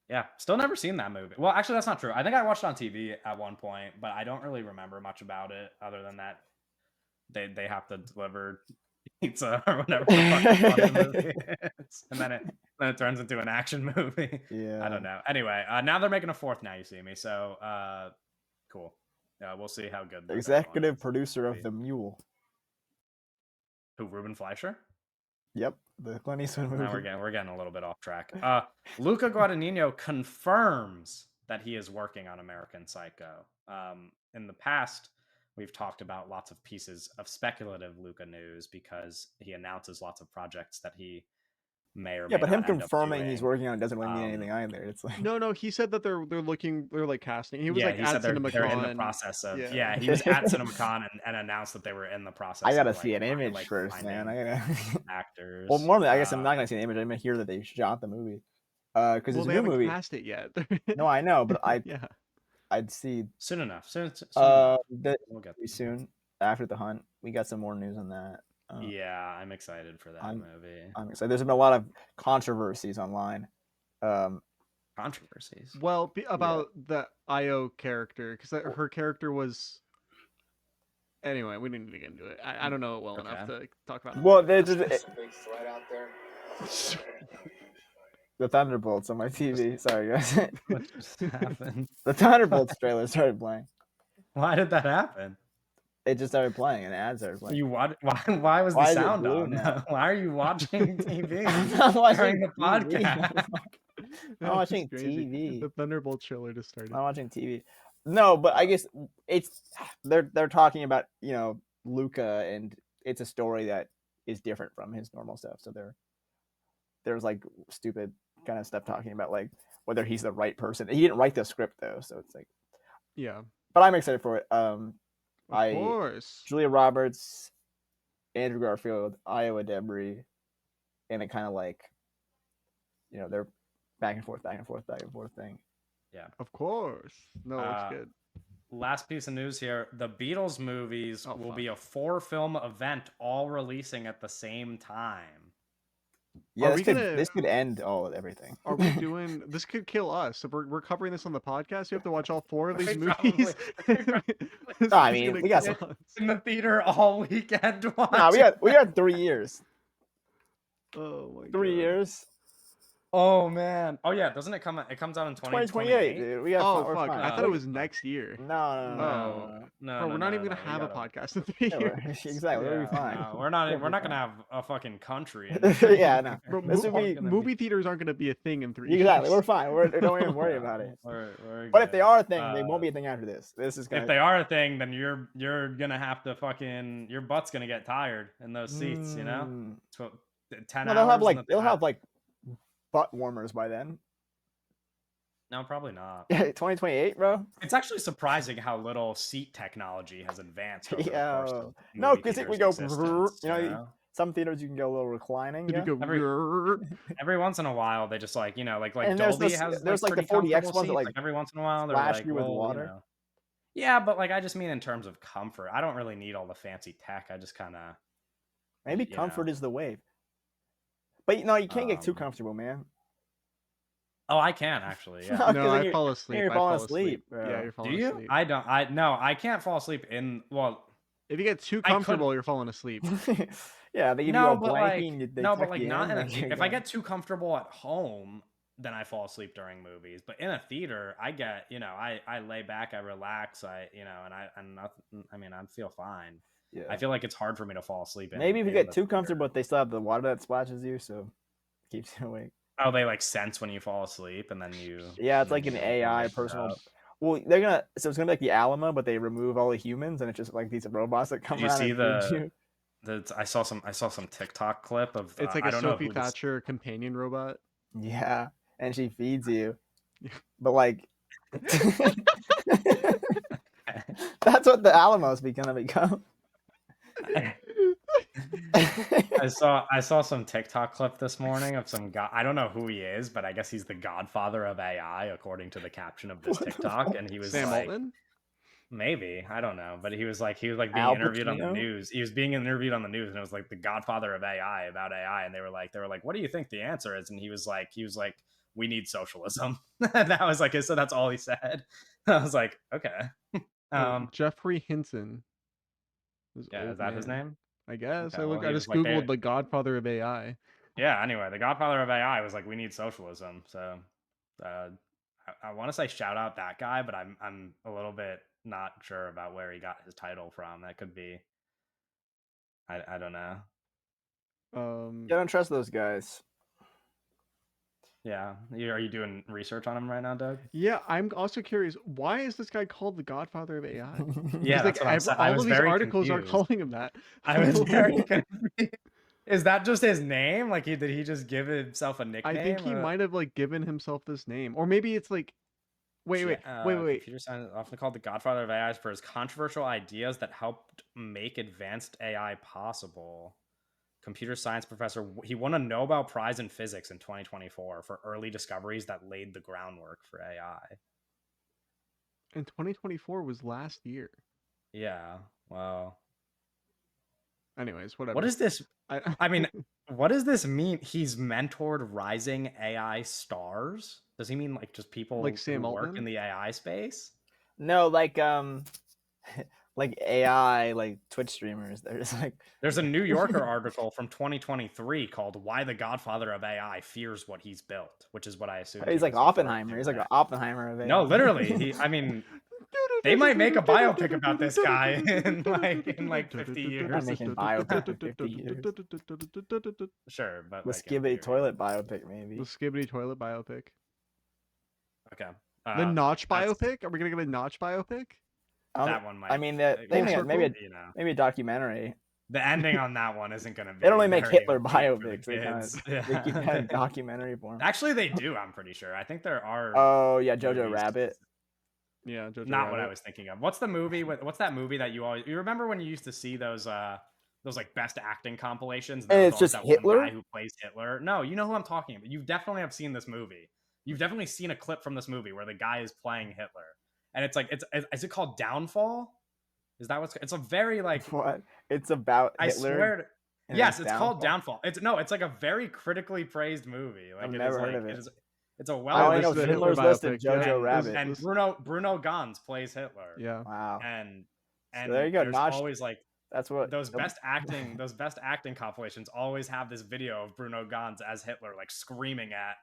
Yeah, still never seen that movie. Well, actually, that's not true. I think I watched it on TV at one point, but I don't really remember much about it other than that they have to deliver pizza or whatever the movie is. And then it turns into an action movie. Yeah, I don't know. Anyway, now they're making a fourth Now You See Me, so cool. Yeah, we'll see how good. Executive producer of The Mule. Who, Ruben Fleischer? Yep, the Clint Eastwood movie. Now we're getting a little bit off track. Luca Guadagnino confirms that he is working on American Psycho. In the past, we've talked about lots of pieces of speculative Luca news because he announces lots of projects that he may or may but him not end up confirming doing. he's working on it doesn't really mean anything either. It's like no, he said that they're like casting. He was like he at said they're CinemaCon. in the process of he was at CinemaCon and announced that they were in the process. I gotta of, see an image like, first, man. I gotta actors. Well, more than I guess I'm not gonna see an image. I'm gonna hear that they shot the movie. Because it's a new movie. Cast it yet. No, I know, but I'd see soon enough. Soon that we'll get soon after The Hunt. We got some more news on that. Yeah, I'm excited for that movie. I'm excited. There's been a lot of controversies online. Controversies? Well, about the Io character, because her character was. Anyway, we didn't need to get into it. I don't know it well enough to talk about. Well, there's a big threat out there. The Thunderbolts on my TV. Sorry, guys. What just happened? The Thunderbolts trailer started playing. Why did that happen? It just started playing, and ads started playing. You watch? Why was the sound on? Why are you watching TV during the podcast? I'm watching TV. The Thunderbolt trailer just started. I'm watching TV. No, but I guess they're talking about Luca, and it's a story that is different from his normal stuff. So there's like stupid kind of stuff talking about like whether he's the right person. He didn't write the script though, so it's like But I'm excited for it. Of course. Julia Roberts, Andrew Garfield, Iowa Debris, and it kind of like they're back and forth thing. Yeah, of course. No, it's good. Last piece of news here: the Beatles movies will be a 4-film event, all releasing at the same time. Yeah, this could end everything. Are we doing this? Could kill us. If we're covering this on the podcast, you have to watch all 4 of these movies. I mean, we got in the theater all weekend. Nah, we got 3 years. Oh my god. 3 years. Oh man. Oh yeah. Doesn't it come? It comes out in 2028, dude. We got. Fuck! I thought it was next year. No. Bro, we're not even gonna have a podcast in 3 years. Exactly. We'll be fine. No, we're not gonna have a fucking country. Yeah, no. Bro, movie theaters aren't gonna be a thing in 3 years. Exactly. We're fine. Don't even worry about it. But if they are a thing, they won't be a thing after this. This is gonna. If they are a thing, then you're gonna have to fucking your butt's gonna get tired in those seats. 10 hours. They'll have butt warmers by then. No, probably not. 2028, bro. It's actually surprising how little seat technology has advanced. Over the course of no, because we go. Some theaters you can go a little reclining. Every once in a while, they just like and Dolby has. There's like the 40X ones that like every once in a while they're splash like you with water. Yeah, but I just mean in terms of comfort. I don't really need all the fancy tech. I just kind of. Maybe you comfort know. is the wave. But no, you can't get too Um, comfortable, man. oh, I can actually. No, Yeah. because No, then I fall asleep. you're I falling fall asleep. asleep, Yeah, bro. you're Do falling you? asleep. I don't. I no. I can't fall asleep in. Well, If you get too I could. comfortable, you're falling asleep. Yeah, they give you No, a but blankie like and they no, but tuck like you not in. in a Like theater. you're If I going. get too comfortable at home, then I fall asleep during movies. But in a theater, I get I lay back, I relax, and nothing. I mean, I feel fine. Yeah. I feel like it's hard for me to fall asleep Maybe if you in get the too theater. comfortable, but they still have the water that splashes you, so it keeps you awake. Oh, they like sense when you fall asleep, and then you. Yeah, it's and then like an you AI wake personal. up. Well, so it's gonna be like the Alamo, but they remove all the humans, and it's just like these robots that come Did you around see and feed the? you. I saw some TikTok clip of It's like I a don't know Sophie who this. Thatcher companion robot. Yeah, and she feeds you, Yeah. but like, that's what the Alamo's gonna become. I saw some TikTok clip this morning of some guy. I don't know who he is, but I guess he's the godfather of AI, according to the caption of this What the TikTok. fuck? And he was Sam like, Altman. maybe I don't know, but he was like being Al interviewed on the Pacino? news. He was being interviewed on the news, and it was like the godfather of AI about AI. And they were like, what do you think the answer is? And he was like, we need socialism. And that was like, so that's all he said. I was like, okay. Jeffrey Hinton. This Yeah, is old that his man. name? I guess. Okay, well, I he was just like, googled the Godfather of AI. yeah. Anyway, the godfather of AI was like, we need socialism. So, I want to say shout out that guy, but I'm a little bit not sure about where he got his title from. That could be, I don't know. Yeah, I don't trust those guys. Yeah, are you doing research on him right now, Doug? Yeah, I'm also curious. Why is this guy called the Godfather of AI? Yeah, Because like that's what I'm saying. I all was of these very articles are confused. calling him that. I was very confused. Is that just his name? Like, did he just give himself a nickname? I think he might have like given himself this name, or maybe it's like, wait. Computer science, often called the godfather of AI, for his controversial ideas that helped make advanced AI possible. Computer science professor, he won a Nobel Prize in physics in 2024 for early discoveries that laid the groundwork for AI. And 2024 was last year. Yeah, well. Anyways, whatever. What is this? I mean, what does this mean? He's mentored rising AI stars? Does he mean like just people Like Sam who work Altman? in the AI space? No, like like AI, like Twitch streamers. They're just like There's a New Yorker article from 2023 called "Why the Godfather of AI Fears What He's Built," which is what I assume he's like Oppenheimer. He's like an Oppenheimer of AI. No, literally. I mean, they might make a biopic about this guy in like 50 They're years. not making biopic in 50 years. Sure, but The like in Skibidi theory. toilet biopic, maybe. The Skibidi toilet biopic. Okay. The Notch that's- biopic? Are we gonna get a Notch biopic? That one might. I mean, that Full maybe circle? maybe a documentary. The ending on that one isn't going to be. They don't really make very Hitler deep for the biopics. They kids. they keep that in documentary form. Actually, they do. I'm pretty sure. I think there are. Oh yeah, Jojo movies- Rabbit. Yeah, Jojo Not Rabbit. what I was thinking of. What's the movie? What's that movie that you remember when you used to see those like best acting compilations? And there it's was just always that one Hitler? guy who plays Hitler. No, you know who I'm talking about. You definitely have seen this movie. You've definitely seen a clip from this movie where the guy is playing Hitler, and it's like is it called Downfall? Is that what's? It's a very like. What? It's about I Hitler. swear. and Yes, his it's called Downfall. It's like a very critically praised movie. Like I've it never is heard like of it. it's a All well. I know this is is the Hitler Hitler's List and biopic, yeah. Jojo Rabbit. And Bruno Ganz plays Hitler. Yeah. Wow. And So there you go. there's Notch. always like That's what those best acting compilations always have this video of Bruno Ganz as Hitler, like screaming at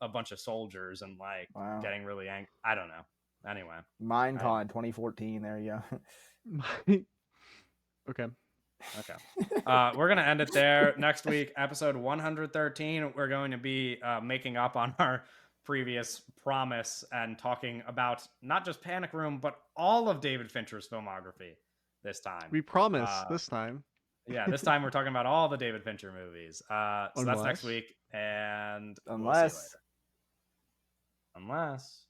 a bunch of soldiers and like Wow. getting really angry. I don't know. Anyway, Minecon 2014. There you My... Okay. we're gonna end it there. Next week, episode 113, we're going to be making up on our previous promise and talking about not just Panic Room, but all of David Fincher's filmography this time. We promise this time. Yeah, this time we're talking about all the David Fincher movies. So that's next Unless- week, and we'll see you Unless- later. Unless